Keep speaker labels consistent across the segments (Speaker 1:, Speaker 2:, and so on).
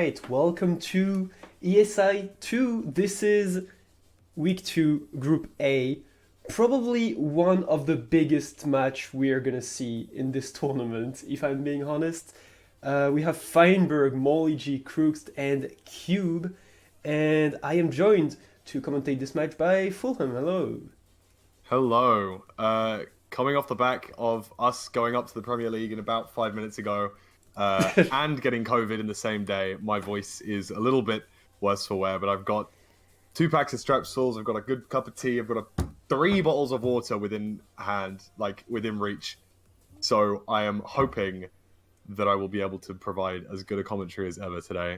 Speaker 1: right, welcome to ESI 2. This is week 2, Group A. Probably one of the biggest match we're gonna see in this tournament, if I'm being honest. We have Feinberg, Molly G, Crooks, and Cube, and I am joined to commentate this match by Fulham. Hello.
Speaker 2: Hello. Coming off the back of us going up to the Premier League in about 5 minutes ago, and getting COVID in the same day, my voice is a little bit worse for wear. But I've got 2 packs of Strepsils. I've got a good cup of tea. I've got 3 bottles of water within hand, like within reach. So I am hoping that I will be able to provide as good a commentary as ever today.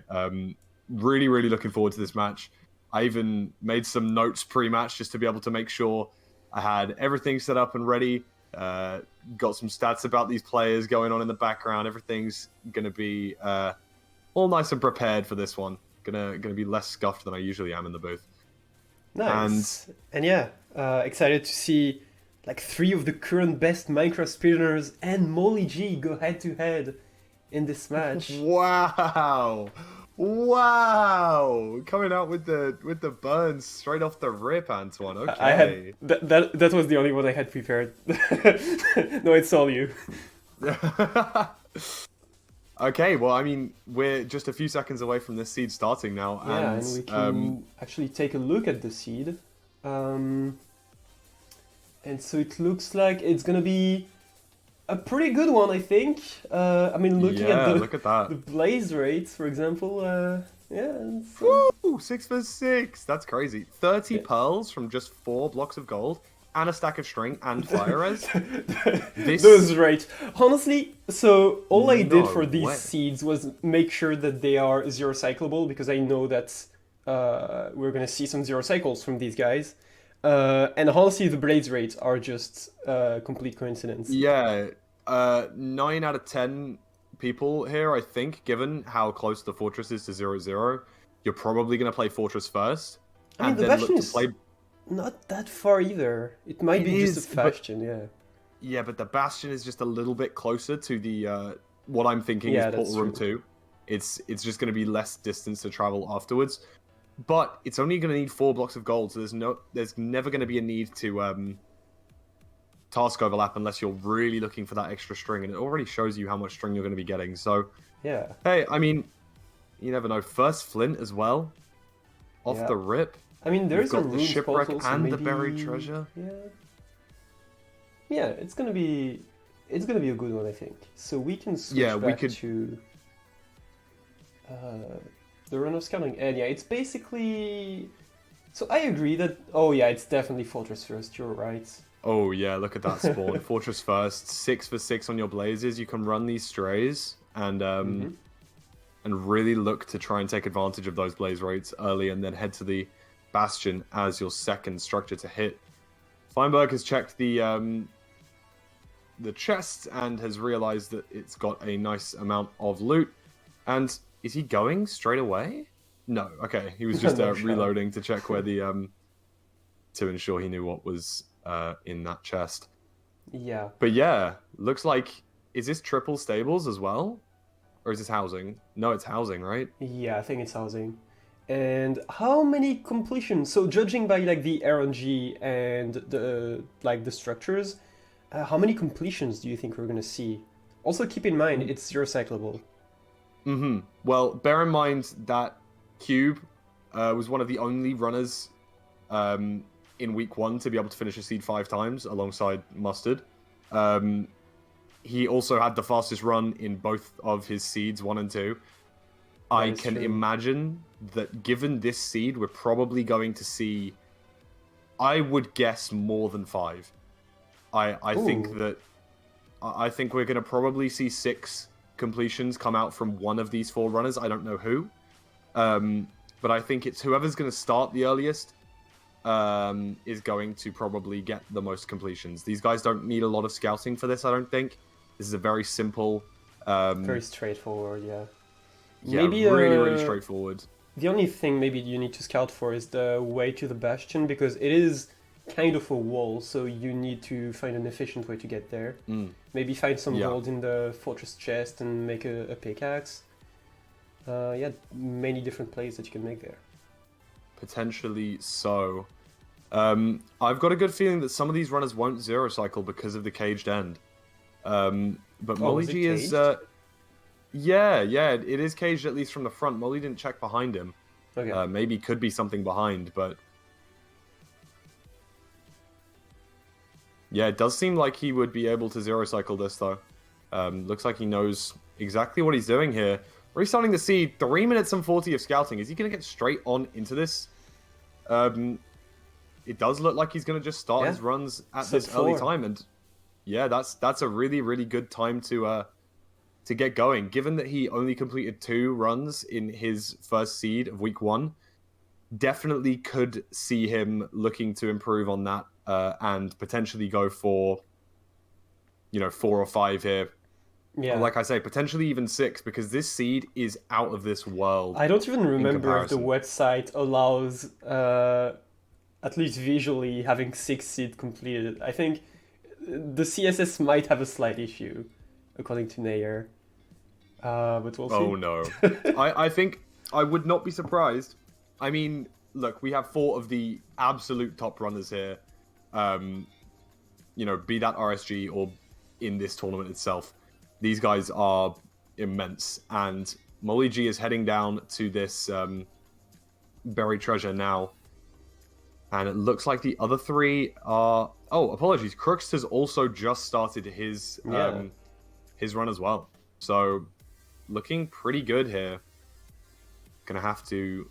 Speaker 2: Really, really looking forward to this match. I even made some notes pre-match just to be able to make sure I had everything set up and ready. Got some stats about these players going on in the background. Everything's gonna be all nice and prepared for this one. Gonna be less scuffed than I usually am in the booth.
Speaker 1: Nice. And yeah, excited to see like 3 of the current best Minecraft speedrunners and Molly G go head to head in this match.
Speaker 2: Wow! Wow! Coming out with the burns straight off the rip, AntoLne. Okay.
Speaker 1: I had that was the only one I had prepared. No, it's all you.
Speaker 2: Okay, well, I mean, we're just a few seconds away from this seed starting now,
Speaker 1: Yeah, and we can actually take a look at the seed. And so it looks like it's gonna be a pretty good one, I think. I mean, looking at
Speaker 2: look at that.
Speaker 1: the blaze rates, for example. It's,
Speaker 2: Woo! 6 for 6. That's crazy. 30
Speaker 1: Yeah.
Speaker 2: pearls from just 4 blocks of gold and a stack of string and fire res.
Speaker 1: Those rates. Honestly, so all I did
Speaker 2: No
Speaker 1: for these
Speaker 2: way.
Speaker 1: seeds was make sure that they are zero cyclable because I know that we're gonna see some zero cycles from these guys. And honestly, the blaze rates are just complete coincidence.
Speaker 2: Yeah, 9 out of 10 people here, I think, given how close the fortress is to 0-0, you're probably going to play fortress first.
Speaker 1: I mean,
Speaker 2: and
Speaker 1: the
Speaker 2: then
Speaker 1: Bastion
Speaker 2: look to
Speaker 1: is
Speaker 2: play.
Speaker 1: not that far either. It might
Speaker 2: It
Speaker 1: be
Speaker 2: is,
Speaker 1: just a
Speaker 2: but-
Speaker 1: Bastion, yeah.
Speaker 2: Yeah, but the Bastion is just a little bit closer to the what I'm thinking
Speaker 1: Yeah,
Speaker 2: is
Speaker 1: that's
Speaker 2: Portal Room
Speaker 1: true.
Speaker 2: 2. It's just going to be less distance to travel afterwards. But it's only going to need 4 blocks of gold, so there's never going to be a need to task overlap unless you're really looking for that extra string, and it already shows you how much string you're going to be getting. So,
Speaker 1: Yeah.
Speaker 2: hey, I mean, you never know. First flint as well, off
Speaker 1: Yeah.
Speaker 2: the rip.
Speaker 1: I mean,
Speaker 2: You've
Speaker 1: there's a
Speaker 2: got the
Speaker 1: runes
Speaker 2: shipwreck
Speaker 1: portal, so
Speaker 2: and the
Speaker 1: maybe...
Speaker 2: buried treasure.
Speaker 1: Yeah. Yeah, it's gonna be a good one, I think. So we can switch
Speaker 2: Yeah, we
Speaker 1: back
Speaker 2: could-
Speaker 1: to the run of scouting, and yeah, it's basically. So I agree that it's definitely Fortress first. You're right.
Speaker 2: Oh yeah, look at that spawn. Fortress first, 6 for 6 on your blazes. You can run these strays and really look to try and take advantage of those blaze rates early, and then head to the Bastion as your second structure to hit. Feinberg has checked the chest and has realized that it's got a nice amount of loot. And is he going straight away? No. Okay, he was just
Speaker 1: No shot.
Speaker 2: reloading to check where the to ensure he knew what was in that chest.
Speaker 1: Yeah.
Speaker 2: But yeah, looks like, is this triple stables as well, or is this housing? No, it's housing, right?
Speaker 1: Yeah, I think it's housing. And how many completions? So judging by like the RNG and the structures, how many completions do you think we're gonna see? Also keep in mind it's zero cyclable.
Speaker 2: Well, bear in mind that Cube was one of the only runners in week 1 to be able to finish a seed 5 times alongside Mustard. He also had the fastest run in both of his seeds 1 and 2. I
Speaker 1: is
Speaker 2: can
Speaker 1: true.
Speaker 2: imagine that given this seed, we're probably going to see, I would guess, more than 5. I think
Speaker 1: Ooh.
Speaker 2: that I think we're going to probably see 6 completions come out from one of these 4 runners. I don't know who, but I think it's whoever's going to start the earliest is going to probably get the most completions. These guys don't need a lot of scouting for this, I don't think. This is a very simple,
Speaker 1: Very straightforward, yeah.
Speaker 2: yeah,
Speaker 1: Maybe,
Speaker 2: really straightforward.
Speaker 1: The only thing maybe you need to scout for is the way to the Bastion, because it is kind of a wall, so you need to find an efficient way to get there. Maybe find some
Speaker 2: Yeah.
Speaker 1: gold in the fortress chest and make a pickaxe. Yeah, many different plays that you can make there.
Speaker 2: Potentially so. I've got a good feeling that some of these runners won't zero cycle because of the caged end. But
Speaker 1: Oh,
Speaker 2: Molly
Speaker 1: is it
Speaker 2: G is...
Speaker 1: caged?
Speaker 2: yeah, it is caged at least from the front. Molly didn't check behind him.
Speaker 1: Okay.
Speaker 2: Maybe could be something behind, but... yeah, it does seem like he would be able to zero cycle this, though. Looks like he knows exactly what he's doing here. We're starting to see 3 minutes and 40 of scouting. Is he going to get straight on into this? It does look like he's going to just start his runs at this early time. And yeah, that's a really, really good time to get going. Given that he only completed 2 runs in his first seed of week 1, definitely could see him looking to improve on that and potentially go for, 4 or 5 here.
Speaker 1: Yeah.
Speaker 2: Or like I say, potentially even 6, because this seed is out of this world.
Speaker 1: I don't even remember if the website allows, at least visually, having 6 seed completed. I think the CSS might have a slight issue, according to Nether. But we'll see.
Speaker 2: Oh no. I think I would not be surprised. I mean, look, we have 4 of the absolute top runners here. Be that RSG or in this tournament itself. These guys are immense. And Molly G is heading down to this buried treasure now. And it looks like the other 3 are... oh, apologies. Crooks has also just started his run as well. So, looking pretty good here. Gonna have to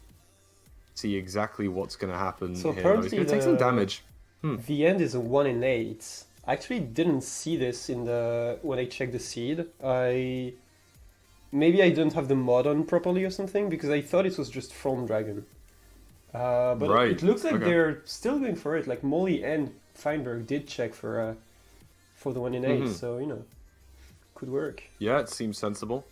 Speaker 2: see exactly what's gonna happen
Speaker 1: so
Speaker 2: here. He's gonna take some damage.
Speaker 1: The end is a 1 in 8. I actually didn't see this when I checked the seed. Maybe I didn't have the mod on properly or something, because I thought it was just Front Dragon. But
Speaker 2: right.
Speaker 1: it looks like they're still going for it. Like Molly and Feinberg did check for the 1 in 8, so could work.
Speaker 2: Yeah, it seems sensible.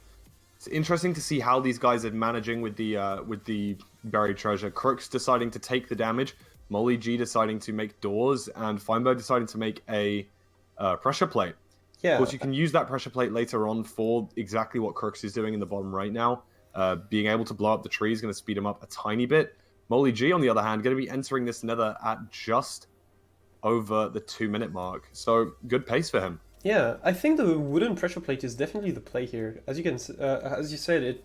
Speaker 2: It's interesting to see how these guys are managing with the buried treasure. Crooks deciding to take the damage, Molly G deciding to make doors, and Feinberg deciding to make a pressure plate.
Speaker 1: Yeah.
Speaker 2: Of course, you can use that pressure plate later on for exactly what Crooks is doing in the bottom right now. Being able to blow up the tree is going to speed him up a tiny bit. Molly G, on the other hand, going to be entering this Nether at just over the 2-minute mark. So, good pace for him.
Speaker 1: Yeah, I think the wooden pressure plate is definitely the play here. As you said,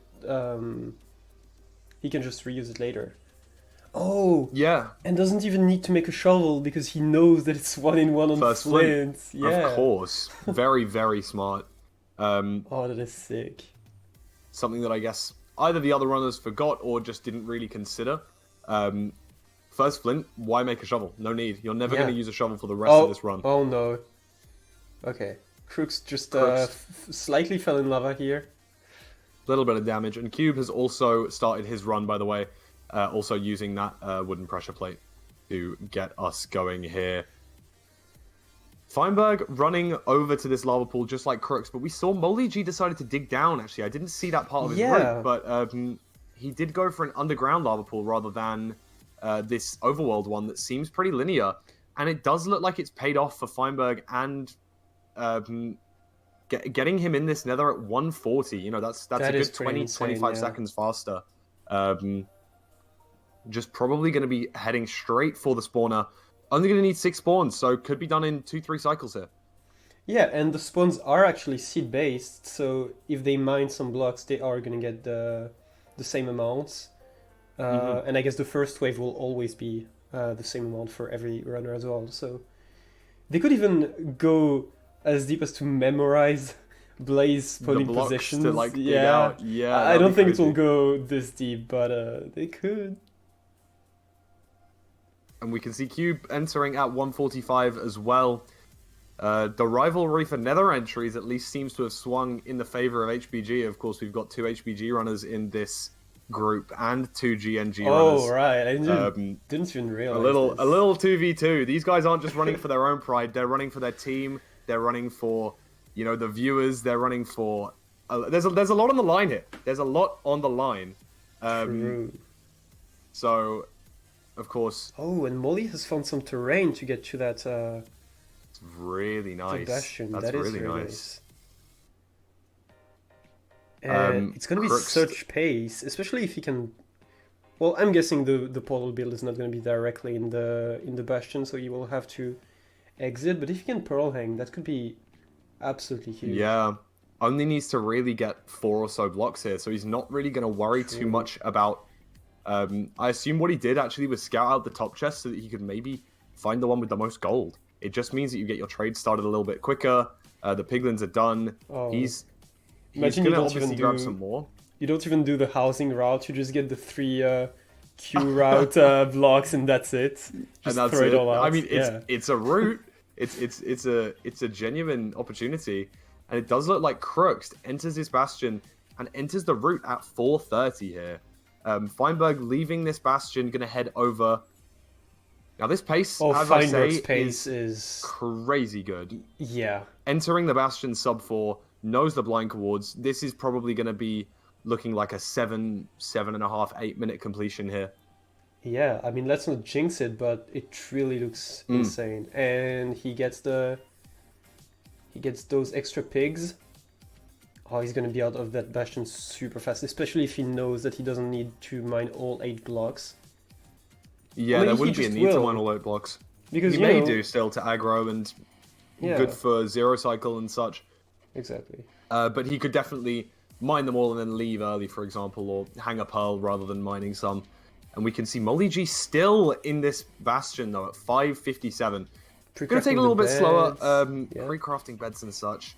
Speaker 1: he can just reuse it later. Oh,
Speaker 2: yeah,
Speaker 1: and doesn't even need to make a shovel because he knows that it's 1 in 1 on
Speaker 2: first
Speaker 1: flint. Yeah,
Speaker 2: of course, very very smart.
Speaker 1: Oh, that is sick.
Speaker 2: Something that I guess either the other runners forgot or just didn't really consider. First flint, why make a shovel? No need. You're never going to use a shovel for the rest of this run.
Speaker 1: Oh no. Okay, Crooks just slightly fell in lava here.
Speaker 2: Little bit of damage, and Cube has also started his run, by the way, also using that wooden pressure plate to get us going here. Feinberg running over to this lava pool just like Crooks, but we saw Molly G decided to dig down, actually. I didn't see that part of his route, but he did go for an underground lava pool rather than this overworld one that seems pretty linear. And it does look like it's paid off for Feinberg and getting him in this Nether at 140. That's a good 20-25 seconds faster. Just probably going to be heading straight for the spawner. Only going to need 6 spawns, so could be done in 2-3 cycles here.
Speaker 1: Yeah, and the spawns are actually seed-based, so if they mine some blocks, they are going to get the same amounts. And I guess the first wave will always be the same amount for every runner as well. So they could even go as deep as to memorize Blaze spawning positions.
Speaker 2: To, dig out. Yeah,
Speaker 1: I don't think it will go this deep, but they could.
Speaker 2: And we can see Cube entering at 145 as well. The rivalry for Nether entries at least seems to have swung in the favor of HBG. Of course, we've got 2 HBG runners in this group and 2 GNG runners.
Speaker 1: Oh, right. I didn't even realize
Speaker 2: a little 2v2. These guys aren't just running for their own pride. They're running for their team. They're running for, the viewers. They're running for... There's a lot on the line here. There's a lot on the line.
Speaker 1: True.
Speaker 2: So... Of course.
Speaker 1: Oh, and Molly has found some terrain to get to that.
Speaker 2: It's really nice.
Speaker 1: Bastion.
Speaker 2: That's really nice.
Speaker 1: And it's gonna be
Speaker 2: Crooks,
Speaker 1: such pace, especially if he can. Well, I'm guessing the portal build is not gonna be directly in the Bastion, so you will have to exit. But if you can Pearl Hang, that could be absolutely huge.
Speaker 2: yeah, only needs to really get 4 or so blocks here, so he's not really going to worry too much about. I assume what he did actually was scout out the top chest so that he could maybe find the one with the most gold. It just means that you get your trade started a little bit quicker. The piglins are done.
Speaker 1: Oh.
Speaker 2: He's
Speaker 1: Imagine
Speaker 2: going
Speaker 1: you
Speaker 2: to
Speaker 1: don't
Speaker 2: obviously
Speaker 1: even
Speaker 2: grab
Speaker 1: do
Speaker 2: some more.
Speaker 1: you don't even do the housing route. You just get the 3 Q route blocks, and that's it. Just
Speaker 2: And that's
Speaker 1: throw it all out.
Speaker 2: I mean,
Speaker 1: yeah.
Speaker 2: it's a route. It's a genuine opportunity, and it does look like Crooks enters his Bastion and enters the route at 4:30 here. Feinberg leaving this Bastion, gonna head over. Now this pace, as I say,
Speaker 1: Feinberg's pace is
Speaker 2: crazy good.
Speaker 1: yeah.
Speaker 2: Entering the Bastion sub 4, knows the blind coords. This is probably gonna be looking like a 7.5, 8 minute completion here.
Speaker 1: Yeah, I mean, let's not jinx it, but it really looks insane. And he gets those extra pigs. Oh, he's gonna be out of that Bastion super fast, especially if he knows that he doesn't need to mine all 8 blocks.
Speaker 2: Yeah,
Speaker 1: Or maybe
Speaker 2: there
Speaker 1: he
Speaker 2: wouldn't be a
Speaker 1: just
Speaker 2: need to
Speaker 1: will.
Speaker 2: mine all 8 blocks.
Speaker 1: Because
Speaker 2: He
Speaker 1: you
Speaker 2: may
Speaker 1: know,
Speaker 2: do still to aggro and
Speaker 1: yeah,
Speaker 2: good for zero cycle and such.
Speaker 1: exactly.
Speaker 2: But he could definitely mine them all and then leave early, for example, or hang a pearl rather than mining some. And we can see Molly G still in this Bastion, though, at 5:57. Going to take a little bit slower, pre-crafting beds and such.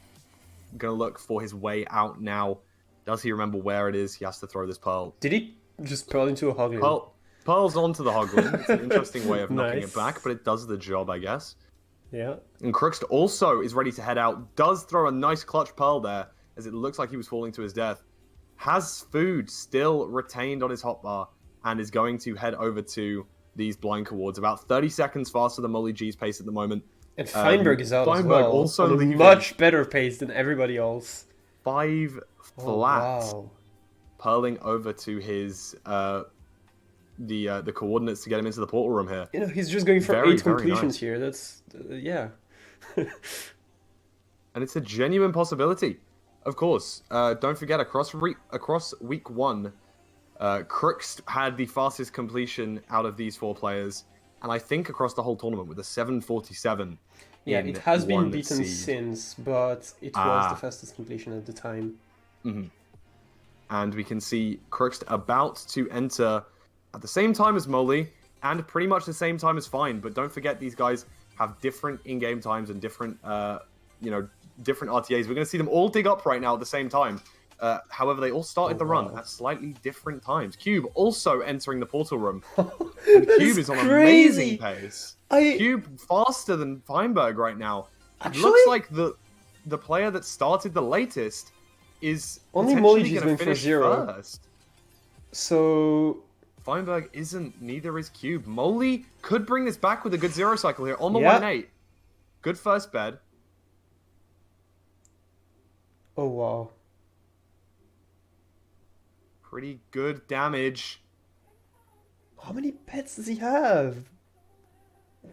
Speaker 2: Going to look for his way out now. Does he remember where it is? He has to throw this pearl.
Speaker 1: Did he just pearl into a hoglin?
Speaker 2: Pearl's onto the hoglin. It's an interesting way of knocking
Speaker 1: Nice.
Speaker 2: it back, but it does the job, I guess.
Speaker 1: Yeah.
Speaker 2: And Crooks also is ready to head out. Does throw a nice clutch pearl there, as it looks like he was falling to his death. Has food still retained on his hotbar, and is going to head over to these blind coords. About 30 seconds faster than Molly G's pace at the moment.
Speaker 1: And Feinberg is out as
Speaker 2: Feinberg
Speaker 1: well,
Speaker 2: also
Speaker 1: on a
Speaker 2: leaving.
Speaker 1: much better pace than everybody else.
Speaker 2: 5
Speaker 1: Oh,
Speaker 2: flat.
Speaker 1: wow.
Speaker 2: Pearling over to his the coordinates to get him into the portal room here.
Speaker 1: You know, he's just going for
Speaker 2: Very,
Speaker 1: 8
Speaker 2: very
Speaker 1: completions
Speaker 2: nice.
Speaker 1: here. That's yeah.
Speaker 2: And it's a genuine possibility. Of course, don't forget, across week 1, Crooks had the fastest completion out of these 4 players, and I think across the whole tournament with a 7:47.
Speaker 1: Yeah, it has been
Speaker 2: one
Speaker 1: beaten
Speaker 2: seed.
Speaker 1: since, but it was the fastest completion at the time.
Speaker 2: And we can see Crooks about to enter at the same time as Molly, and pretty much the same time as Fine. But don't forget, these guys have different in-game times and different, different RTAs. We're going to see them all dig up right now at the same time. However, they all started the run at slightly different times. Cube also entering the portal room. And Cube is on an amazing pace. Cube faster than Feinberg right now.
Speaker 1: Actually,
Speaker 2: Looks like the player that started the latest is
Speaker 1: only
Speaker 2: potentially
Speaker 1: Molly is
Speaker 2: going
Speaker 1: going
Speaker 2: to
Speaker 1: for
Speaker 2: finish
Speaker 1: 0.
Speaker 2: first.
Speaker 1: So
Speaker 2: Feinberg isn't, neither is Cube. Molly could bring this back with a good 0 cycle here on the
Speaker 1: Yeah.
Speaker 2: 1-8. Good first bed.
Speaker 1: oh wow.
Speaker 2: Pretty good damage.
Speaker 1: How many pets does he have?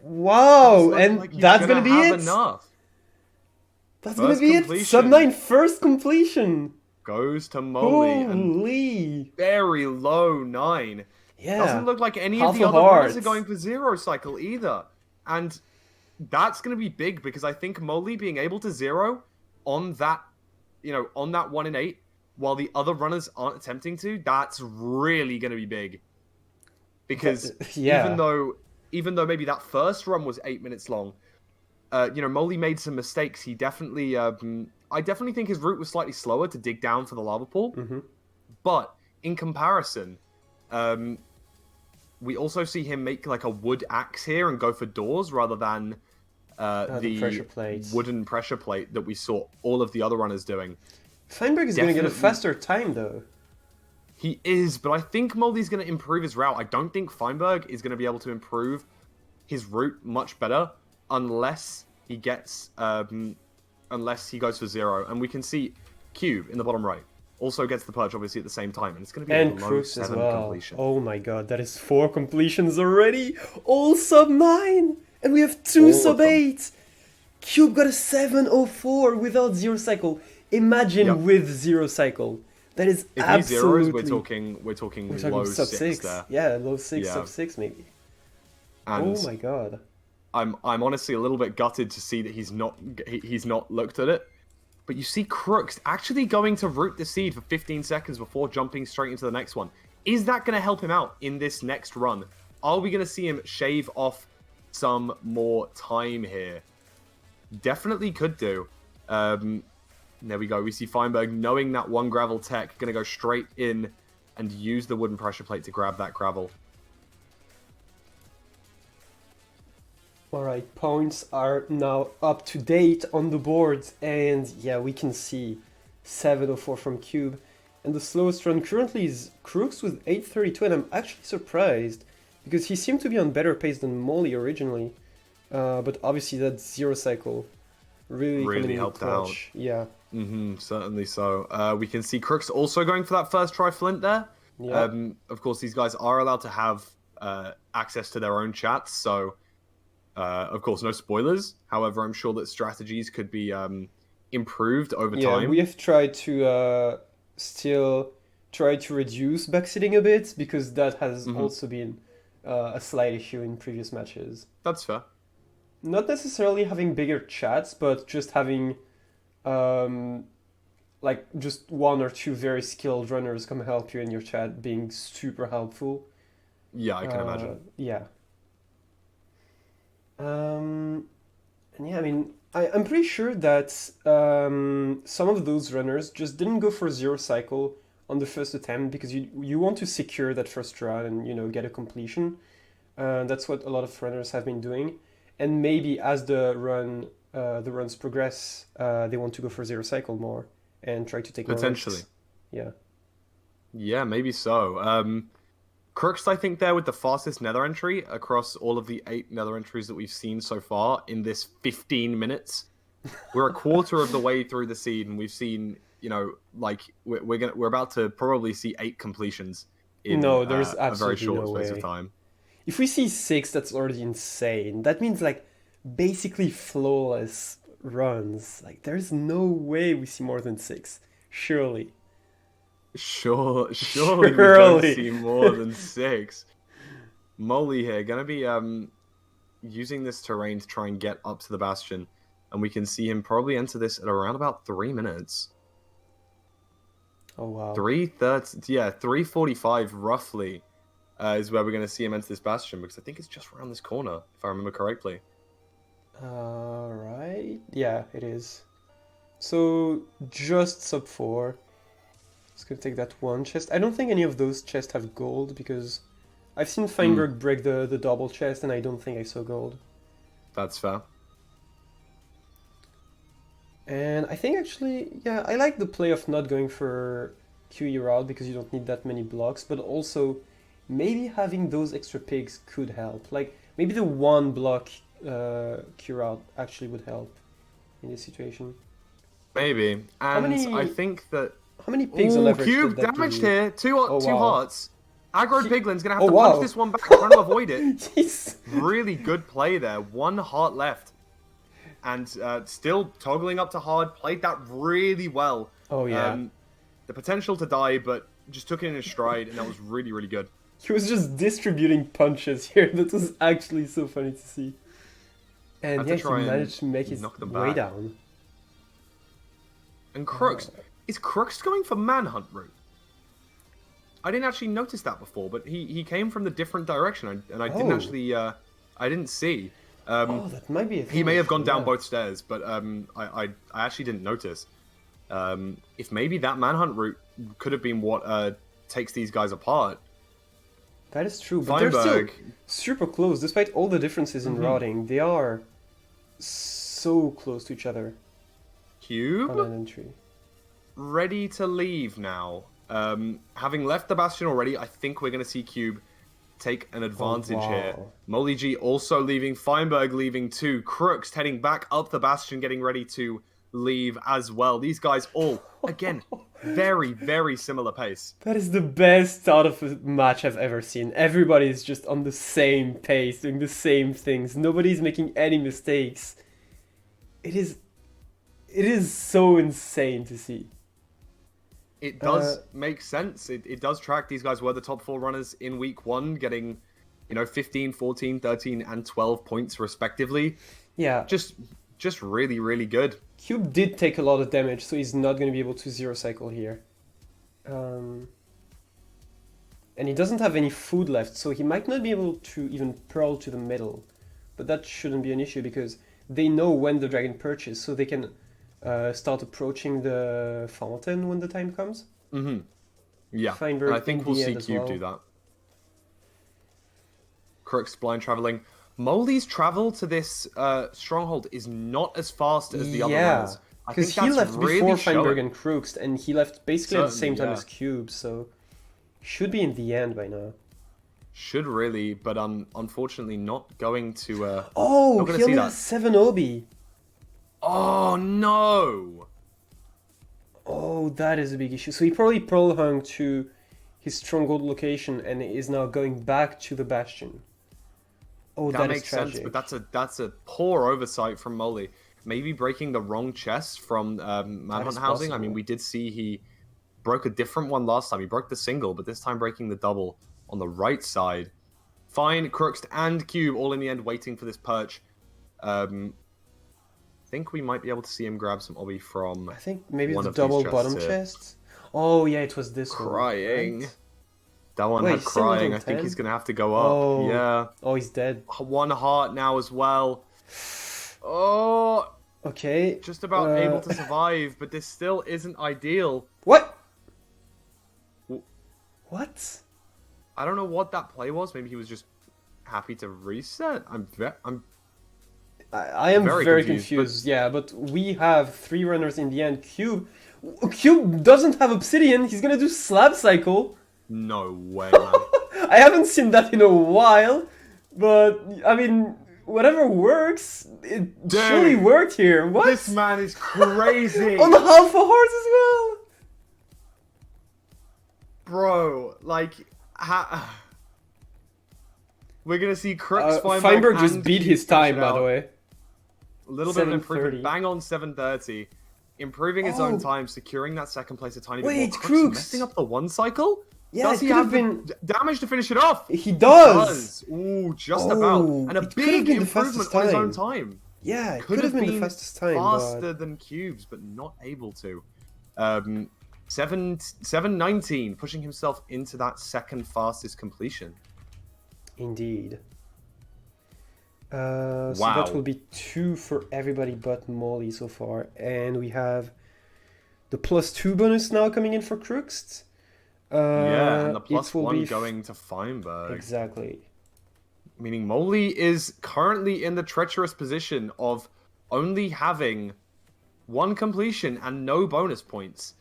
Speaker 1: Wow,
Speaker 2: Looks
Speaker 1: and
Speaker 2: like he's
Speaker 1: that's gonna be
Speaker 2: have
Speaker 1: it.
Speaker 2: Enough.
Speaker 1: That's
Speaker 2: First
Speaker 1: gonna be
Speaker 2: completion.
Speaker 1: it. Sub 9 first completion.
Speaker 2: Goes to Molly. And
Speaker 1: Holy.
Speaker 2: very low 9.
Speaker 1: Yeah.
Speaker 2: Doesn't look like any
Speaker 1: Half
Speaker 2: of the
Speaker 1: a
Speaker 2: other
Speaker 1: heart.
Speaker 2: runners are going for 0 cycle either. And that's going to be big because I think Molly being able to 0 on that, on that 1-8, while the other runners aren't attempting to, that's really going to be big. Because
Speaker 1: yeah.
Speaker 2: even though maybe that first run was 8 minutes long, Molly made some mistakes. He definitely, I definitely think his route was slightly slower to dig down for the lava pool.
Speaker 1: Mm-hmm.
Speaker 2: But in comparison, we also see him make like a wood axe here and go for doors rather than the
Speaker 1: pressure plates.
Speaker 2: wooden pressure plate that we saw all of the other runners doing.
Speaker 1: Feinberg is gonna get a
Speaker 2: Definitely.
Speaker 1: faster time though.
Speaker 2: He is, but I think Moldy's going to improve his route. I don't think Feinberg is going to be able to improve his route much better unless he gets, unless he goes for 0. And we can see Cube in the bottom right also gets the perch obviously at the same time, and it's going to be
Speaker 1: And
Speaker 2: a below
Speaker 1: Crooks as
Speaker 2: 7
Speaker 1: well.
Speaker 2: completion.
Speaker 1: Oh my god, that is 4 completions already. All sub 9, and we have 2
Speaker 2: All
Speaker 1: sub
Speaker 2: of them.
Speaker 1: 8. Cube got a 704 without 0 cycle. Imagine
Speaker 2: Yep.
Speaker 1: with 0 cycle. That is
Speaker 2: If he zeros,
Speaker 1: absolutely.
Speaker 2: we're talking
Speaker 1: We're talking
Speaker 2: low
Speaker 1: sub
Speaker 2: six
Speaker 1: six.
Speaker 2: there.
Speaker 1: Yeah, low six,
Speaker 2: Yeah.
Speaker 1: sub six maybe.
Speaker 2: And
Speaker 1: Oh my god.
Speaker 2: I'm honestly a little bit gutted to see that he's not looked at it. But you see Crooks actually going to root the seed for 15 seconds before jumping straight into the next one. Is that going to help him out in this next run? Are we going to see him shave off some more time here? Definitely could do. There we go. We see Feinberg knowing that one gravel tech, going to go straight in and use the wooden pressure plate to grab that gravel.
Speaker 1: Alright, points are now up to date on the board, and yeah, we can see 704 from Cube. And the slowest run currently is Crooks with 832, and I'm actually surprised because he seemed to be on better pace than Molly originally. But obviously that zero cycle really
Speaker 2: helped
Speaker 1: clutch.
Speaker 2: out.
Speaker 1: Yeah.
Speaker 2: Certainly so. We can see Crooks also going for that first try flint there.
Speaker 1: Yeah.
Speaker 2: Of course, these guys are allowed to have access to their own chats, so of course, no spoilers. However, I'm sure that strategies could be improved over time.
Speaker 1: We have tried to still try to reduce backseating a bit because that has also been a slight issue in previous matches.
Speaker 2: That's fair.
Speaker 1: Not necessarily having bigger chats, but just having like just one or two very skilled runners come help you in your chat being super helpful.
Speaker 2: Yeah, I can imagine.
Speaker 1: Yeah. And yeah, I mean, I'm pretty sure that some of those runners just didn't go for zero cycle on the first attempt because you want to secure that first run and get a completion. That's what a lot of runners have been doing. And maybe as the runs progress, they want to go for zero cycle more and try to take more
Speaker 2: potentially.
Speaker 1: risks. Yeah.
Speaker 2: Yeah, maybe so. Crooks, I think, there with the fastest Nether entry across all of the 8 Nether entries that we've seen so far in this 15 minutes. We're a quarter of the way through the seed, and we've seen, like we're about to probably see 8 completions in
Speaker 1: there's
Speaker 2: a very short
Speaker 1: no
Speaker 2: space
Speaker 1: way.
Speaker 2: of time.
Speaker 1: If we see 6, that's already insane. That means like basically flawless runs. Like there's no way we see more than 6. Surely.
Speaker 2: Surely we don't see more than 6. Molly here, gonna be using this terrain to try and get up to the Bastion, and we can see him probably enter this at around about 3 minutes.
Speaker 1: Oh wow.
Speaker 2: 3:30, yeah, 3:45 roughly is where we're gonna see him enter this Bastion, because I think it's just around this corner, if I remember correctly.
Speaker 1: Right. Yeah, it is. So just sub 4. It's gonna take that one chest. I don't think any of those chests have gold because I've seen Feinberg break the double chest and I don't think I saw gold.
Speaker 2: That's fair.
Speaker 1: And I think actually, yeah, I like the play of not going for QE route because you don't need that many blocks, but also maybe having those extra pigs could help. Like maybe the one block Q route actually would help in this situation.
Speaker 2: Maybe. And I think that
Speaker 1: how many pigs on average
Speaker 2: Cube
Speaker 1: did that
Speaker 2: damaged
Speaker 1: do?
Speaker 2: here. Two hearts. Aggro Piglin's going to have to punch this one back, trying to avoid it.
Speaker 1: Jeez.
Speaker 2: Really good play there. 1 heart left. And still toggling up to hard. Played that really well.
Speaker 1: Oh, yeah.
Speaker 2: The potential to die, but just took it in his stride, and that was really, really good.
Speaker 1: He was just distributing punches here. That was actually so funny to see. And yeah, he managed to make his way down.
Speaker 2: And Crooks... Is Crooks going for Manhunt route? I didn't actually notice that before, but he came from the different direction, and I didn't actually... I didn't see.
Speaker 1: That might be a thing.
Speaker 2: He may have gone down both stairs, but I actually didn't notice. If maybe that Manhunt route could have been what takes these guys apart.
Speaker 1: That is true, but they're still super close. Despite all the differences in routing, they are so close to each other.
Speaker 2: Cube?
Speaker 1: On an entry.
Speaker 2: Ready to leave now. Having left the Bastion already, I think we're going to see Cube take an advantage here. Molly G also leaving, Feinberg leaving too, Crooks heading back up the Bastion, getting ready to leave as well. These guys all, again, very, very similar pace.
Speaker 1: That is the best start of a match I've ever seen. Everybody is just on the same pace, doing the same things. Nobody's making any mistakes. It is so insane to see.
Speaker 2: It does make sense. It does track. These guys were the top 4 runners in week 1, getting, 15, 14, 13, and 12 points respectively.
Speaker 1: Yeah.
Speaker 2: Just really, really good.
Speaker 1: Cube did take a lot of damage, so he's not going to be able to zero cycle here. And he doesn't have any food left, so he might not be able to even pearl to the middle. But that shouldn't be an issue because they know when the dragon perches, so they can start approaching the fountain when the time comes.
Speaker 2: Mm-hmm. Yeah,
Speaker 1: Feinberg
Speaker 2: and I think we'll see Cube do that. Crooks blind traveling. Moly's travel to this stronghold is not as fast as the other runners.
Speaker 1: Because he left before Feinberg and Crooks, and he left basically at the same time as Cube, so should be in the end by now.
Speaker 2: Should really, but unfortunately not going to.
Speaker 1: Oh, he only has 7 Obi.
Speaker 2: Oh no!
Speaker 1: Oh, that is a big issue. So he probably pearl hung to his stronghold location and is now going back to the Bastion. Oh, that makes sense,
Speaker 2: but that's a poor oversight from Moly. Maybe breaking the wrong chest from Manhunt Housing. I mean, we did see he broke a different one last time. He broke the single, but this time breaking the double on the right side. Fine, Crooks and Cube all in the end waiting for this perch. I think we might be able to see him grab some obby from.
Speaker 1: I think maybe the double bottom chests. Oh yeah, it was this one.
Speaker 2: Crying.
Speaker 1: Right?
Speaker 2: That one had crying. I think he's gonna have to go up.
Speaker 1: Oh.
Speaker 2: Yeah.
Speaker 1: Oh, he's dead.
Speaker 2: 1 heart now as well. Oh.
Speaker 1: Okay.
Speaker 2: Just about able to survive, but this still isn't ideal.
Speaker 1: What? What?
Speaker 2: I don't know what that play was. Maybe he was just happy to reset.
Speaker 1: I am very confused. But... Yeah, but we have 3 runners in the end. Cube doesn't have obsidian. He's gonna do slab cycle.
Speaker 2: No way, man.
Speaker 1: I haven't seen that in a while, but I mean, whatever works, it surely worked here. What?
Speaker 2: This man is crazy.
Speaker 1: On half a heart as well.
Speaker 2: Bro, like, we're gonna see Crooks
Speaker 1: Feinberg just beat his time, by the way.
Speaker 2: A little bit of improvement. Bang on 7:30. Improving his own time, securing that second place a tiny bit more.
Speaker 1: Wait, Crooks
Speaker 2: messing up the 1 cycle?
Speaker 1: Yeah,
Speaker 2: does he have been damage to finish it off?
Speaker 1: He does.
Speaker 2: Ooh, just about. And a big improvement on his own time.
Speaker 1: Yeah, it could have been the fastest time.
Speaker 2: Faster than Cubes, but not able to. 7:19, pushing himself into that second fastest completion.
Speaker 1: Indeed. So that will be 2 for everybody but Moly so far, and we have the +2 bonus now coming in for Crooks.
Speaker 2: And the +1 going to Feinberg.
Speaker 1: Exactly.
Speaker 2: Meaning Moly is currently in the treacherous position of only having 1 completion and no bonus points.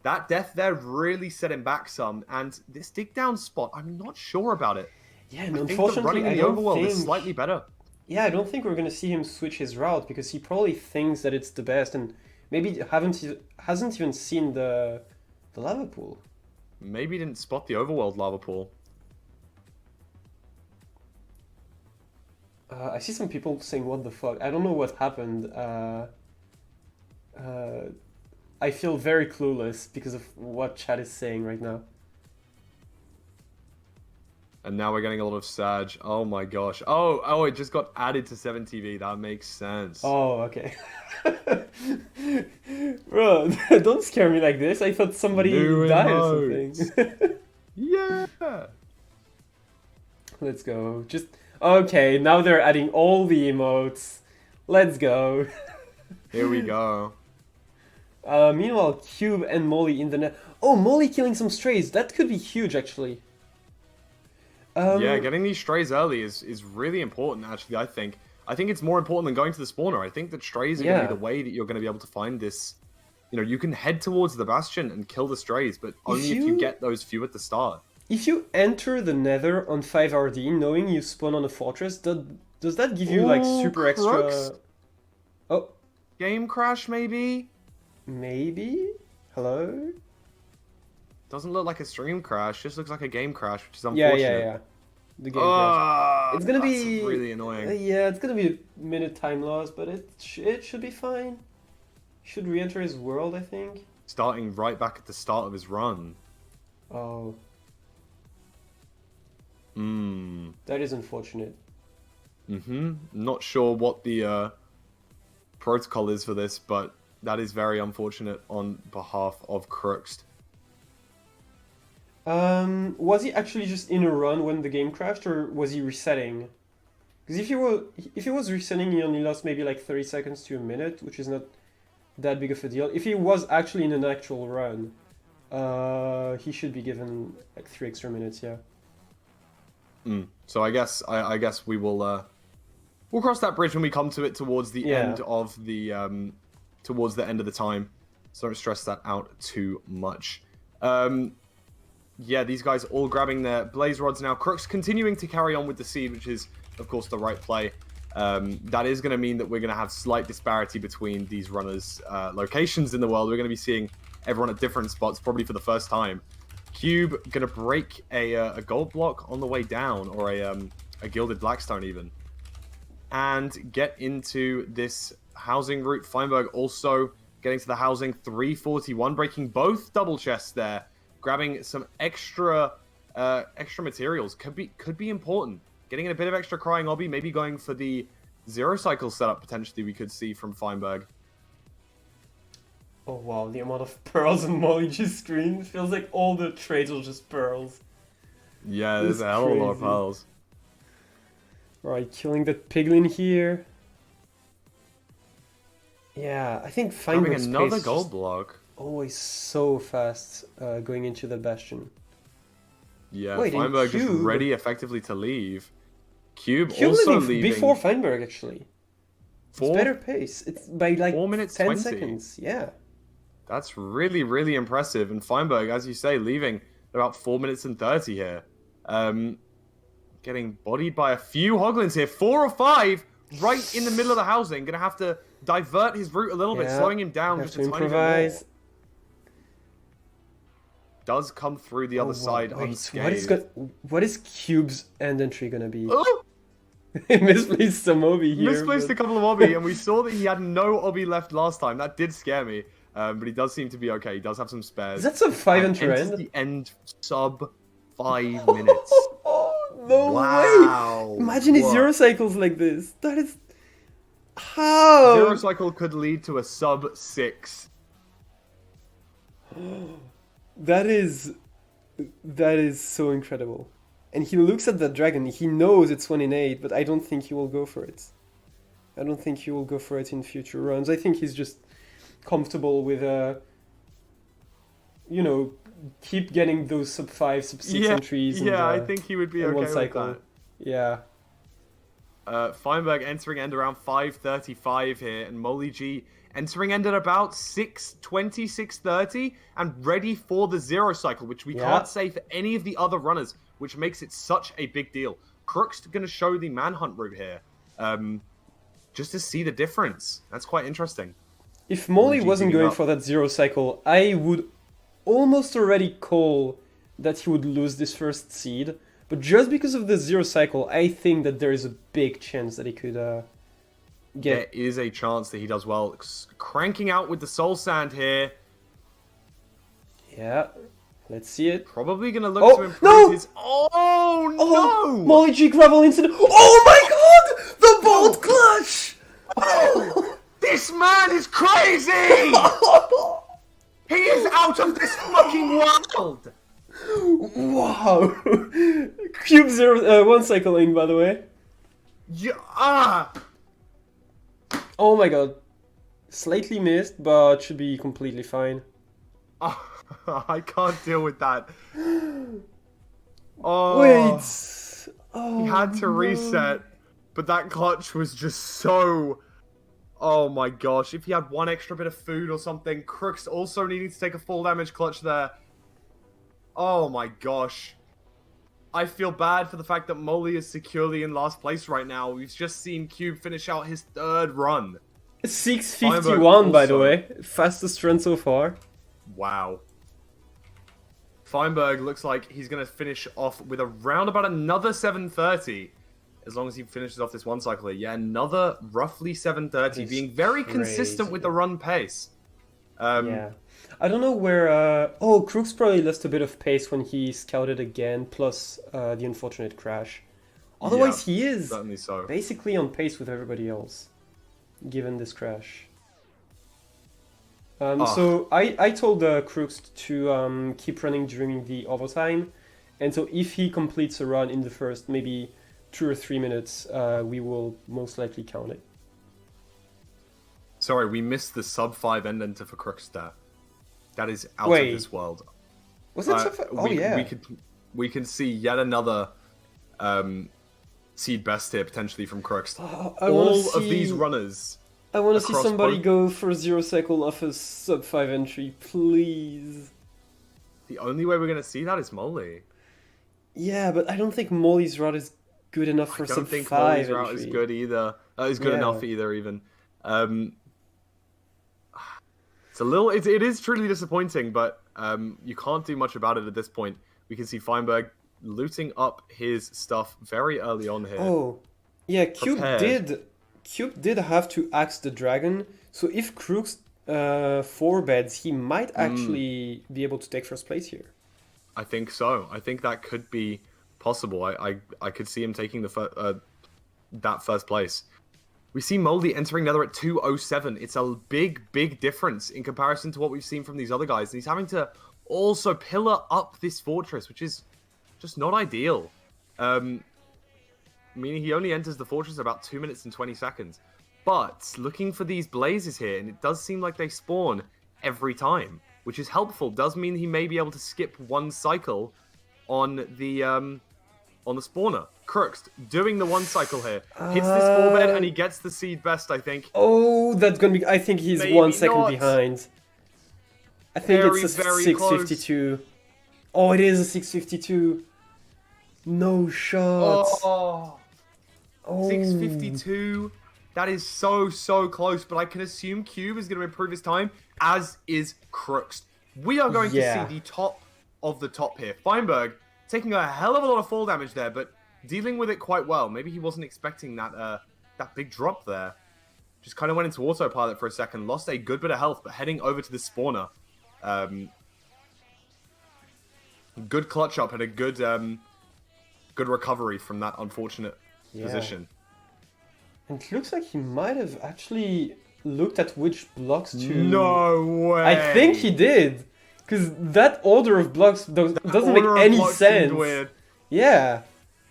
Speaker 2: That death there really set him back some, and this dig down spot, I'm not sure about it.
Speaker 1: Yeah, and unfortunately,
Speaker 2: running in the overworld is slightly better.
Speaker 1: Yeah, I don't think we're gonna see him switch his route because he probably thinks that it's the best, and maybe hasn't even seen the lava pool.
Speaker 2: Maybe didn't spot the overworld lava pool.
Speaker 1: I see some people saying, "What the fuck?" I don't know what happened. I feel very clueless because of what chat is saying right now.
Speaker 2: And now we're getting a lot of Sag. Oh my gosh. Oh, it just got added to 7TV. That makes sense.
Speaker 1: Oh, okay. Bro, don't scare me like this. I thought somebody died or something.
Speaker 2: Yeah.
Speaker 1: Let's go. Okay, now they're adding all the emotes. Let's go.
Speaker 2: Here we go.
Speaker 1: Meanwhile, Cube and Moly in the net. Oh, Moly killing some strays. That could be huge, actually.
Speaker 2: Yeah, getting these strays early is really important, actually, I think. I think it's more important than going to the spawner. I think that strays are going to be the way that you're going to be able to find this. You know, you can head towards the Bastion and kill the strays, but only if you get those few at the start.
Speaker 1: If you enter the Nether on 5RD, knowing you spawn on a fortress, does that give you, like, super extra... Oh.
Speaker 2: Game crash, maybe?
Speaker 1: Maybe? Hello?
Speaker 2: Doesn't look like a stream crash, just looks like a game crash, which is unfortunate.
Speaker 1: Yeah. The game crash. It's gonna be
Speaker 2: really annoying.
Speaker 1: Yeah, it's gonna be a minute time loss, but it should be fine. Should re-enter his world, I think.
Speaker 2: starting right back at the start of his run.
Speaker 1: Oh,
Speaker 2: Hmm.
Speaker 1: that is unfortunate.
Speaker 2: Not sure what the protocol is for this, but that is very unfortunate on behalf of Crooks.
Speaker 1: Was he actually just in a run when the game crashed, or was he resetting? Because if he was resetting, he only lost maybe like 30 seconds to a minute, which is not that big of a deal. If he was actually in an actual run, he should be given like 3 extra minutes. Yeah.
Speaker 2: So I guess we will we'll cross that bridge when we come to it towards the end of the towards the end of the time. So don't stress that out too much. Yeah, these guys all grabbing their blaze rods now. Crooks continuing to carry on with the seed, which is of course the right play. That is going to mean that we're going to have slight disparity between these runners' locations in the world. We're going to be seeing everyone at different spots, probably for the first time. Cube going to break a gold block on the way down, or a gilded blackstone even, and get into this housing route. Feinberg also getting to the housing. 341, breaking both double chests there, grabbing some extra materials. Could be important. Getting in a bit of extra crying obby, maybe going for the zero cycle setup potentially we could see from Feinberg.
Speaker 1: Oh wow, the amount of pearls on Molly's screen feels like all the trades are just pearls.
Speaker 2: Yeah, there's a hell of a lot of pearls.
Speaker 1: Right, killing that piglin here. Yeah, I think Feinberg's
Speaker 2: Having another
Speaker 1: pace
Speaker 2: gold
Speaker 1: just
Speaker 2: block.
Speaker 1: always so fast going into the Bastion.
Speaker 2: Yeah,
Speaker 1: Wait,
Speaker 2: Feinberg just
Speaker 1: Cube...
Speaker 2: ready effectively to leave. Cube
Speaker 1: Cube
Speaker 2: also
Speaker 1: leaving before Feinberg actually. It's better pace. It's by like
Speaker 2: 4 minutes
Speaker 1: 10
Speaker 2: 20.
Speaker 1: seconds. Yeah.
Speaker 2: That's really, really impressive. And Feinberg, as you say, leaving about 4 minutes and 30 here. Getting bodied by a few hoglins here. 4 or 5 right in the middle of the housing. Gonna have to divert his route a little bit, slowing him down just a tiny bit more. Does come through the other side unscathed.
Speaker 1: What is Cube's end entry gonna be?
Speaker 2: Oh!
Speaker 1: He misplaced some obby here.
Speaker 2: Misplaced a couple of obby, and we saw that he had no obby left last time. That did scare me. But he does seem to be okay. He does have some spares.
Speaker 1: Is that sub 5 enter
Speaker 2: end?
Speaker 1: end?
Speaker 2: The end sub 5 minutes.
Speaker 1: No way! Imagine his zero cycles like this. That is... How?
Speaker 2: Zero cycle could lead to a sub 6.
Speaker 1: That is so incredible. And he looks at the dragon. He knows it's 1 in 8, but I don't think he will go for it. I don't think he will go for it in future runs. I think he's just comfortable with you know, keep getting those sub 5, sub 6 entries.
Speaker 2: Yeah, I think he would be okay with that.
Speaker 1: Yeah.
Speaker 2: Feinberg entering end around 5:35 here, and Molly G entering end at about 6:20, 6:30, and ready for the zero cycle, which we can't say for any of the other runners, which makes it such a big deal. Crook's going to show the manhunt route here, just to see the difference. That's quite interesting.
Speaker 1: If Molly wasn't going for that zero cycle, I would almost already call that he would lose this first seed. But just because of the zero cycle, I think that there is a big chance that he could get...
Speaker 2: There is a chance that he does well. Cranking out with the soul sand here.
Speaker 1: Yeah, let's see it.
Speaker 2: Probably going to look to improve his... Oh, no!
Speaker 1: Molly G gravel incident. Oh my god! The bolt clutch!
Speaker 2: Oh! This man is crazy! He is out of this fucking world!
Speaker 1: Wow! Cube 1 cycling, by the way.
Speaker 2: Yeah.
Speaker 1: Oh my god. Slightly missed, but should be completely fine.
Speaker 2: I can't deal with that. Oh,
Speaker 1: wait! Oh,
Speaker 2: he had to reset, but that clutch was just so... Oh my gosh, if he had one extra bit of food or something. Crooks also needing to take a full damage clutch there. Oh my gosh. I feel bad for the fact that Molly is securely in last place right now. We've just seen Cube finish out his 3rd run.
Speaker 1: 6:51, by the way. Fastest run so far.
Speaker 2: Wow. Feinberg looks like he's going to finish off with around about another 7:30. As long as he finishes off this one cycle here. Yeah, another roughly 7:30. Being very consistent with the run pace.
Speaker 1: Yeah. I don't know where. Oh, Crooks probably lost a bit of pace when he scouted again, plus the unfortunate crash.
Speaker 2: Yeah,
Speaker 1: Otherwise, he is
Speaker 2: certainly so.
Speaker 1: basically on pace with everybody else, given this crash.
Speaker 2: Ah,
Speaker 1: So I told Crooks to keep running during the overtime, and so if he completes a run in the first maybe 2 or 3 minutes, we will most likely count it.
Speaker 2: sorry, we missed the sub 5 end enter for Crookstat. That is out of
Speaker 1: Wait,
Speaker 2: this world.
Speaker 1: was that so far? Oh
Speaker 2: We
Speaker 1: yeah.
Speaker 2: can see yet another seed best here potentially from Crooks.
Speaker 1: Oh, I want to
Speaker 2: All of these
Speaker 1: see.
Speaker 2: runners
Speaker 1: I want to see
Speaker 2: across
Speaker 1: somebody
Speaker 2: both.
Speaker 1: go for 0 cycle off a sub 5 entry, please.
Speaker 2: The only way we're gonna see that is Molly.
Speaker 1: Yeah, but I don't think Molly's route is good enough
Speaker 2: I
Speaker 1: for
Speaker 2: don't
Speaker 1: sub
Speaker 2: think
Speaker 1: 5
Speaker 2: Molly's route is
Speaker 1: entry.
Speaker 2: good either. Is good
Speaker 1: Yeah.
Speaker 2: enough either even. Um, it's a little. It is truly disappointing, but you can't do much about it at this point. We can see Feinberg looting up his stuff very early on here.
Speaker 1: Oh, yeah,
Speaker 2: Prepared.
Speaker 1: Cube did have to axe the dragon, so if Crooks 4 beds, he might
Speaker 2: Mm,
Speaker 1: actually be able to take first place here.
Speaker 2: I think so. I think that could be possible. I could see him taking that first place. We see Moldy entering Nether at 207. It's a big difference in comparison to what we've seen from these other guys. And he's having to also pillar up this fortress, which is just not ideal. Meaning he only enters the fortress about 2 minutes and 20 seconds. But looking for these blazes here, and it does seem like they spawn every time, which is helpful. Does mean he may be able to skip one cycle on the spawner. Crooks doing the one cycle here. Hits this 4 bed and he gets the seed best, I think.
Speaker 1: Oh, that's gonna be. I think he's
Speaker 2: Maybe
Speaker 1: 1 second
Speaker 2: not.
Speaker 1: behind. I think it's a
Speaker 2: Very close.
Speaker 1: 652. Oh, it is a 652. No shot.
Speaker 2: Oh,
Speaker 1: Oh,
Speaker 2: 652. That is so close, but I can assume Cube is going to improve his time, as is Crooks. We are going
Speaker 1: yeah.
Speaker 2: to see the top of the top here. Feinberg taking a hell of a lot of fall damage there, but dealing with it quite well. Maybe he wasn't expecting that big drop there. Just kind of went into autopilot for a second, lost a good bit of health, but heading over to the spawner. Good clutch up and a good recovery from that unfortunate position.
Speaker 1: And it looks like he might have actually looked at which blocks to.
Speaker 2: No way!
Speaker 1: I think he did. Because that order of blocks doesn't make
Speaker 2: Order of
Speaker 1: any
Speaker 2: blocks
Speaker 1: sense.
Speaker 2: seemed weird.
Speaker 1: Yeah.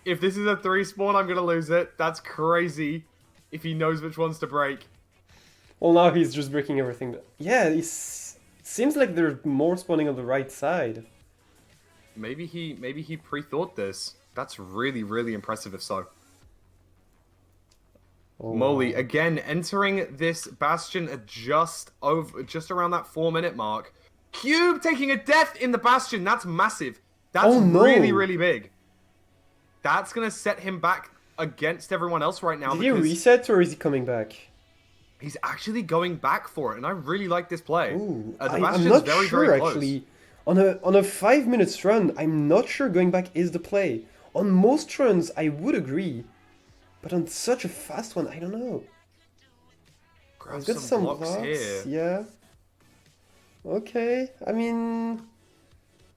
Speaker 2: If this is a 3 spawn, I'm gonna lose it. That's crazy. If he knows which ones to break.
Speaker 1: Well, now he's just breaking everything. Yeah, it seems like they're more spawning on the right side.
Speaker 2: Maybe he pre-thought this. That's really impressive if so.
Speaker 1: Oh,
Speaker 2: Molly
Speaker 1: wow.
Speaker 2: again entering this Bastion at just around that 4-minute mark. Cube taking a death in the Bastion. That's massive. That's
Speaker 1: Oh, no.
Speaker 2: really big. That's gonna set him back against everyone else right now.
Speaker 1: Did he
Speaker 2: Because
Speaker 1: reset or is he coming back?
Speaker 2: he's actually going back for it, and I really like this play.
Speaker 1: Ooh,
Speaker 2: The
Speaker 1: I'm
Speaker 2: Bastion's
Speaker 1: not
Speaker 2: very
Speaker 1: sure
Speaker 2: close.
Speaker 1: actually. On a 5 minutes run, I'm not sure going back is the play. On most runs, I would agree, but on such a fast one, I don't know.
Speaker 2: Grab
Speaker 1: I've got
Speaker 2: some
Speaker 1: some
Speaker 2: blocks here.
Speaker 1: yeah. Okay, I mean,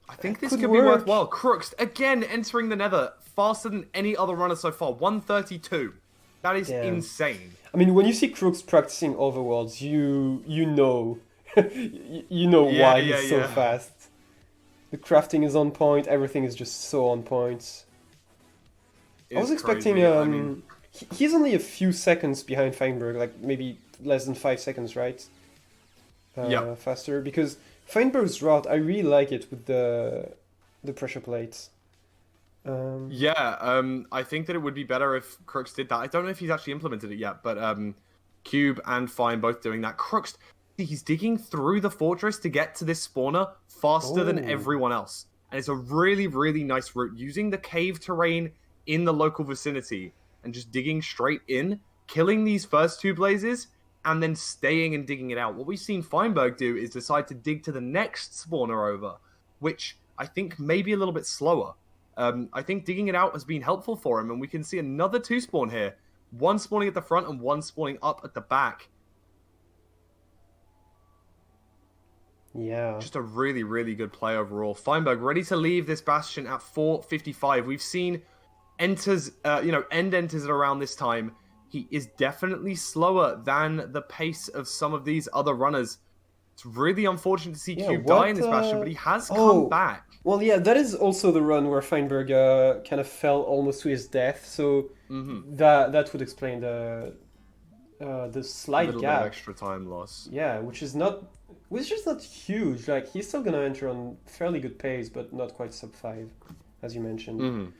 Speaker 2: I think this
Speaker 1: could
Speaker 2: could be
Speaker 1: work.
Speaker 2: worthwhile. Crooks again entering the Nether faster than any other runner so far. 132. That is
Speaker 1: Damn.
Speaker 2: insane.
Speaker 1: I mean, when you see Crooks practicing overworlds, you know, you know
Speaker 2: Yeah,
Speaker 1: why
Speaker 2: yeah,
Speaker 1: he's so
Speaker 2: yeah.
Speaker 1: fast. The crafting is on point. Everything is just so on point. I was
Speaker 2: It's
Speaker 1: expecting
Speaker 2: crazy. I mean,
Speaker 1: he's only a few seconds behind Feinberg, like maybe less than 5 seconds, right?
Speaker 2: Yeah.
Speaker 1: Faster because Feinberg's route, I really like it with the pressure plates.
Speaker 2: yeah, I think that it would be better if Crooks did that. I don't know if he's actually implemented it yet, but Cube and Fine both doing that. Crooks, he's digging through the fortress to get to this spawner faster than
Speaker 1: Oh.
Speaker 2: everyone else. And it's a really nice route, using the cave terrain in the local vicinity and just digging straight in, killing these first 2 blazes, and then staying and digging it out. What we've seen Feinberg do is decide to dig to the next spawner over, which I think may be a little bit slower. I think digging it out has been helpful for him, and we can see another 2 spawn here. One spawning at the front and one spawning up at the back.
Speaker 1: Yeah.
Speaker 2: Just a really, really good play overall. Feinberg ready to leave this Bastion at 4:55. We've seen enters, end enters at around this time. He is definitely slower than the pace of some of these other runners. It's really unfortunate to see
Speaker 1: Yeah,
Speaker 2: Cube die in
Speaker 1: what...
Speaker 2: this Bastion, but he has come
Speaker 1: Oh,
Speaker 2: back.
Speaker 1: well, yeah, that is also the run where Feinberg kind of fell almost to his death, so that would explain the
Speaker 2: A
Speaker 1: slight
Speaker 2: little bit of
Speaker 1: gap.
Speaker 2: extra time loss.
Speaker 1: Yeah, which is not huge. Like, he's still gonna enter on fairly good pace, but not quite sub 5, as you mentioned.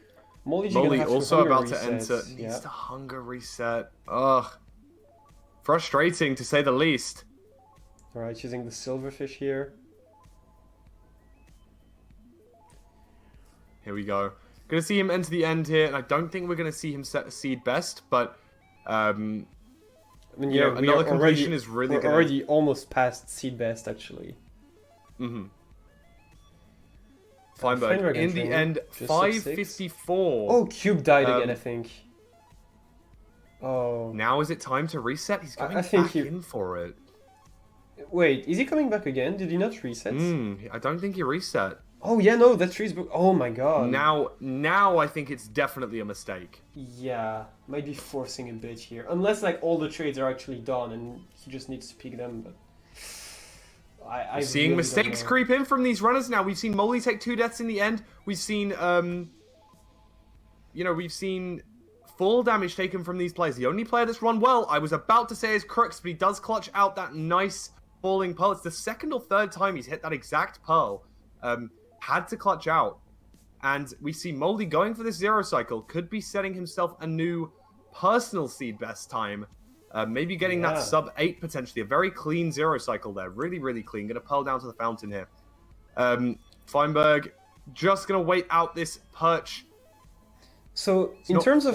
Speaker 1: Molly's gonna
Speaker 2: Molly
Speaker 1: have to
Speaker 2: also
Speaker 1: hunger
Speaker 2: about to
Speaker 1: reset.
Speaker 2: enter.
Speaker 1: Yeah.
Speaker 2: Needs to hunger reset. Ugh. Frustrating to say the least.
Speaker 1: Alright, using the silverfish here.
Speaker 2: Here we go. Gonna see him enter the end here, and I don't think we're gonna see him set a seed best, but
Speaker 1: I mean,
Speaker 2: you know,
Speaker 1: we
Speaker 2: another
Speaker 1: are
Speaker 2: completion is really
Speaker 1: we're
Speaker 2: gonna...
Speaker 1: already almost past seed best, actually.
Speaker 2: Feinberg in the
Speaker 1: entering,
Speaker 2: end,
Speaker 1: just
Speaker 2: 5:54.
Speaker 1: Oh, Cube died again, I think. Oh.
Speaker 2: Now is it time to reset? He's going
Speaker 1: I think
Speaker 2: back in for it.
Speaker 1: Wait, is he coming back again? Did he not reset?
Speaker 2: I don't think he reset.
Speaker 1: Oh yeah, no, that tree's... Oh my god.
Speaker 2: Now I think it's definitely a mistake.
Speaker 1: Yeah, might be forcing a bit here. Unless, like, all the trades are actually done and he just needs to pick them, but...
Speaker 2: We're seeing mistakes creep in from these runners now. We've seen Molly take 2 deaths in the end. We've seen, we've seen full damage taken from these players. The only player that's run well, I was about to say, is Crux, but he does clutch out that nice falling pearl. It's the second or third time he's hit that exact pearl. Had to clutch out. And we see Moldy going for this 0 cycle. Could be setting himself a new personal seed best time. Maybe getting that sub 8 potentially. A very clean 0 cycle there. Really, really clean. Going to pearl down to the fountain here. Feinberg just going to wait out this perch.
Speaker 1: So, in terms of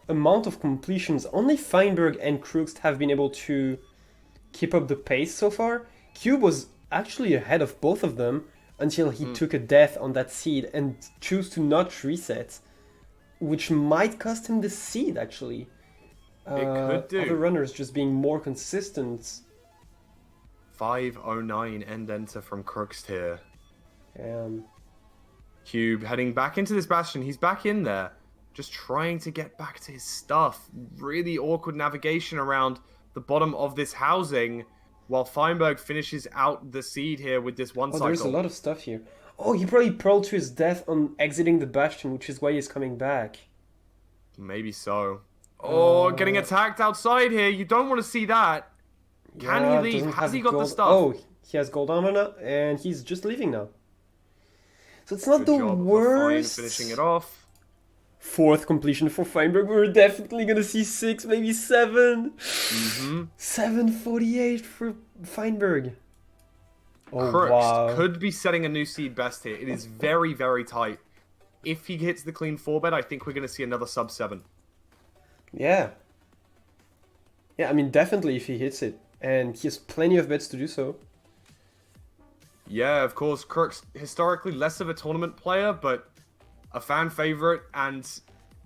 Speaker 1: amount of completions, only Feinberg and Krugst have been able to keep up the pace so far. Cube was actually ahead of both of them until he took a death on that seed and chose to not reset, which might cost him the seed, actually.
Speaker 2: It could do.
Speaker 1: Other runners just being more consistent.
Speaker 2: 5:09 end enter from Crux here.
Speaker 1: Um,
Speaker 2: Cube heading back into this Bastion. He's back in there. Just trying to get back to his stuff. Really awkward navigation around the bottom of this housing while Feinberg finishes out the seed here with this one cycle.
Speaker 1: There's a lot of stuff here. Oh, he probably pearled to his death on exiting the Bastion, which is why he's coming back.
Speaker 2: Maybe so. Oh, getting attacked outside here. You don't want to see that. Can he leave? Has he got the stuff?
Speaker 1: Oh, he has gold armor now, and he's just leaving now. So it's not
Speaker 2: Good
Speaker 1: the
Speaker 2: job
Speaker 1: worst.
Speaker 2: for finishing it off.
Speaker 1: 4th completion for Feinberg. We're definitely gonna see 6, maybe 7. 7:48 for Feinberg. Oh,
Speaker 2: Crux
Speaker 1: wow.
Speaker 2: could be setting a new seed best here. It is very, very tight. If he hits the clean 4-bet, I think we're going to see another sub 7.
Speaker 1: Yeah. Yeah, I mean, definitely if he hits it. And he has plenty of bets to do so.
Speaker 2: Yeah, of course, Crux, historically less of a tournament player, but a fan favorite, and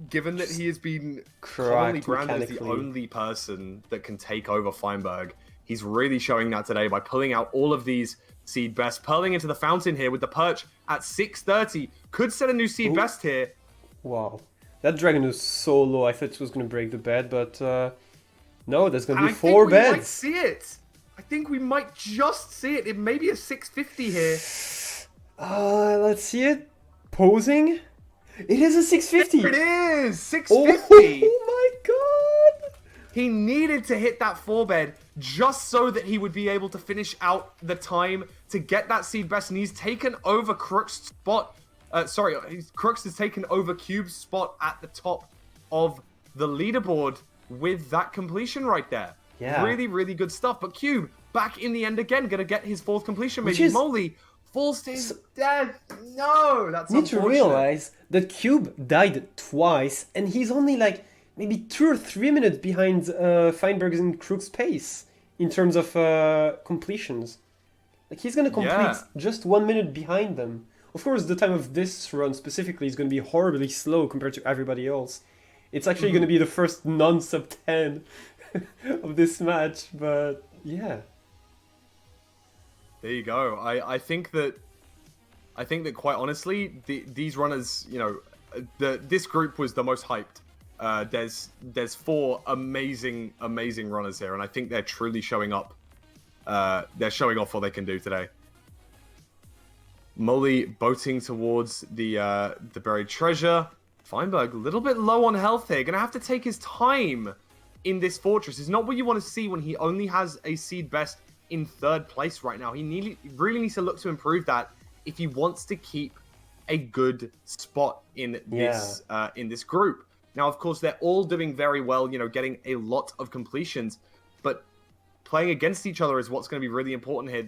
Speaker 2: given that he has been commonly branded as the only person that can take over Feinberg, he's really showing that today by pulling out all of these seed best, pearling into the fountain here with the perch at 6:30. Could set a new seed best here.
Speaker 1: Wow. That dragon was so low, I thought it was going to break the bed, but no, there's going to be 4 beds.
Speaker 2: I think we might see it. I think we might just see it. It may be a 650 here.
Speaker 1: Let's see it. Posing. It is a 650.
Speaker 2: There it is. 650.
Speaker 1: Oh my god.
Speaker 2: He needed to hit that 4-bed just so that he would be able to finish out the time to get that seed best. And he's taken over Crux' spot. Crux has taken over Cube's spot at the top of the leaderboard with that completion right there.
Speaker 1: Yeah.
Speaker 2: Really, really good stuff. But Cube, back in the end again, going to get his 4th completion. Maybe Molly falls to his death. No, that's unfortunate.
Speaker 1: You need to realize that Cube died twice, and he's only like maybe 2 or 3 minutes behind Feinberg's and Krug's pace in terms of completions. Like, he's going to complete just 1 minute behind them. Of course, the time of this run specifically is going to be horribly slow compared to everybody else. It's actually going to be the first non-sub 10 of this match, but yeah.
Speaker 2: There you go. I think that quite honestly, these runners, you know, this group was the most hyped. There's four amazing runners here, and I think they're truly showing up. They're showing off what they can do today. Molly boating towards the buried treasure. Feinberg a little bit low on health here. Gonna have to take his time in this fortress. It's not what you want to see when he only has a seed best in 3rd place right now. He really needs to look to improve that if he wants to keep a good spot in this group. Now, of course, they're all doing very well, you know, getting a lot of completions, but playing against each other is what's going to be really important here.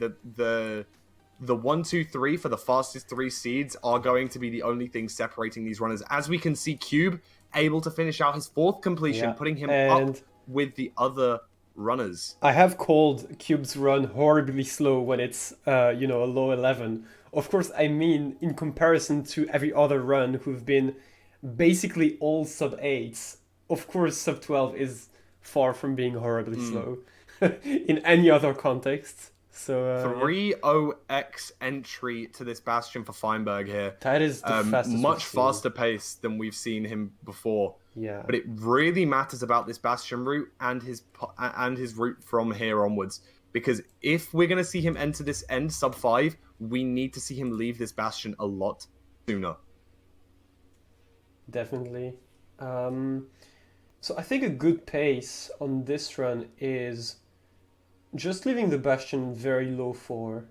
Speaker 2: The 1, 2, 3 for the fastest 3 seeds are going to be the only thing separating these runners. As we can see, Cube able to finish out his 4th completion, putting him up with the other runners.
Speaker 1: I have called Cube's run horribly slow when it's, you know, a low 11. Of course, I mean, in comparison to every other run who've been basically all sub 8s, of course, sub 12 is far from being horribly slow in any other context. So
Speaker 2: 3-0x entry to this Bastion for Feinberg here.
Speaker 1: That is the fastest
Speaker 2: much faster pace than we've seen him before.
Speaker 1: Yeah.
Speaker 2: But it really matters about this Bastion route and his route from here onwards. Because if we're going to see him enter this end sub 5, we need to see him leave this Bastion a lot sooner.
Speaker 1: Definitely. So I think a good pace on this run is just leaving the Bastion very low for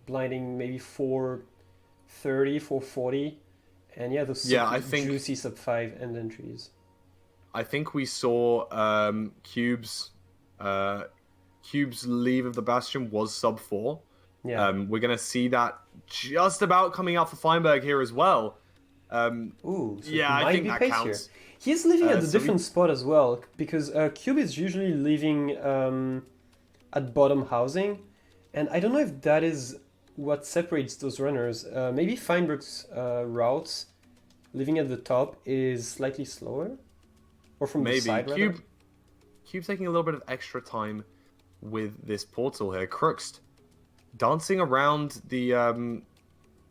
Speaker 1: blinding maybe 430, 440, and yeah, those juicy sub 5 end entries.
Speaker 2: I think we saw Cube's leave of the Bastion was sub 4.
Speaker 1: Yeah.
Speaker 2: We're gonna see that just about coming out for Feinberg here as well.
Speaker 1: So
Speaker 2: yeah, I think that counts.
Speaker 1: Here. He's living at a different spot as well, because Cube is usually living at bottom housing, and I don't know if that is what separates those runners. Maybe Feinberg's routes, living at the top, is slightly slower, or from the side.
Speaker 2: Maybe Cube's taking a little bit of extra time with this portal here. Crooks dancing around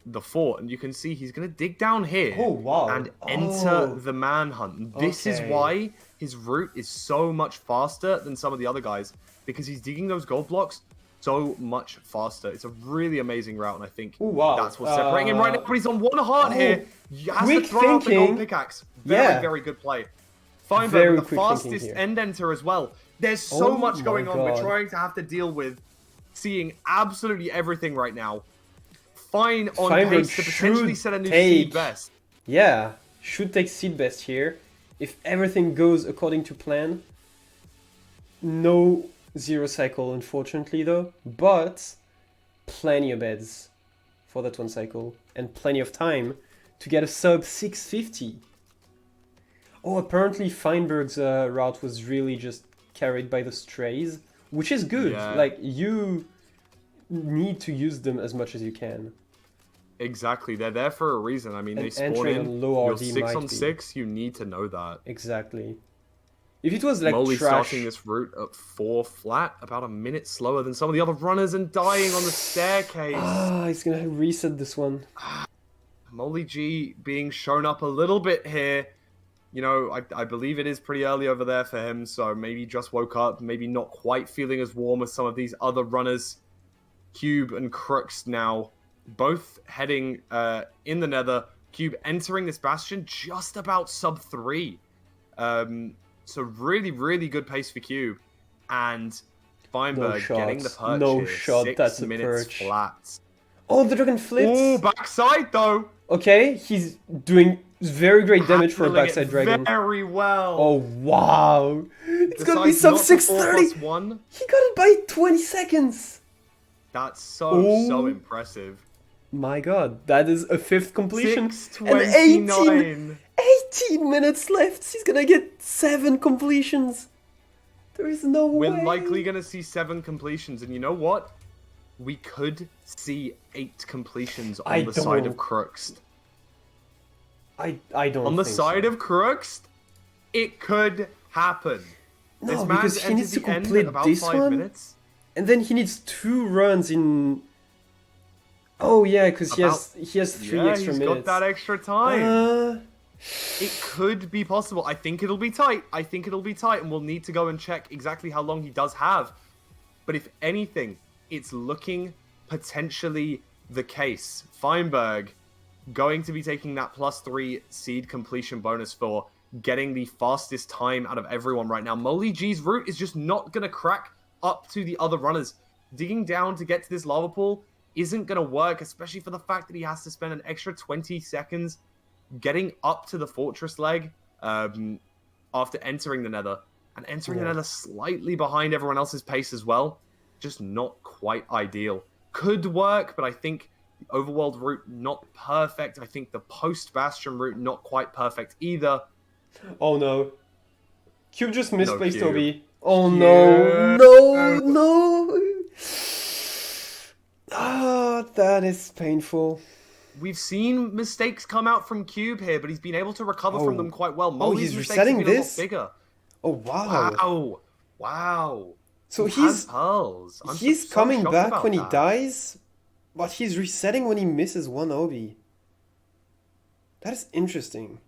Speaker 2: the fort, and you can see he's going to dig down here and enter the manhunt. This is why his route is so much faster than some of the other guys, because he's digging those gold blocks so much faster. It's a really amazing route, and I think that's what's separating him right now. But he's on 1 heart here. He has to throw out the gold pickaxe. Very good play. Feinberg with the fastest end enter as well. There's so much going on. We're trying to have to deal with seeing absolutely everything right now. On pace to potentially set a new seed best.
Speaker 1: Yeah, should take seed best here. If everything goes according to plan. No 0 cycle, unfortunately, though. But plenty of beds for that 1 cycle. And plenty of time to get a sub 650. Oh, apparently Feinberg's route was really just carried by the strays. Which is good.
Speaker 2: Yeah.
Speaker 1: Like, you need to use them as much as you can.
Speaker 2: Exactly, they're there for a reason. I mean, they spawn in. You're 6 on 6. You need to know that.
Speaker 1: Exactly. If it was like
Speaker 2: Molly
Speaker 1: trash...
Speaker 2: starting this route at 4 flat, about a minute slower than some of the other runners, and dying on the staircase.
Speaker 1: He's gonna reset this one.
Speaker 2: Molly G being shown up a little bit here. You know, I believe it is pretty early over there for him, so maybe just woke up, maybe not quite feeling as warm as some of these other runners. Cube and Crooks now both heading in the Nether. Cube entering this Bastion just about sub 3. So really, really good pace for Cube. And Feinberg getting the perch here.
Speaker 1: Shot,
Speaker 2: 6
Speaker 1: that's a
Speaker 2: minutes
Speaker 1: perch.
Speaker 2: flat.
Speaker 1: Oh, the dragon flips!
Speaker 2: Oh, backside though!
Speaker 1: Okay, he's doing very great damage for a backside dragon.
Speaker 2: Very well.
Speaker 1: Oh, wow. It's gonna be sub 630! He got it by 20 seconds!
Speaker 2: That's so impressive.
Speaker 1: My god, that is a 5th completion.
Speaker 2: 6:29.
Speaker 1: And 18 minutes left. He's gonna get 7 completions. There is no way.
Speaker 2: We're likely gonna see 7 completions, and you know what? We could see 8 completions on the side of Crooks.
Speaker 1: I don't.
Speaker 2: On the side of Crooks, it could happen.
Speaker 1: No,
Speaker 2: this
Speaker 1: because he needs to complete
Speaker 2: about
Speaker 1: this
Speaker 2: 5
Speaker 1: one.
Speaker 2: minutes.
Speaker 1: And then he needs 2 runs in. Oh yeah, because he has 3 extra
Speaker 2: he's
Speaker 1: minutes.
Speaker 2: got that extra time. It could be possible. I think it'll be tight. And we'll need to go and check exactly how long he does have. But if anything, it's looking potentially the case. Feinberg going to be taking that +3 seed completion bonus for getting the fastest time out of everyone right now. Molly G's route is just not going to crack up to the other runners. Digging down to get to this lava pool isn't going to work, especially for the fact that he has to spend an extra 20 seconds getting up to the fortress leg after entering the Nether. And entering the Nether slightly behind everyone else's pace as well. Just not quite ideal. Could work, but I think the overworld route not perfect. I think the post-Bastion route not quite perfect either.
Speaker 1: Oh no. Cube just misplaced
Speaker 2: Cube.
Speaker 1: Obi. Oh
Speaker 2: Cube.
Speaker 1: no. Ah, that is painful.
Speaker 2: We've seen mistakes come out from Cube here, but he's been able to recover from them quite well. Molly's
Speaker 1: he's
Speaker 2: mistakes have
Speaker 1: resetting
Speaker 2: been a lot
Speaker 1: this?
Speaker 2: bigger.
Speaker 1: Oh wow.
Speaker 2: Wow.
Speaker 1: So
Speaker 2: he's pearls.
Speaker 1: He's
Speaker 2: so
Speaker 1: coming
Speaker 2: shocked
Speaker 1: back
Speaker 2: about
Speaker 1: when he
Speaker 2: that.
Speaker 1: dies, but he's resetting when he misses 1 Obi. That is interesting.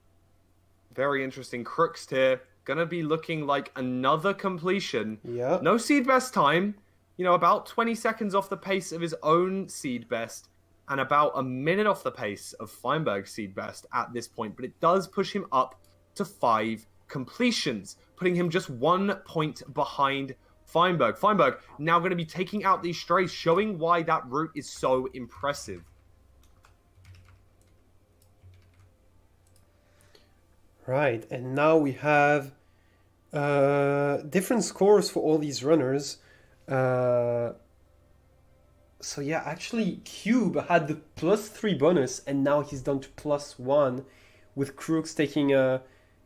Speaker 2: Very interesting. Crooks here. Gonna be looking like another completion.
Speaker 1: Yeah.
Speaker 2: No seed best time. About 20 seconds off the pace of his own seed best. And about a minute off the pace of Feinberg's seed best at this point. But it does push him up to 5 completions. Putting him just 1 point behind Feinberg. Feinberg now going to be taking out these strays. Showing why that route is so impressive.
Speaker 1: Right, and now we have different scores for all these runners. So yeah, actually Cube had the +3 bonus, and now he's down to +1, with Crooks taking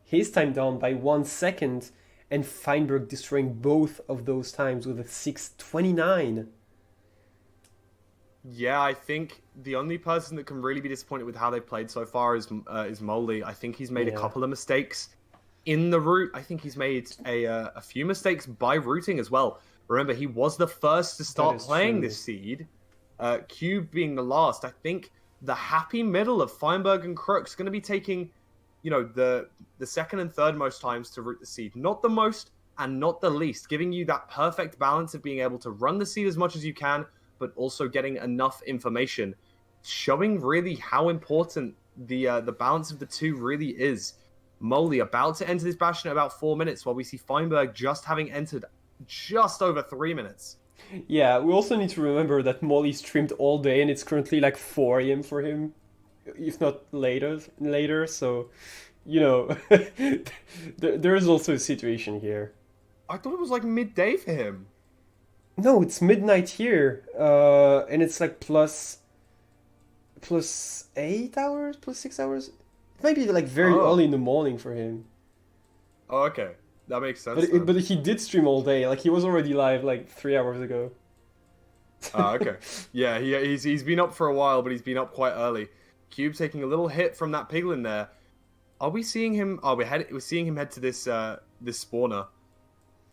Speaker 1: his time down by 1 second, and Feinberg destroying both of those times with a 6:29.
Speaker 2: Yeah, I think the only person that can really be disappointed with how they played so far is Molly. I think he's made a couple of mistakes in the route. I think he's made a few mistakes by routing as well. Remember, he was the first to start playing this seed. Cube being the last. I think the happy middle of Feinberg and Crooks going to be taking, the second and third most times to route the seed. Not the most and not the least. Giving you that perfect balance of being able to run the seed as much as you can, but also getting enough information, showing really how important the balance of the two really is. Molly about to enter this Bastion in about 4 minutes, while we see Feinberg just having entered just over 3 minutes.
Speaker 1: Yeah, we also need to remember that Molly streamed all day, and it's currently like 4 a.m. for him, if not later. So, there is also a situation here.
Speaker 2: I thought it was like midday for him.
Speaker 1: No, it's midnight here, and it's like plus 8 hours, plus 6 hours. It might be like very early in the morning for him.
Speaker 2: Oh, okay, that makes sense.
Speaker 1: But he did stream all day. Like he was already live like 3 hours ago.
Speaker 2: Okay. Yeah, he's been up for a while, but he's been up quite early. Cube taking a little hit from that piglin there. Are we seeing him? Oh, we're seeing him head to this spawner.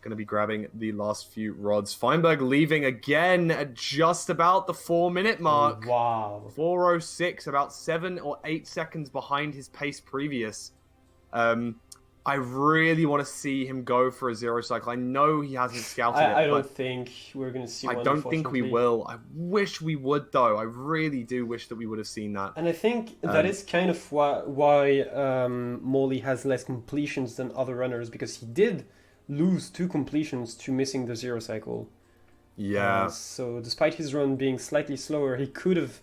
Speaker 2: Going to be grabbing the last few rods. Feinberg leaving again at just about the 4 minute mark.
Speaker 1: Oh, wow.
Speaker 2: 4:06, about 7 or 8 seconds behind his pace previous. I really want to see him go for a 0 cycle. I know he hasn't scouted it.
Speaker 1: I don't think we're going to see one.
Speaker 2: I don't think we will. I wish we would, though. I really do wish that we would have seen that.
Speaker 1: And I think that is kind of why Molly has less completions than other runners, because he did lose 2 completions to missing the 0 cycle.
Speaker 2: Yeah.
Speaker 1: So despite his run being slightly slower, he could have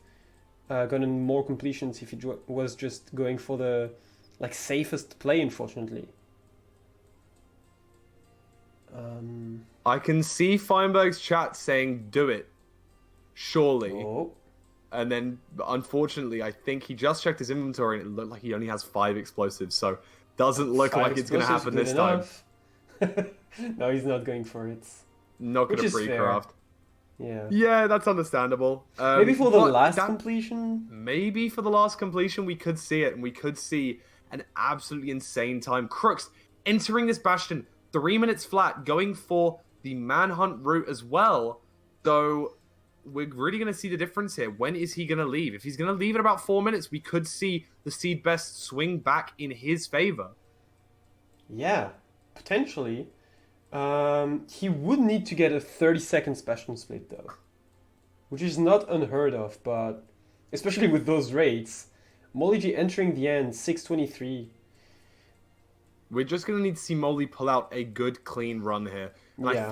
Speaker 1: gotten more completions if he was just going for the safest play, unfortunately.
Speaker 2: I can see Feinberg's chat saying, do it. Surely.
Speaker 1: Oh.
Speaker 2: And then, unfortunately, I think he just checked his inventory and it looked like he only has 5 explosives. So, doesn't look like it's going to happen this time.
Speaker 1: No, he's not going for it.
Speaker 2: Not going to pre-craft.
Speaker 1: Yeah.
Speaker 2: Yeah, that's understandable.
Speaker 1: Maybe for the last completion?
Speaker 2: Maybe for the last completion, we could see it. And we could see an absolutely insane time. Crooks entering this Bastion 3 minutes flat, going for the manhunt route as well. So we're really going to see the difference here. When is he going to leave? If he's going to leave in about 4 minutes, we could see the seed best swing back in his favor.
Speaker 1: Yeah, potentially. He would need to get a 30-second Bastion split though, which is not unheard of, but especially with those rates. Molly entering the end, 6:23.
Speaker 2: We're just going to need to see Molly pull out a good, clean run here. And
Speaker 1: Yeah.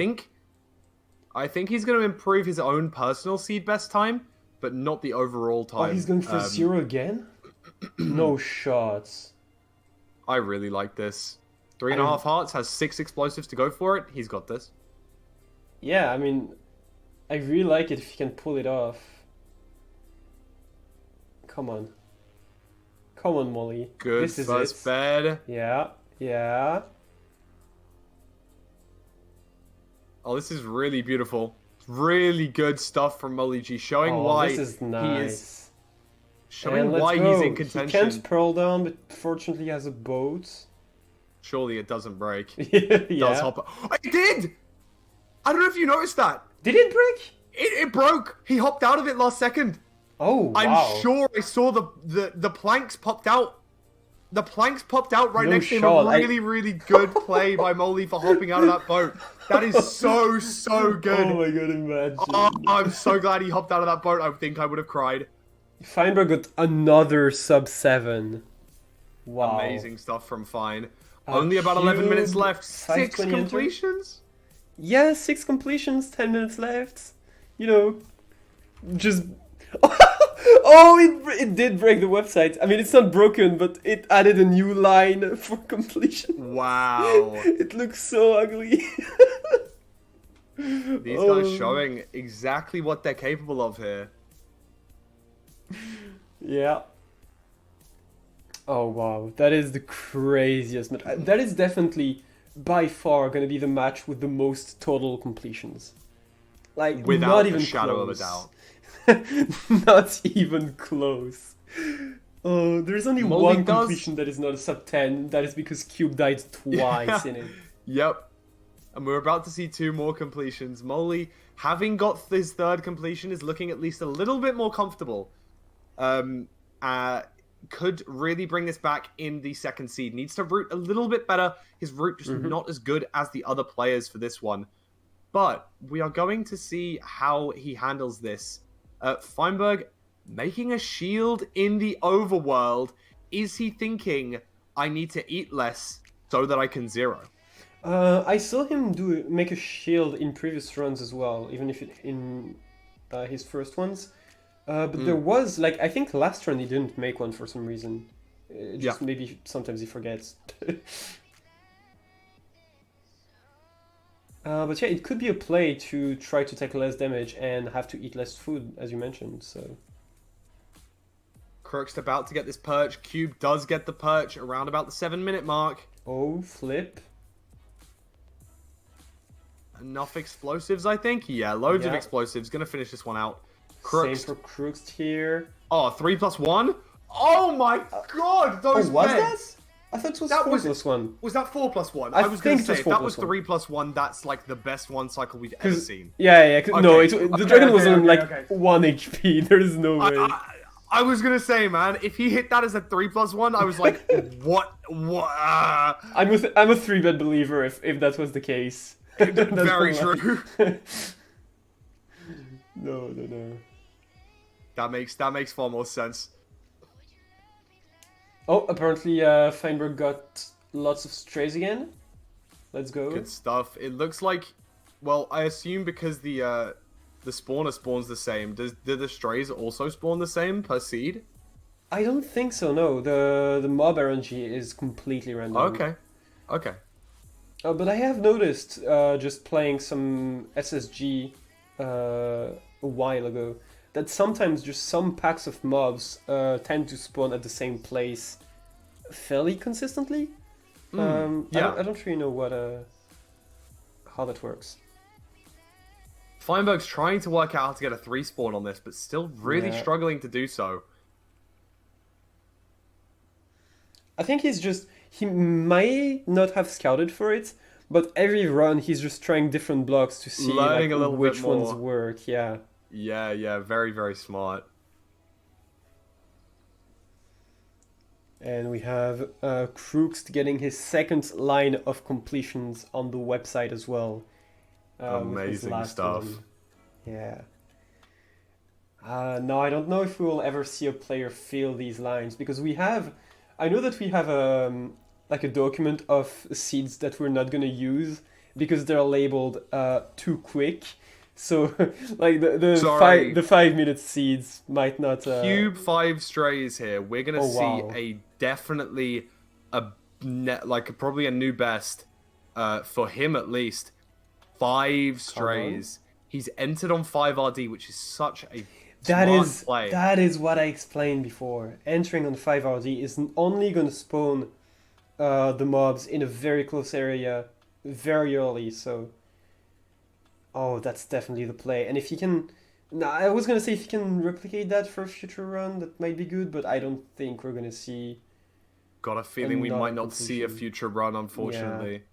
Speaker 2: I think he's going to improve his own personal seed best time, but not the overall time.
Speaker 1: Oh, he's going for 0 again? No shots.
Speaker 2: I really like this. 3.5 hearts, has 6 explosives to go for it. He's got this.
Speaker 1: Yeah, I mean, I really like it if he can pull it off. Come on. Come on, Molly.
Speaker 2: Good
Speaker 1: This is
Speaker 2: first
Speaker 1: it.
Speaker 2: bed.
Speaker 1: Yeah, yeah.
Speaker 2: Oh, this is really beautiful. Really good stuff from Molly G, showing why
Speaker 1: this is nice.
Speaker 2: he is showing
Speaker 1: And let's
Speaker 2: why
Speaker 1: go.
Speaker 2: he's in contention.
Speaker 1: He can't pearl down, but fortunately he has a boat.
Speaker 2: Surely it doesn't break.
Speaker 1: Yeah.
Speaker 2: Does hop? It did. I don't know if you noticed that.
Speaker 1: Did it break?
Speaker 2: It broke. He hopped out of it last second.
Speaker 1: Oh, wow.
Speaker 2: I'm sure I saw the planks popped out. The planks popped out right
Speaker 1: No
Speaker 2: next to him.
Speaker 1: shot.
Speaker 2: A really, really good play by Molly for hopping out of that boat. That is so good.
Speaker 1: Oh my god, imagine.
Speaker 2: Oh, I'm so glad he hopped out of that boat. I think I would have cried.
Speaker 1: Feinberg got another sub 7. Wow.
Speaker 2: Amazing stuff from Fine. Only about 11 minutes left. 6 completions?
Speaker 1: Yeah, 6 completions, 10 minutes left. You know, just... Oh, it did break the website. I mean, it's not broken, but it added a new line for completion.
Speaker 2: Wow.
Speaker 1: It looks so ugly.
Speaker 2: These guys showing exactly what they're capable of here.
Speaker 1: Yeah. Oh, wow. That is the craziest match. That is definitely, by far, going to be the match with the most total completions. Like,
Speaker 2: Without
Speaker 1: not
Speaker 2: a
Speaker 1: even
Speaker 2: shadow of a
Speaker 1: close.
Speaker 2: doubt.
Speaker 1: Not even close. Oh, there's only
Speaker 2: Molly
Speaker 1: one
Speaker 2: does-
Speaker 1: completion that is not a sub 10. That is because Cube died twice in it.
Speaker 2: Yep. And we're about to see 2 more completions. Molly, having got his 3rd completion, is looking at least a little bit more comfortable. Could really bring this back in the 2nd seed. Needs to root a little bit better. His root just not as good as the other players for this one. But we are going to see how he handles this. Feinberg making a shield in the overworld. Is he thinking, I need to eat less so that I can 0?
Speaker 1: I saw him make a shield in previous runs as well, even if in his first ones. But there was, like, I think last run he didn't make one for some reason. Just maybe sometimes he forgets. But yeah, it could be a play to try to take less damage and have to eat less food, as you mentioned, so...
Speaker 2: Crook's about to get this perch. Cube does get the perch around about the 7-minute mark.
Speaker 1: Oh, flip.
Speaker 2: Enough explosives, I think. Yeah, loads of explosives. Gonna finish this one out. Crooks.
Speaker 1: Same for Crooks here.
Speaker 2: Oh, 3+1? Oh my god, those
Speaker 1: was
Speaker 2: beds!
Speaker 1: I thought it was
Speaker 2: That
Speaker 1: 4+1.
Speaker 2: Was that 4+1?
Speaker 1: I
Speaker 2: was going to
Speaker 1: think
Speaker 2: say,
Speaker 1: it
Speaker 2: if
Speaker 1: was
Speaker 2: that was
Speaker 1: 4+1.
Speaker 2: 3+1, that's like the best one cycle we've ever seen.
Speaker 1: Yeah. No,
Speaker 2: Okay.
Speaker 1: the dragon was on like 1 HP. There is no way.
Speaker 2: I was going to say, man, if he hit that as a 3+1, I was like, what?
Speaker 1: I'm a 3-bet believer if that was the case.
Speaker 2: Very true.
Speaker 1: No.
Speaker 2: That makes far more sense.
Speaker 1: Oh, apparently Feinberg got lots of strays again. Let's go.
Speaker 2: Good stuff. It looks like, well, I assume because the spawner spawns the same. Do the strays also spawn the same per seed?
Speaker 1: I don't think so. No, the mob RNG is completely random.
Speaker 2: Okay.
Speaker 1: But I have noticed just playing some SSG a while ago that sometimes just some packs of mobs tend to spawn at the same place fairly consistently. I don't really know how that works.
Speaker 2: Feinberg's trying to work out how to get a 3 spawn on this, but still really struggling to do so.
Speaker 1: I think he may not have scouted for it, But every run, he's just trying different blocks to see like
Speaker 2: Learning a little
Speaker 1: which
Speaker 2: bit
Speaker 1: ones
Speaker 2: more.
Speaker 1: work. Yeah.
Speaker 2: Yeah, very, very smart.
Speaker 1: And we have Crooks getting his second line of completions on the website as well, with his
Speaker 2: Amazing
Speaker 1: last
Speaker 2: stuff.
Speaker 1: one. Yeah. No, I don't know if we will ever see a player fail these lines because we have. I know that we have like a document of seeds that we're not gonna use because they're labeled too quick. So like
Speaker 2: Sorry.
Speaker 1: the 5 minute seeds might not.
Speaker 2: Cube 5 strays here. We're gonna
Speaker 1: Oh
Speaker 2: see
Speaker 1: wow.
Speaker 2: a definitely a like probably a new best for him at least. 5
Speaker 1: Come on.
Speaker 2: strays. He's entered on 5 RD, which is such a smart play.
Speaker 1: That is what I explained before. Entering on 5RD is only going to spawn the mobs in a very close area very early, so oh, that's definitely the play. And if he can no, I was going to say if he can replicate that for a future run, that might be good, but I don't think we're going to see
Speaker 2: Got a feeling we
Speaker 1: another
Speaker 2: might not see a
Speaker 1: completion.
Speaker 2: future run,
Speaker 1: Yeah.
Speaker 2: unfortunately.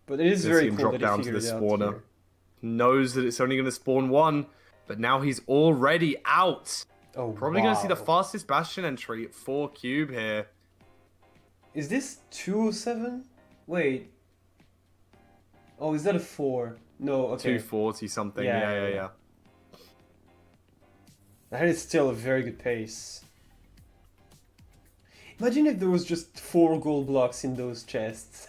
Speaker 1: But it is
Speaker 2: Gonna see
Speaker 1: very
Speaker 2: him
Speaker 1: cool
Speaker 2: drop
Speaker 1: that he
Speaker 2: down to
Speaker 1: figured
Speaker 2: this
Speaker 1: it out
Speaker 2: spawner.
Speaker 1: here.
Speaker 2: Knows that it's only going to spawn one, but now he's already out.
Speaker 1: Oh,
Speaker 2: Probably going to see the
Speaker 1: wow.
Speaker 2: fastest Bastion entry for Cube here.
Speaker 1: Is this 207? Wait. Oh, is that a 4? No, okay.
Speaker 2: 240 something.
Speaker 1: Yeah.
Speaker 2: Yeah.
Speaker 1: That is still a very good pace. Imagine if there was just 4 gold blocks in those chests.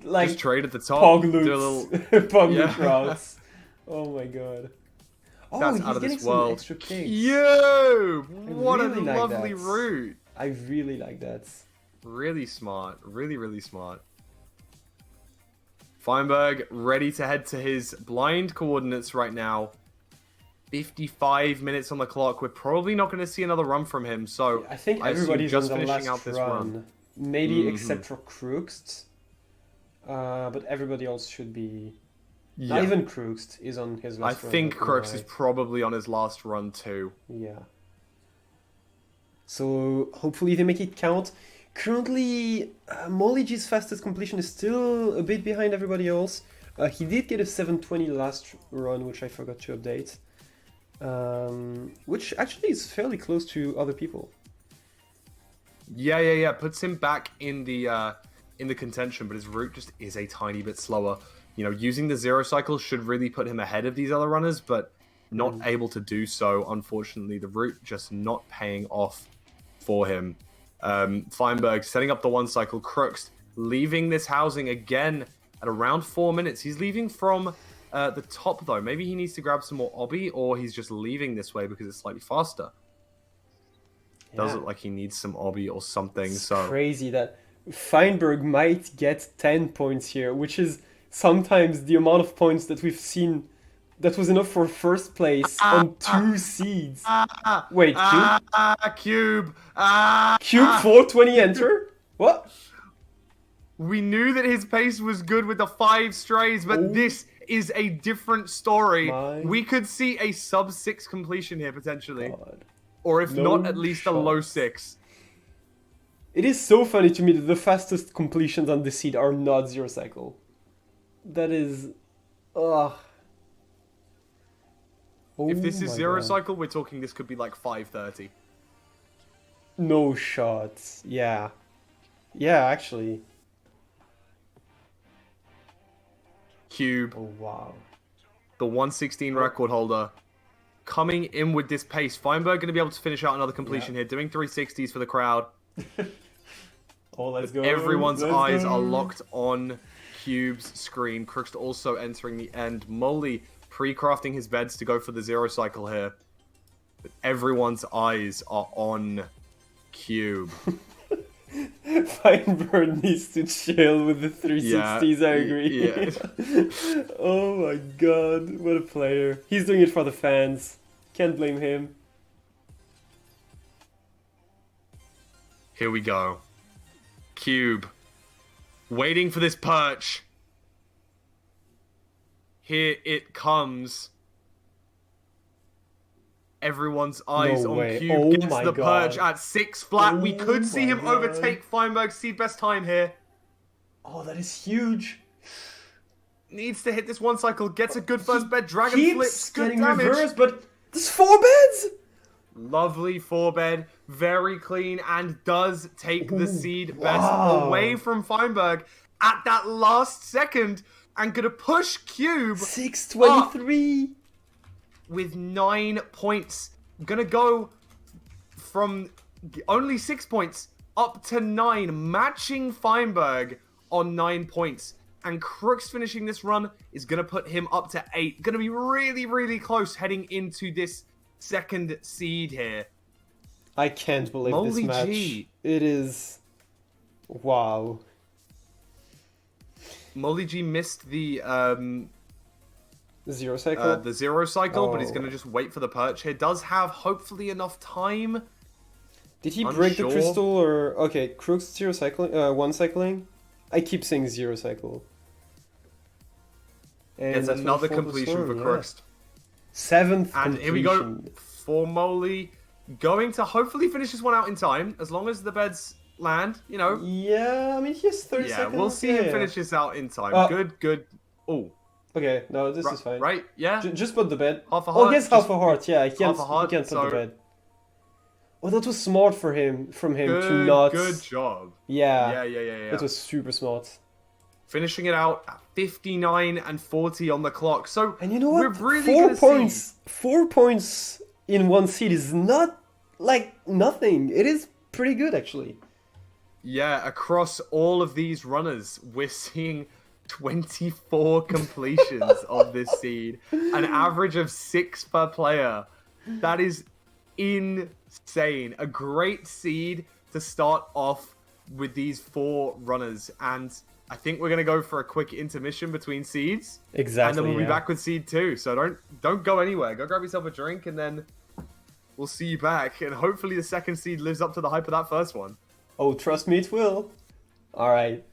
Speaker 1: Like
Speaker 2: Just trade at the top.
Speaker 1: pog
Speaker 2: Do a
Speaker 1: loots.
Speaker 2: little...
Speaker 1: Pog
Speaker 2: Yeah.
Speaker 1: loot routes. Oh my god. Oh,
Speaker 2: That's
Speaker 1: he's
Speaker 2: out of
Speaker 1: getting
Speaker 2: this
Speaker 1: some
Speaker 2: world.
Speaker 1: extra pigs.
Speaker 2: Yo! What
Speaker 1: really
Speaker 2: a
Speaker 1: like
Speaker 2: lovely
Speaker 1: that.
Speaker 2: route.
Speaker 1: I really like that.
Speaker 2: Really smart. Really smart. Feinberg ready to head to his blind coordinates right now. 55 minutes on the clock. We're probably not going to see another run from him, so
Speaker 1: I think
Speaker 2: I assume
Speaker 1: everybody's
Speaker 2: just
Speaker 1: on the
Speaker 2: finishing
Speaker 1: last
Speaker 2: out this
Speaker 1: run.
Speaker 2: run.
Speaker 1: Maybe except for Crooks. But everybody else should be...
Speaker 2: Yeah.
Speaker 1: Not even Crooks is on his
Speaker 2: I
Speaker 1: last run.
Speaker 2: think
Speaker 1: but you're
Speaker 2: Crooks is
Speaker 1: right.
Speaker 2: probably on his last run too.
Speaker 1: Yeah. So hopefully they make it count. Currently, Molly G's fastest completion is still a bit behind everybody else. He did get a 720 last run, which I forgot to update. Which actually is fairly close to other people.
Speaker 2: Yeah. Puts him back in the contention, but his route just is a tiny bit slower. You know, using the zero cycle should really put him ahead of these other runners, but not able to do so, unfortunately. The route just not paying off for him. Feinberg setting up the one cycle. Crooks leaving this housing again at around 4 minutes. He's leaving from the top, though. Maybe he needs to grab some more obby, or he's just leaving this way because it's slightly faster. Does look like he needs some obby or something.
Speaker 1: It's
Speaker 2: so
Speaker 1: crazy that Feinberg might get 10 points here, which is sometimes the amount of points that we've seen that was enough for first place on 2 seeds. Wait, Cube?
Speaker 2: Cube!
Speaker 1: Cube 420 enter? What?
Speaker 2: We knew that his pace was good with the 5 strays, but this is a different story. We could see a sub 6 completion here potentially.
Speaker 1: God.
Speaker 2: Or if
Speaker 1: No
Speaker 2: not, at least a low
Speaker 1: shots.
Speaker 2: 6.
Speaker 1: It is so funny to me that the fastest completions on the seed are not zero cycle. That is... Ugh.
Speaker 2: If this is
Speaker 1: my
Speaker 2: zero
Speaker 1: God.
Speaker 2: cycle, we're talking this could be like 530.
Speaker 1: No shots. Yeah. Yeah, actually.
Speaker 2: Cube,
Speaker 1: Oh, wow.
Speaker 2: the 116 record holder, coming in with this pace. Feinberg going to be able to finish out another completion here, doing 360s for the crowd.
Speaker 1: Oh, let's go.
Speaker 2: Everyone's
Speaker 1: Let's
Speaker 2: eyes
Speaker 1: go.
Speaker 2: are locked on Cube's screen. Crooks also entering the end. Molly pre-crafting his beds to go for the zero cycle here. But everyone's eyes are on Cube.
Speaker 1: Feinberg needs to chill with the 360s, I agree.
Speaker 2: Yeah.
Speaker 1: Oh my god, what a player. He's doing it for the fans. Can't blame him.
Speaker 2: Here we go. Cube. Waiting for this perch. Here it comes. Everyone's eyes on
Speaker 1: way.
Speaker 2: Cube.
Speaker 1: Oh
Speaker 2: Gets
Speaker 1: my
Speaker 2: the
Speaker 1: God.
Speaker 2: perch at 6 flat. We
Speaker 1: Oh
Speaker 2: could see
Speaker 1: my
Speaker 2: him
Speaker 1: God.
Speaker 2: overtake Feinberg's seed best time here.
Speaker 1: Oh, that is huge.
Speaker 2: Needs to hit this one cycle. Gets a good first bed. Dragon
Speaker 1: Keeps
Speaker 2: flips. Good
Speaker 1: getting
Speaker 2: damage.
Speaker 1: reversed, but there's 4 beds!
Speaker 2: Lovely 4-bed. Very clean. And does take the seed best
Speaker 1: wow.
Speaker 2: away from Feinberg at that last second. And gonna push Cube
Speaker 1: 623
Speaker 2: with 9 points. Gonna go from only 6 points up to 9, matching Feinberg on 9 points. And Crooks finishing this run is gonna put him up to 8. Gonna be really, really close heading into this second seed here.
Speaker 1: I can't believe this
Speaker 2: Moly
Speaker 1: match.
Speaker 2: G.
Speaker 1: It is... wow.
Speaker 2: Moly G missed the
Speaker 1: 0 cycle?
Speaker 2: the 0 cycle, but he's
Speaker 1: Oh.
Speaker 2: gonna just wait for the perch here. Does have hopefully enough time.
Speaker 1: Did he break the
Speaker 2: Unsure.
Speaker 1: crystal or... Okay, Crooks 0 cycling, 1 cycling? I keep saying 0 cycle. And
Speaker 2: It's
Speaker 1: that's
Speaker 2: another
Speaker 1: one for the
Speaker 2: completion
Speaker 1: storm,
Speaker 2: for
Speaker 1: yeah.
Speaker 2: Crooks.
Speaker 1: 7th
Speaker 2: And
Speaker 1: completion.
Speaker 2: here we go for Moly. Going to hopefully finish this one out in time, as long as the beds land, you know.
Speaker 1: Yeah, I mean, he has 30
Speaker 2: Yeah,
Speaker 1: seconds.
Speaker 2: we'll see him finish this out in time.
Speaker 1: Oh.
Speaker 2: Good. Oh,
Speaker 1: Okay, no, this is fine.
Speaker 2: right? Yeah.
Speaker 1: Just put the bed.
Speaker 2: Half a
Speaker 1: Oh,
Speaker 2: heart,
Speaker 1: he has half
Speaker 2: just
Speaker 1: a heart, yeah, he can't,
Speaker 2: half a heart,
Speaker 1: he can't put
Speaker 2: so-
Speaker 1: the bed. Oh, that was smart from him to
Speaker 2: Good,
Speaker 1: not...
Speaker 2: good job.
Speaker 1: Yeah,
Speaker 2: Yeah.
Speaker 1: that was super smart.
Speaker 2: Finishing it out at 59 and 40 on the clock. So
Speaker 1: And you know what?
Speaker 2: we're really
Speaker 1: 4
Speaker 2: gonna
Speaker 1: points.
Speaker 2: see.
Speaker 1: 4 points in one seed is not like nothing. It is pretty good actually.
Speaker 2: Yeah, across all of these runners, we're seeing 24 completions of this seed, an average of 6 per player. That is insane. A great seed to start off with these 4 runners, and I think we're gonna go for a quick intermission between seeds,
Speaker 1: Exactly.
Speaker 2: and then we'll be
Speaker 1: yeah.
Speaker 2: back with seed 2. So don't go anywhere. Go grab yourself a drink, and then we'll see you back. And hopefully the second seed lives up to the hype of that first one.
Speaker 1: Oh, trust me, it will. All right.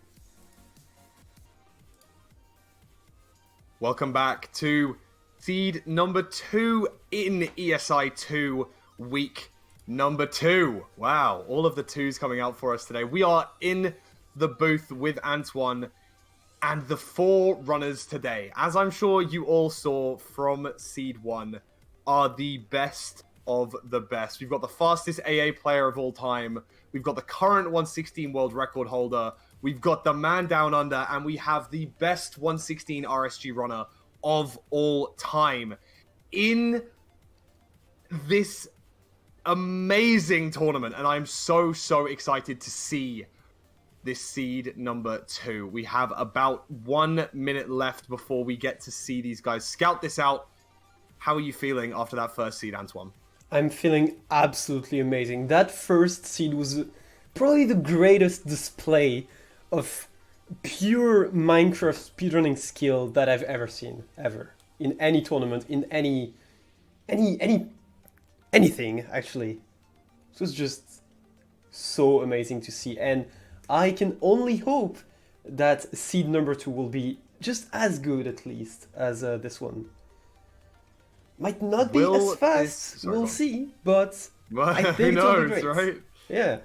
Speaker 2: Welcome back to seed number 2 in ESI 2 week number 2. Wow, all of the 2s coming out for us today. We are in the booth with AntoLne and the 4 runners today. As I'm sure you all saw from seed 1, are the best of the best. We've got the fastest AA player of all time. We've got the current 116 world record holder. We've got the man down under, and we have the best 116 RSG runner of all time in this amazing tournament. And I'm so excited to see this seed number 2. We have about 1 minute left before we get to see these guys scout this out. How are you feeling after that first seed, AntoLne?
Speaker 1: I'm feeling absolutely amazing. That first seed was probably the greatest display of pure Minecraft speedrunning skill that I've ever seen, ever. In any tournament, in anything, actually. It was just so amazing to see. And I can only hope that seed number 2 will be just as good, at least, as this one. Might not be as fast, we'll see, but I think
Speaker 2: Who
Speaker 1: it'll be
Speaker 2: knows,
Speaker 1: great.
Speaker 2: right?
Speaker 1: Yeah.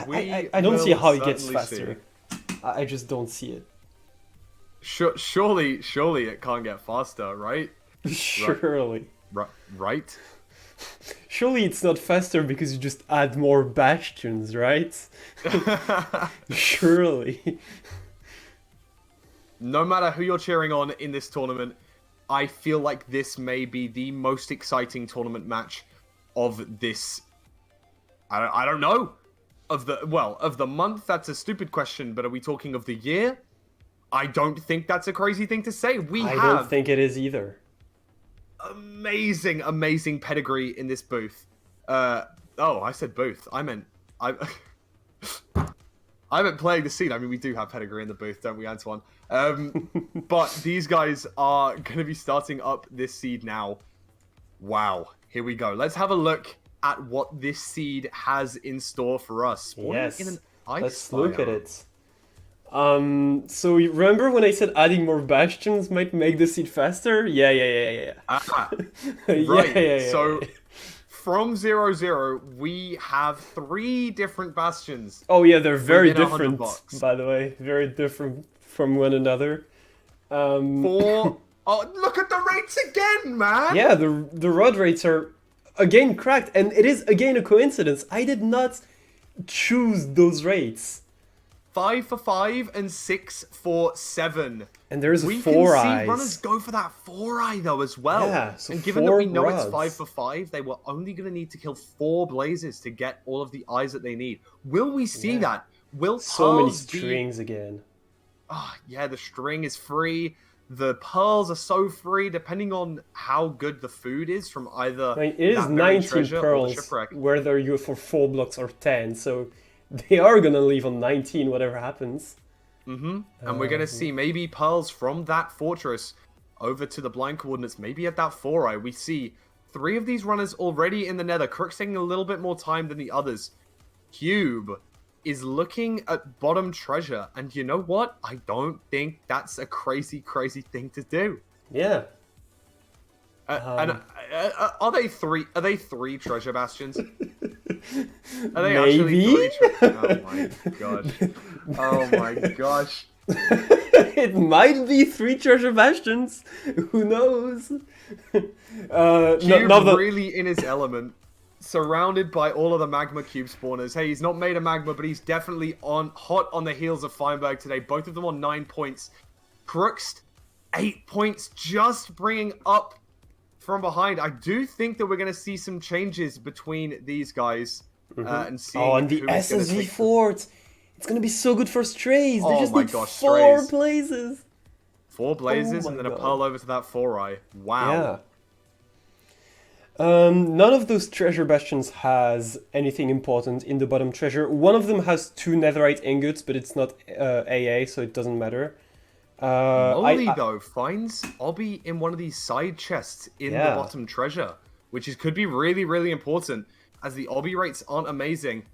Speaker 2: We
Speaker 1: I don't see
Speaker 2: will
Speaker 1: how it gets
Speaker 2: certainly
Speaker 1: faster. I just don't see it.
Speaker 2: Surely it can't get faster, right?
Speaker 1: Surely.
Speaker 2: Right?
Speaker 1: Surely it's not faster because you just add more bastions, right? Surely.
Speaker 2: No matter who you're cheering on in this tournament, I feel like this may be the most exciting tournament match of this. I don't know. Of the month. That's a stupid question, but are we talking of the year? I don't think that's a crazy thing to say.
Speaker 1: I don't think it is either.
Speaker 2: Amazing pedigree in this booth. I said booth. I meant playing the scene. I mean, we do have pedigree in the booth, don't we, AntoLne? But these guys are going to be starting up this seed now. Wow. Here we go. Let's have a look at what this seed has in store for us.
Speaker 1: Yes.
Speaker 2: In an ice
Speaker 1: Let's look at
Speaker 2: biome.
Speaker 1: it. So you remember when I said adding more bastions might make the seed faster? Yeah.
Speaker 2: Ah,
Speaker 1: Yeah,
Speaker 2: right. So from 0-0, we have 3 different bastions.
Speaker 1: Oh yeah, they're very
Speaker 2: within 100
Speaker 1: different,
Speaker 2: blocks.
Speaker 1: by the way. Very different from one another.
Speaker 2: Four. Oh, look at the rates again, man!
Speaker 1: Yeah, the rod rates are again cracked, and it is again a coincidence. I did not choose those rates.
Speaker 2: 5 for 5 and 6 for 7.
Speaker 1: And there's a
Speaker 2: We
Speaker 1: four
Speaker 2: can see
Speaker 1: eyes.
Speaker 2: runners go for that 4-eye though as well.
Speaker 1: Yeah, so
Speaker 2: and given that we
Speaker 1: four
Speaker 2: know
Speaker 1: rods.
Speaker 2: it's 5 for 5, they were only going to need to kill 4 blazes to get all of the eyes that they need. Will we see
Speaker 1: Yeah.
Speaker 2: that? Will
Speaker 1: So many
Speaker 2: pearls be...
Speaker 1: strings again.
Speaker 2: Oh, yeah, the string is free. The pearls are so free, depending on how good the food is from either
Speaker 1: I mean, it is
Speaker 2: that very
Speaker 1: 19
Speaker 2: treasure or the
Speaker 1: pearls,
Speaker 2: shipwreck.
Speaker 1: whether you go for 4 blocks or 10, so they are gonna leave on 19 whatever happens.
Speaker 2: And we're going to see maybe pearls from that fortress over to the blind coordinates, maybe at that 4-eye. We see 3 of these runners already in the nether. Crook's taking a little bit more time than the others. Cube is looking at bottom treasure, and you know what? I don't think that's a crazy, crazy thing to do.
Speaker 1: Yeah.
Speaker 2: And are they 3? Are they 3 treasure bastions? Are they
Speaker 1: Maybe?
Speaker 2: actually 3 Oh my gosh! Oh my gosh!
Speaker 1: It might be 3 treasure bastions. Who knows?
Speaker 2: Cube
Speaker 1: no,
Speaker 2: really in his element, surrounded by all of the magma cube spawners. Hey, he's not made of magma, but he's definitely hot on the heels of Feinberg today. Both of them on 9 points. Crooks 8 points, just bringing up from behind. I do think that we're going to see some changes between these guys and seeing.
Speaker 1: Oh, and the
Speaker 2: who is gonna
Speaker 1: SSV
Speaker 2: take
Speaker 1: fort. It's gonna be so good for strays. They
Speaker 2: Oh
Speaker 1: just
Speaker 2: my
Speaker 1: need
Speaker 2: gosh,
Speaker 1: 4
Speaker 2: strays.
Speaker 1: blazes.
Speaker 2: 4 blazes
Speaker 1: Oh
Speaker 2: and
Speaker 1: my
Speaker 2: then a
Speaker 1: God.
Speaker 2: pearl over to that 4-eye. Wow.
Speaker 1: Yeah. None of those treasure bastions has anything important in the bottom treasure. One of them has 2 netherite ingots, but it's not AA, so it doesn't matter.
Speaker 2: Molly, though, finds Obby in one of these side chests in the
Speaker 1: Yeah.
Speaker 2: bottom treasure, which could be really, really important, as the Obby rates aren't amazing.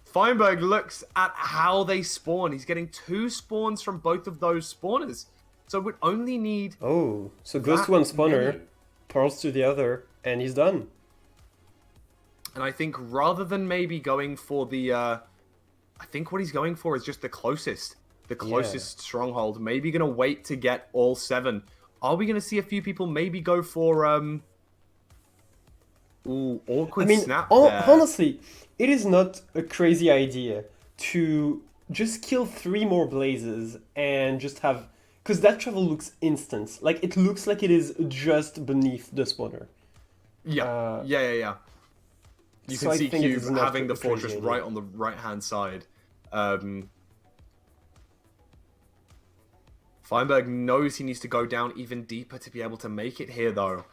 Speaker 2: Feinberg looks at how they spawn. He's getting 2 spawns from both of those spawners. So would only need...
Speaker 1: Oh, so goes
Speaker 2: that
Speaker 1: to one spawner,
Speaker 2: many.
Speaker 1: pearls to the other, and he's done.
Speaker 2: And I think rather than maybe going for the... I think what he's going for is just the closest. The closest stronghold. Maybe going to wait to get all 7. Are we going to see a few people maybe go for... Ooh, awkward snap there.
Speaker 1: Honestly, it is not a crazy idea to just kill 3 more blazes and just have... Because that travel looks instant. Like, it looks like it is just beneath the spawner.
Speaker 2: Yeah, yeah. You
Speaker 1: so
Speaker 2: can
Speaker 1: I
Speaker 2: see
Speaker 1: think it
Speaker 2: Cube
Speaker 1: is not
Speaker 2: having the
Speaker 1: a crazy
Speaker 2: fortress
Speaker 1: idea.
Speaker 2: right on the right-hand side. Feinberg knows he needs to go down even deeper to be able to make it here, though.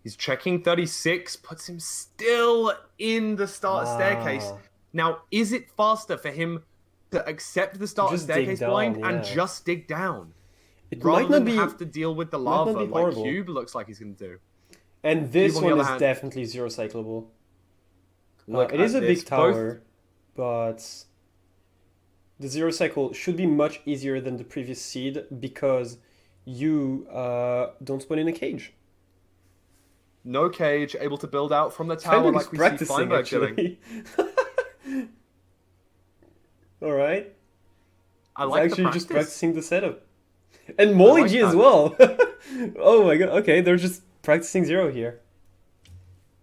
Speaker 2: He's checking 36, puts him still in the start staircase. Now, is it faster for him to accept the start
Speaker 1: Just dig
Speaker 2: staircase
Speaker 1: down,
Speaker 2: blind and
Speaker 1: yeah.
Speaker 2: just dig down?
Speaker 1: It
Speaker 2: Rather
Speaker 1: might not
Speaker 2: than
Speaker 1: be...
Speaker 2: have to deal with the
Speaker 1: might not
Speaker 2: lava
Speaker 1: be
Speaker 2: like
Speaker 1: horrible.
Speaker 2: Cube looks like he's going to do.
Speaker 1: And this
Speaker 2: Cube on the
Speaker 1: one
Speaker 2: other
Speaker 1: is
Speaker 2: hand-
Speaker 1: definitely 0 cyclable.
Speaker 2: Look
Speaker 1: It is
Speaker 2: at
Speaker 1: a
Speaker 2: this.
Speaker 1: big tower, but the 0 cycle should be much easier than the previous seed because you don't spawn in a cage.
Speaker 2: No cage, able to build out from the tower
Speaker 1: Feinberg is
Speaker 2: like we see
Speaker 1: practicing,
Speaker 2: Feinberg doing.
Speaker 1: actually. Alright.
Speaker 2: I
Speaker 1: He's
Speaker 2: like
Speaker 1: actually
Speaker 2: the
Speaker 1: just
Speaker 2: practice.
Speaker 1: practicing the setup. And Molly
Speaker 2: like
Speaker 1: G as
Speaker 2: that.
Speaker 1: well. Oh my god, okay, they're just practicing 0 here.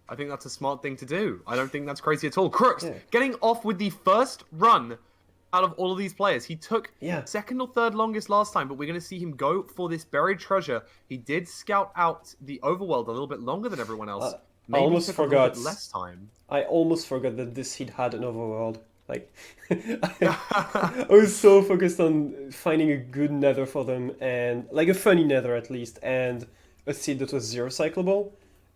Speaker 2: I think that's a smart thing to do. I don't think that's crazy at all. Crooks
Speaker 1: Yeah.
Speaker 2: getting off with the first run out of all of these players. He took
Speaker 1: Yeah.
Speaker 2: second or third longest last time, but we're going to see him go for this buried treasure. He did scout out the overworld a little bit longer than everyone else.
Speaker 1: I
Speaker 2: Maybe
Speaker 1: almost
Speaker 2: took a little bit
Speaker 1: forgot.
Speaker 2: less time.
Speaker 1: I almost forgot that this seed had an overworld. Like, I was so focused on finding a good nether for them, and like a funny nether at least, and a seed that was 0 cyclable,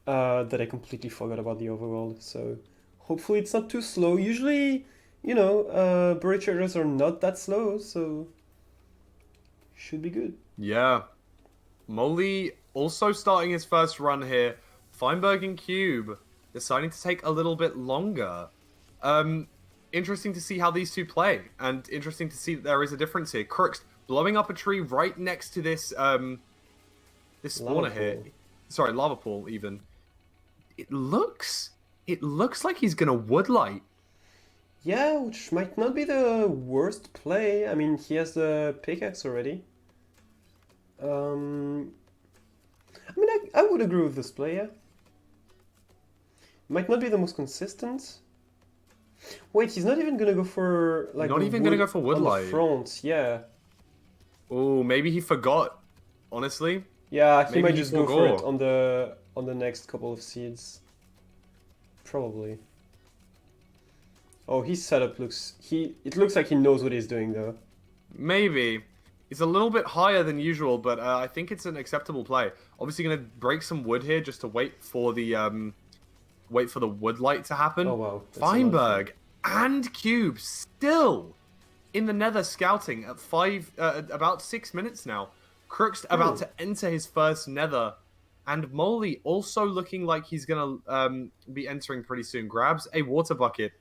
Speaker 1: that I completely forgot about the overworld. So hopefully it's not too slow. Usually, you know, buried treasures are not that slow, so should be good.
Speaker 2: Yeah. Molly also starting his first run here. Feinberg and Cube deciding to take a little bit longer. Interesting to see how these two play, and interesting to see that there is a difference here. Crooks blowing up a tree right next to this this spawner
Speaker 1: Lava
Speaker 2: here.
Speaker 1: pool.
Speaker 2: Sorry, lava pool even. It looks like he's gonna woodlight.
Speaker 1: Yeah, which might not be the worst play. I mean, he has the pickaxe already. I mean, I would agree with this play, yeah. Might not be the most consistent. Wait, he's not even gonna go for like
Speaker 2: Not
Speaker 1: the
Speaker 2: even
Speaker 1: wood
Speaker 2: gonna go for
Speaker 1: on the
Speaker 2: woodlight.
Speaker 1: front, yeah.
Speaker 2: Oh, maybe he forgot. Honestly,
Speaker 1: Yeah, he
Speaker 2: maybe
Speaker 1: might
Speaker 2: he
Speaker 1: just go for it
Speaker 2: forgot.
Speaker 1: on the next couple of seeds. Probably. Oh, his setup looks it looks like he knows what he's doing though.
Speaker 2: Maybe. It's a little bit higher than usual, but I think it's an acceptable play. Obviously, gonna break some wood here just to wait for the wood light to happen.
Speaker 1: Oh wow. That's a lot of
Speaker 2: Feinberg and Cube still in the Nether scouting at about 6 minutes now. Crook's about to enter his first Nether, and Molly also looking like he's gonna be entering pretty soon. Grabs a water bucket.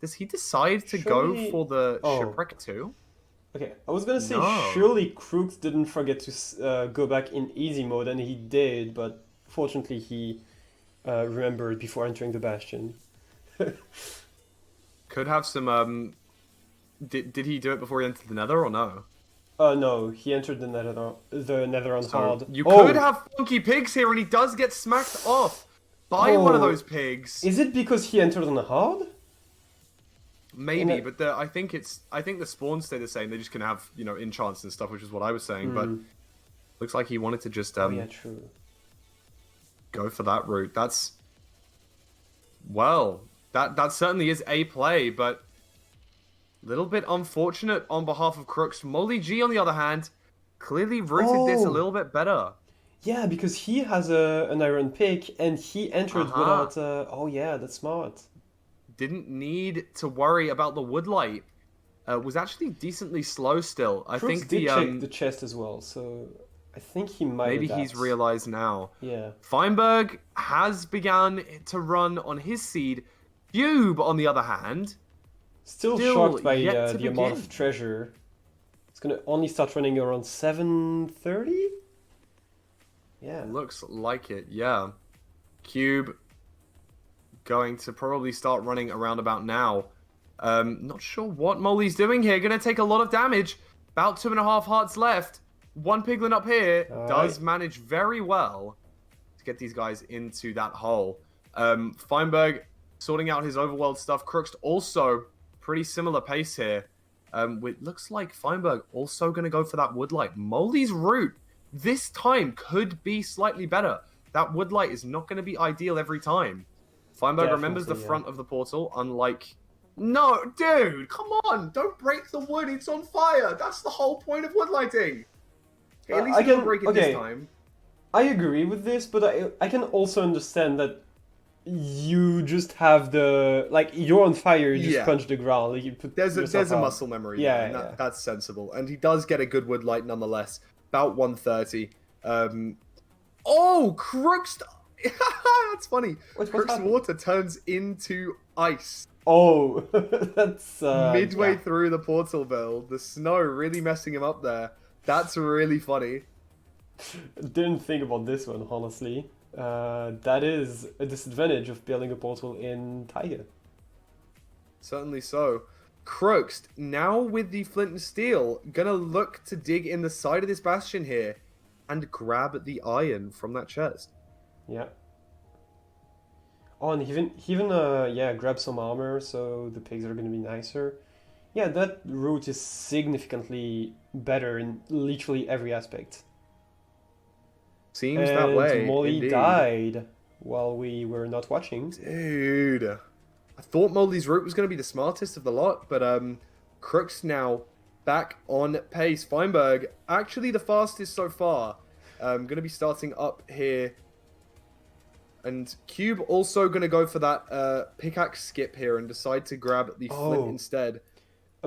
Speaker 2: Does he decide to go
Speaker 1: Surely-
Speaker 2: for the
Speaker 1: oh.
Speaker 2: shipwreck too?
Speaker 1: Okay, I was gonna say
Speaker 2: No.
Speaker 1: surely Crooks didn't forget to go back in easy mode, and he did, but fortunately he remembered before entering the Bastion.
Speaker 2: Could have some. Did he do it before he entered the Nether or no?
Speaker 1: No, he entered the Nether on
Speaker 2: So
Speaker 1: hard.
Speaker 2: you
Speaker 1: Oh!
Speaker 2: could have funky pigs here, and he does get smacked off by one of
Speaker 1: Oh.
Speaker 2: those pigs.
Speaker 1: Is it because he entered on hard?
Speaker 2: Maybe,
Speaker 1: it-
Speaker 2: but I think the spawns stay the same. They just can have enchants and stuff, which is what I was saying. But looks like he wanted to just
Speaker 1: Oh yeah, true.
Speaker 2: go for that route. That's that certainly is a play, but a little bit unfortunate on behalf of Crooks. Molly G, on the other hand, clearly rooted this a
Speaker 1: Oh.
Speaker 2: little bit better.
Speaker 1: Yeah, because he has an iron pick, and he entered without. Oh yeah, that's smart.
Speaker 2: Didn't need to worry about the woodlight. Was actually decently slow still. I
Speaker 1: Crooks
Speaker 2: think
Speaker 1: did check the chest as well, so I think he might.
Speaker 2: maybe
Speaker 1: adapt.
Speaker 2: he's realized now.
Speaker 1: Yeah.
Speaker 2: Feinberg has begun to run on his seed. Cube, on the other hand,
Speaker 1: Still
Speaker 2: Still
Speaker 1: shocked by
Speaker 2: yet to
Speaker 1: the amount
Speaker 2: begin.
Speaker 1: of treasure. It's gonna only start running around 7:30. Yeah.
Speaker 2: looks like it, yeah. Cube going to probably start running around about now. Not sure what Molly's doing here. Gonna take a lot of damage. About 2.5 hearts left. One piglin up here does manage very well to get these guys into that hole. Feinberg sorting out his overworld stuff. Crooks also pretty similar pace here. It looks like Feinberg also going to go for that woodlight. Molly's route this time could be slightly better. That woodlight is not going to be ideal every time. Feinberg remembers the front of the portal, unlike... No, dude, come on! Don't break the wood, it's on fire! That's the whole point of woodlighting! Okay, at least
Speaker 1: I
Speaker 2: you don't
Speaker 1: can-
Speaker 2: break it
Speaker 1: okay.
Speaker 2: this time.
Speaker 1: I agree with this, but I can also understand that you just have the you're on fire. You just
Speaker 2: Yeah.
Speaker 1: punch the ground. Like you put
Speaker 2: There's
Speaker 1: yourself
Speaker 2: a
Speaker 1: out.
Speaker 2: muscle memory
Speaker 1: Yeah,
Speaker 2: there, and
Speaker 1: yeah.
Speaker 2: that's sensible. And he does get a good woodlight nonetheless. About 130. Oh, Crooks... That's funny.
Speaker 1: What
Speaker 2: Crooks
Speaker 1: happened?
Speaker 2: water turns into ice.
Speaker 1: Oh, that's
Speaker 2: Midway
Speaker 1: yeah.
Speaker 2: through the portal build. The snow really messing him up there. That's really funny.
Speaker 1: Didn't think about this one honestly. That is a disadvantage of building a portal in Taiga.
Speaker 2: Certainly so. Crooks, now with the flint and steel, gonna look to dig in the side of this bastion here and grab the iron from that chest.
Speaker 1: Yeah. Oh, and he even yeah, grab some armor so the pigs are gonna be nicer. Yeah, that route is significantly better in literally every aspect.
Speaker 2: Seems
Speaker 1: And
Speaker 2: that way.
Speaker 1: Molly
Speaker 2: indeed.
Speaker 1: died while we were not watching.
Speaker 2: Dude. I thought Molly's route was going to be the smartest of the lot, but Crooks now back on pace. Feinberg, actually the fastest so far. Going to be starting up here. And Cube also going to go for that pickaxe skip here and decide to grab the flint instead.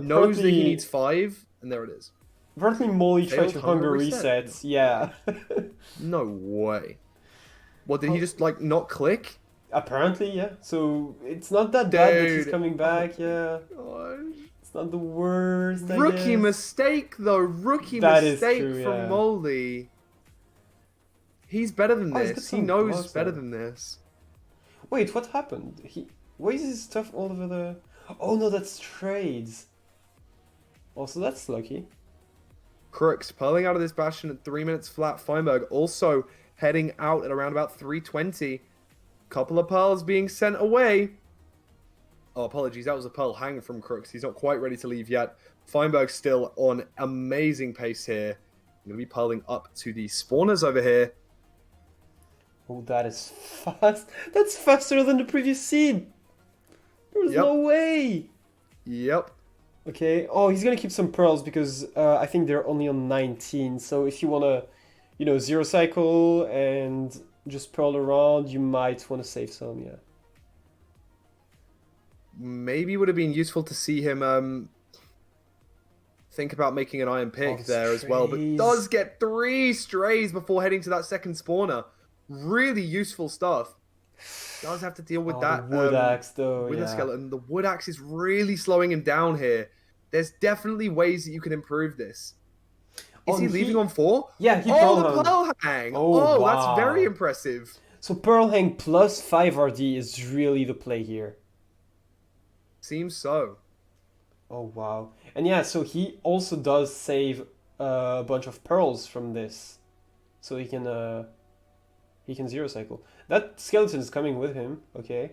Speaker 2: Knows that he needs 5, and there it is.
Speaker 1: Apparently Molly tried
Speaker 2: Failed
Speaker 1: to hunger
Speaker 2: reset.
Speaker 1: reset. Yeah.
Speaker 2: No way. What, did he just, not click?
Speaker 1: Apparently, yeah. So it's not that bad that he's
Speaker 2: Dude.
Speaker 1: coming back, yeah.
Speaker 2: Gosh.
Speaker 1: It's not the worst, I
Speaker 2: Rookie
Speaker 1: guess.
Speaker 2: mistake, though. Rookie
Speaker 1: That is
Speaker 2: mistake
Speaker 1: true,
Speaker 2: from
Speaker 1: yeah.
Speaker 2: Molly. He's better than
Speaker 1: Oh, he's got
Speaker 2: this. He
Speaker 1: some
Speaker 2: knows
Speaker 1: blocks
Speaker 2: better
Speaker 1: there.
Speaker 2: than this.
Speaker 1: Wait, what happened? Why is his stuff all over the... Oh no, that's trades. Also, that's lucky.
Speaker 2: Crooks pulling out of this Bastion at 3 minutes flat. Feinberg also heading out at around about 3:20. Couple of pearls being sent away. Oh, apologies. That was a pearl hang from Crooks. He's not quite ready to leave yet. Feinberg still on amazing pace here. I'm going to be pearling up to the spawners over here.
Speaker 1: Oh, that is fast. That's faster than the previous seed. There's no way.
Speaker 2: Yep.
Speaker 1: Okay. Oh, he's gonna keep some pearls because I think they're only on 19. So if you wanna, zero cycle and just pearl around, you might want to save some. Yeah.
Speaker 2: Maybe would have been useful to see him think about making an iron pick there as well. But does get 3 strays before heading to that second spawner. Really useful stuff. Does have to deal with that
Speaker 1: the wood axe though.
Speaker 2: With the skeleton. The wood axe is really slowing him down here. There's definitely ways that you can improve this. Is he leaving on 4?
Speaker 1: Yeah, he
Speaker 2: pearl hang. Oh,
Speaker 1: wow.
Speaker 2: That's very impressive.
Speaker 1: So pearl hang plus 5 RD is really the play here.
Speaker 2: Seems so.
Speaker 1: Oh wow. And yeah, so he also does save a bunch of pearls from this. So he can zero cycle. That skeleton is coming with him, okay.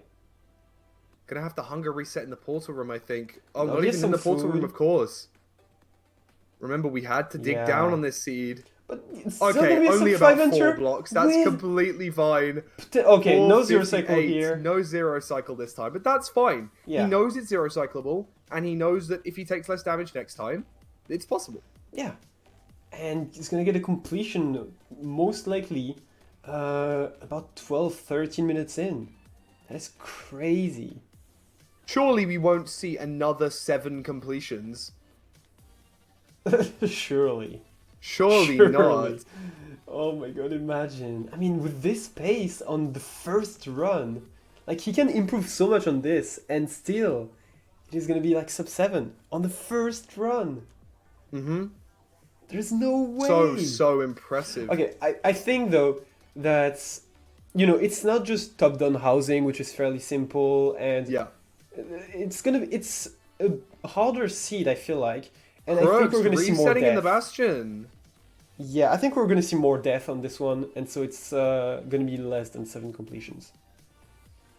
Speaker 2: Gonna have to hunger reset in the portal room, I think. Oh,
Speaker 1: no,
Speaker 2: not even in the portal room, of course. Remember, we had to dig down on this seed.
Speaker 1: But it's
Speaker 2: okay, only about 4 blocks. That's completely fine.
Speaker 1: Okay, no zero cycle here.
Speaker 2: No zero cycle this time, but that's fine.
Speaker 1: Yeah.
Speaker 2: He knows it's zero cyclable, and he knows that if he takes less damage next time, it's possible.
Speaker 1: Yeah. And he's gonna get a completion, most likely, about 12, 13 minutes in. That is crazy.
Speaker 2: Surely we won't see another 7 completions.
Speaker 1: Surely.
Speaker 2: Surely not.
Speaker 1: Oh my god, imagine. I mean, with this pace on the first run, like he can improve so much on this, and still, it is gonna be like sub 7 on the first run.
Speaker 2: Mm-hmm.
Speaker 1: There's no way.
Speaker 2: So impressive.
Speaker 1: Okay, I think though that, it's not just top-down housing, which is fairly simple, and it's a harder seed, I feel like. And I think we're going to see more death.
Speaker 2: In the Bastion.
Speaker 1: Yeah, I think we're going to see more death on this one, and so it's going to be less than 7 completions.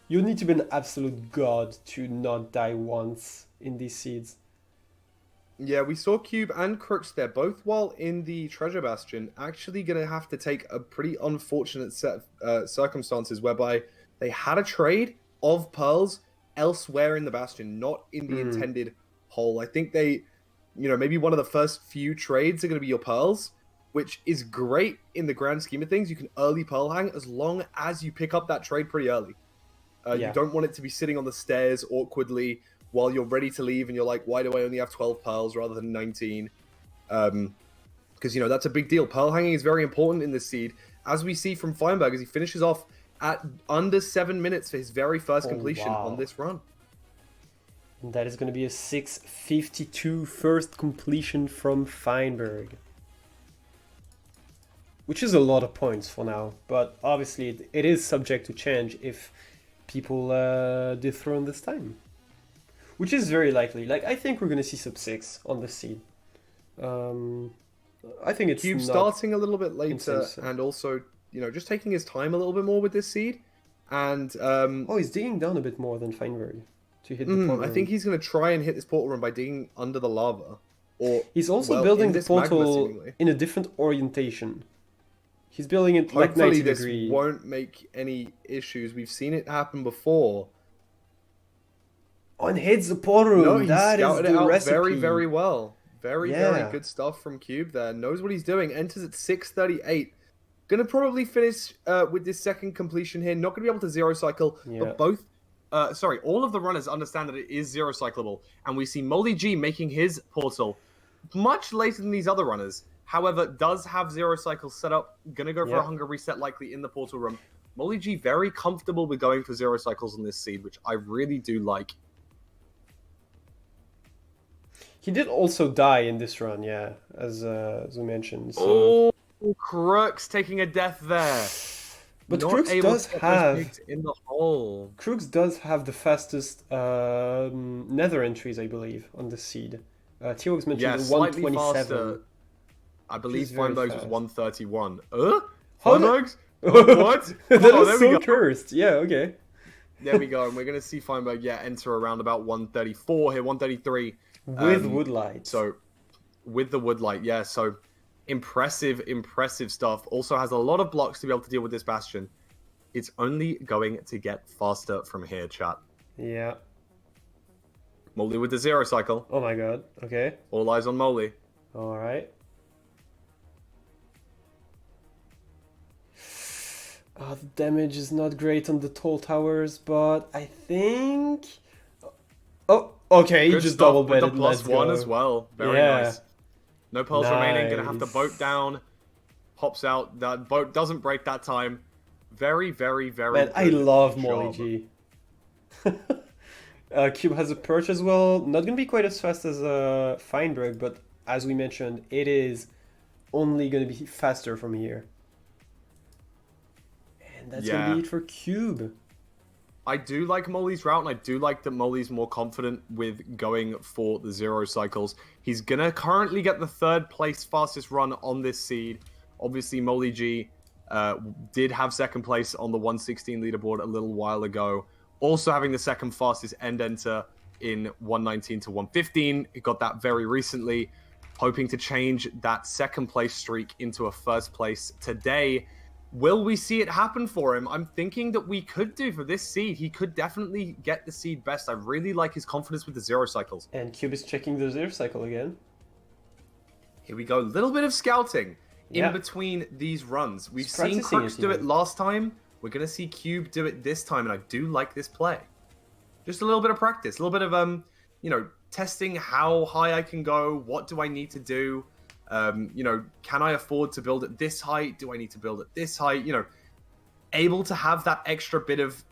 Speaker 1: You need to be an absolute god to not die once in these seeds.
Speaker 2: Yeah, we saw Cube and Crooks there, both while in the Treasure Bastion, actually going to have to take a pretty unfortunate set of circumstances whereby they had a trade of pearls elsewhere in the Bastion, not in the intended hole. I think they, maybe one of the first few trades are going to be your pearls, which is great in the grand scheme of things. You can early pearl hang as long as you pick up that trade pretty early. You don't want it to be sitting on the stairs awkwardly while you're ready to leave and you're like, why do I only have 12 pearls rather than 19? Because, that's a big deal. Pearl hanging is very important in this seed, as we see from Feinberg as he finishes off at under 7 minutes for his very first completion on this run.
Speaker 1: And that is going to be a 6:52 first completion from Feinberg. Which is a lot of points for now, but obviously it is subject to change if people dethrone this time. Which is very likely. Like, I think we're going to see sub 6 on this seed. I think it's
Speaker 2: Cube starting a little bit later and also, just taking his time a little bit more with this seed. And
Speaker 1: he's digging down a bit more than Feinberg to hit the portal.
Speaker 2: I think he's going to try and hit this portal room by digging under the lava. Or
Speaker 1: he's also building the portal in a different orientation. He's building it like 90 degrees.
Speaker 2: Hopefully this won't make any issues. We've seen it happen before.
Speaker 1: And hits the portal room.
Speaker 2: No, he
Speaker 1: scouted it out
Speaker 2: recipe. Very, very well. Very good stuff from Cube there. Knows what he's doing. Enters at 6:38. Gonna probably finish with this second completion here. Not gonna be able to zero cycle, but both. All of the runners understand that it is zero cyclable, and we see Moldy G making his portal much later than these other runners. However, does have zero cycles set up. Gonna go for a hunger reset likely in the portal room. Moldy G very comfortable with going for zero cycles on this seed, which I really do like.
Speaker 1: He did also die in this run, as we mentioned. So.
Speaker 2: Oh, Crooks taking a death there.
Speaker 1: But Crooks does have
Speaker 2: in the hole.
Speaker 1: Crooks does have the fastest Nether entries, I believe, on the seed. T-Wogs mentioned 127.
Speaker 2: I believe
Speaker 1: He's very
Speaker 2: Feinberg's was
Speaker 1: fast.
Speaker 2: 131.
Speaker 1: How the-
Speaker 2: Feinberg's? What?
Speaker 1: That
Speaker 2: Oh,
Speaker 1: is
Speaker 2: there we
Speaker 1: so
Speaker 2: go.
Speaker 1: cursed. Yeah, okay.
Speaker 2: There we go. And we're going to see Feinberg, enter around about 134 here, 133.
Speaker 1: With woodlights.
Speaker 2: So, with the woodlight, yeah. So, impressive stuff. Also has a lot of blocks to be able to deal with this Bastion. It's only going to get faster from here, chat.
Speaker 1: Yeah.
Speaker 2: Molly with the zero cycle.
Speaker 1: Oh my god. Okay.
Speaker 2: All eyes on Molly.
Speaker 1: Alright. The damage is not great on the tall towers, but I think... Oh, okay, he
Speaker 2: Good
Speaker 1: just
Speaker 2: stuff
Speaker 1: double
Speaker 2: with the
Speaker 1: betted. Let's
Speaker 2: +1
Speaker 1: go.
Speaker 2: as well. Very
Speaker 1: Yeah.
Speaker 2: nice. No pearls remaining. Gonna have to
Speaker 1: Nice.
Speaker 2: boat down. Hops out. That boat doesn't break that time. Very, very, very
Speaker 1: Man,
Speaker 2: good
Speaker 1: I love
Speaker 2: job.
Speaker 1: Molly G. Cube has a perch as well. Not gonna be quite as fast as Feinberg, but as we mentioned, it is only gonna be faster from here. And that's gonna be it for Cube.
Speaker 2: I do like Molly's route, and I do like that Molly's more confident with going for the zero cycles. He's gonna currently get the 3rd place fastest run on this seed. Obviously, Molly G did have 2nd place on the 116 leaderboard a little while ago. Also having the 2nd fastest end enter in 119 to 115. He got that very recently. Hoping to change that 2nd place streak into a 1st place today. Will we see it happen for him? I'm thinking that we could do for this seed. He could definitely get the seed best. I really like his confidence with the zero cycles.
Speaker 1: And Cube is checking the zero cycle again.
Speaker 2: Here we go. A little bit of scouting
Speaker 1: Yeah.
Speaker 2: in between these runs. We've
Speaker 1: He's
Speaker 2: seen
Speaker 1: practicing
Speaker 2: Crooks
Speaker 1: it
Speaker 2: do it
Speaker 1: even.
Speaker 2: last time. We're going to see Cube do it this time, and I do like this play. Just a little bit of practice. A little bit of, testing how high I can go. What do I need to do? Can I afford to build at this height? Do I need to build at this height? Able to have that extra bit of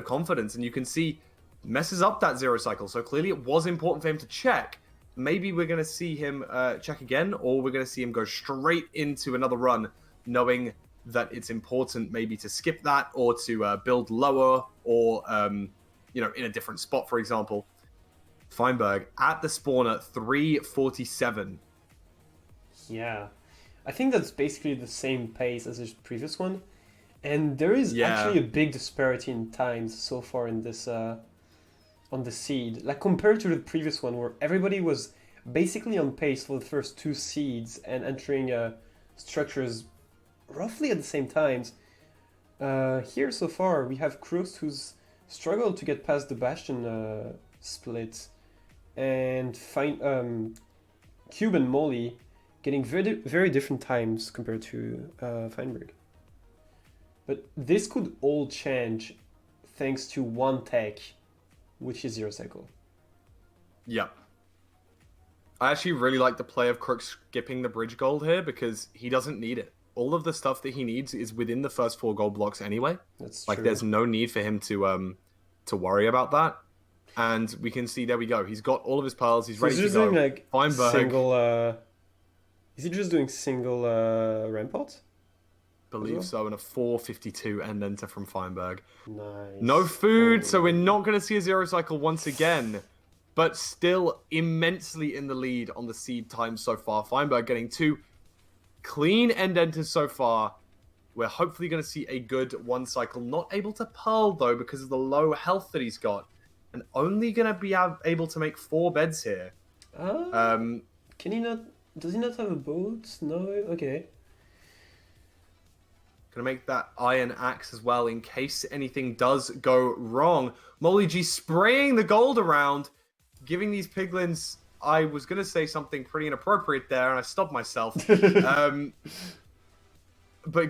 Speaker 2: confidence, and you can see messes up that zero cycle. So clearly, it was important for him to check. Maybe we're going to see him check again, or we're going to see him go straight into another run, knowing that it's important maybe to skip that or to build lower, or in a different spot, for example. Feinberg at the spawner, 347.
Speaker 1: Yeah. I think that's basically the same pace as his previous one. And there is actually a big disparity in times so far in this on the seed. Like compared to the previous one where everybody was basically on pace for the first 2 seeds and entering structures roughly at the same times. Here so far we have Crooks who's struggled to get past the Bastion split, and Cube and Molly getting very, very different times compared to Feinberg. But this could all change thanks to one tech, which is zero cycle.
Speaker 2: Yeah. I actually really like the play of Crooks skipping the bridge gold here because he doesn't need it. All of the stuff that he needs is within the first 4 gold blocks anyway.
Speaker 1: That's
Speaker 2: like
Speaker 1: true.
Speaker 2: There's no need for him to worry about that. And we can see, there we go. He's got all of his pearls. He's ready to go.
Speaker 1: Doing like
Speaker 2: Feinberg.
Speaker 1: single. Is he just doing single rampart?
Speaker 2: Believe so, and a 452 end enter from Feinberg.
Speaker 1: Nice.
Speaker 2: No food, so we're not going to see a zero cycle once again. But still immensely in the lead on the seed time so far. Feinberg getting 2 clean end enters so far. We're hopefully going to see a good 1 cycle. Not able to pearl, though, because of the low health that he's got. And only going to be able to make 4 beds here.
Speaker 1: Can he not... Does he not have a boat? No? Okay.
Speaker 2: Gonna make that iron axe as well in case anything does go wrong. Molly G spraying the gold around, giving these piglins... I was gonna say something pretty inappropriate there, and I stopped myself. But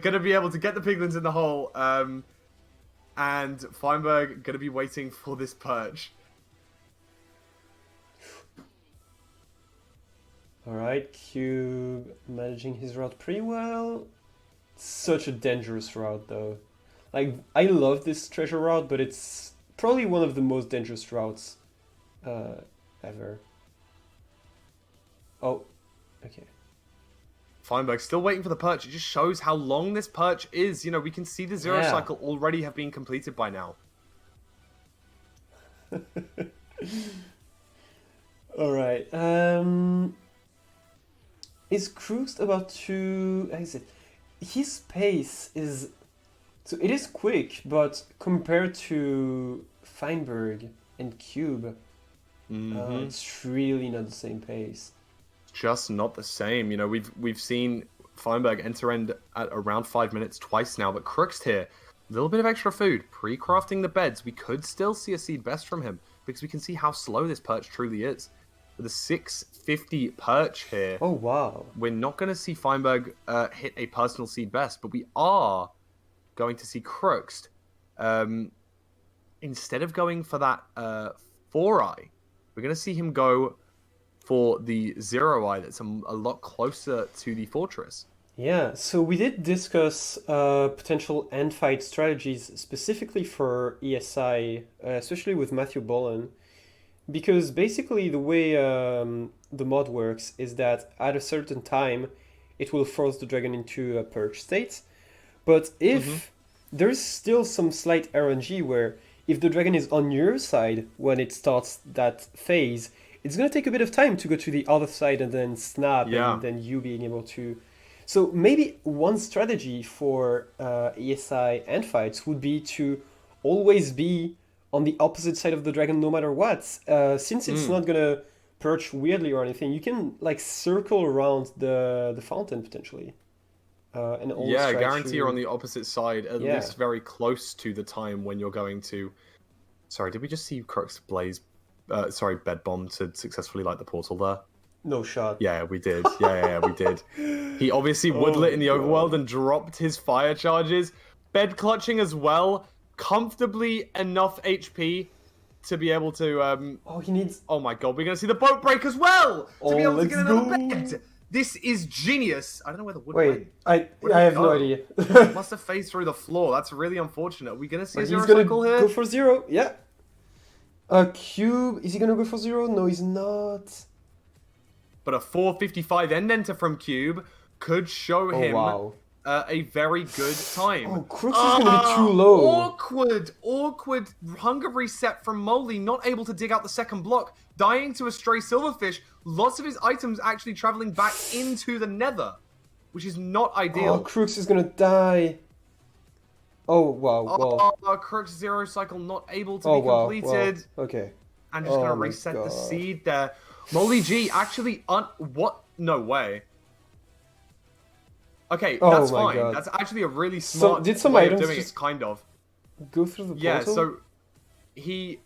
Speaker 2: gonna be able to get the piglins in the hole. And Feinberg gonna be waiting for this perch.
Speaker 1: Alright, Cube managing his route pretty well. Such a dangerous route, though. Like, I love this treasure route, but it's probably one of the most dangerous routes ever. Oh, okay.
Speaker 2: Feinberg still waiting for the perch. It just shows how long this perch is. We can see the zero cycle already have been completed by now.
Speaker 1: Alright, Is Crux about to? How is it? His pace is so it is quick, but compared to Feinberg and Cube,
Speaker 2: Hmm.
Speaker 1: it's really not the same pace.
Speaker 2: Just not the same. You know, we've seen Feinberg enter end at around 5 minutes twice now, but Crooks here, a little bit of extra food, pre-crafting the beds. We could still see a seed best from him because we can see how slow this perch truly is. With a 650 perch here,
Speaker 1: Oh wow!
Speaker 2: we're not going to see Feinberg hit a personal seed best, but we are going to see Crooks, instead of going for that 4-eye, we're going to see him go for the 0-eye that's a lot closer to the fortress.
Speaker 1: Yeah, so we did discuss potential end fight strategies specifically for ESI, especially with Matthew Bolin, because basically the way the mod works is that at a certain time it will force the dragon into a purge state, but
Speaker 2: Hmm.
Speaker 1: if there's still some slight RNG where if the dragon is on your side when it starts that phase, it's gonna take a bit of time to go to the other side and then snap
Speaker 2: Yeah.
Speaker 1: and then you being able to. So maybe one strategy for ESI and fights would be to always be on the opposite side of the dragon no matter what. Since it's
Speaker 2: Mm.
Speaker 1: not gonna perch weirdly or anything, you can like circle around the fountain potentially, and always
Speaker 2: Yeah,
Speaker 1: try
Speaker 2: guarantee you're on
Speaker 1: to.
Speaker 2: the opposite side, at
Speaker 1: Yeah.
Speaker 2: least very close to the time when you're going to. Sorry, did we just see Crux blaze? Sorry, bed bomb to successfully light the portal there?
Speaker 1: No shot.
Speaker 2: Yeah, we did. Yeah, we did. He obviously
Speaker 1: Oh
Speaker 2: woodlit
Speaker 1: my
Speaker 2: in the overworld
Speaker 1: god.
Speaker 2: and dropped his fire charges. Bed clutching as well. Comfortably enough HP to be able to.
Speaker 1: Oh, he needs.
Speaker 2: Oh my god, we're going to see the boat break as well to
Speaker 1: Oh,
Speaker 2: be able to
Speaker 1: let's
Speaker 2: get another
Speaker 1: go.
Speaker 2: bed. This is genius. I don't know where the wood
Speaker 1: Wait,
Speaker 2: went.
Speaker 1: I
Speaker 2: Where
Speaker 1: I
Speaker 2: did it
Speaker 1: have no
Speaker 2: go?
Speaker 1: idea.
Speaker 2: Must have phased through the floor. That's really unfortunate. Are we going to see
Speaker 1: But
Speaker 2: a
Speaker 1: he's
Speaker 2: zero
Speaker 1: gonna
Speaker 2: cycle
Speaker 1: go
Speaker 2: here?
Speaker 1: for zero. Yeah. A cube. Is he gonna go for zero? No, he's not.
Speaker 2: But a 455 end enter from Cube could show
Speaker 1: Oh
Speaker 2: him
Speaker 1: wow.
Speaker 2: a very good time.
Speaker 1: Oh, Crooks is gonna be too low.
Speaker 2: Awkward hunger reset from Molly, not able to dig out the second block, dying to a stray silverfish. Lots of his items actually traveling back into the Nether, which is not
Speaker 1: Oh,
Speaker 2: ideal.
Speaker 1: Crooks is gonna die. Oh wow. Well.
Speaker 2: Crook's zero cycle not able to
Speaker 1: Oh
Speaker 2: be
Speaker 1: wow. Well.
Speaker 2: completed.
Speaker 1: Okay.
Speaker 2: And just
Speaker 1: Oh
Speaker 2: gonna
Speaker 1: my
Speaker 2: reset the
Speaker 1: god.
Speaker 2: seed there. Molly G actually what? No way. Okay,
Speaker 1: Oh
Speaker 2: that's
Speaker 1: my
Speaker 2: fine.
Speaker 1: god.
Speaker 2: That's actually a really
Speaker 1: So
Speaker 2: smart
Speaker 1: did some
Speaker 2: way of
Speaker 1: items
Speaker 2: doing
Speaker 1: just
Speaker 2: it, kind of.
Speaker 1: go through the
Speaker 2: Yeah,
Speaker 1: portal?
Speaker 2: so he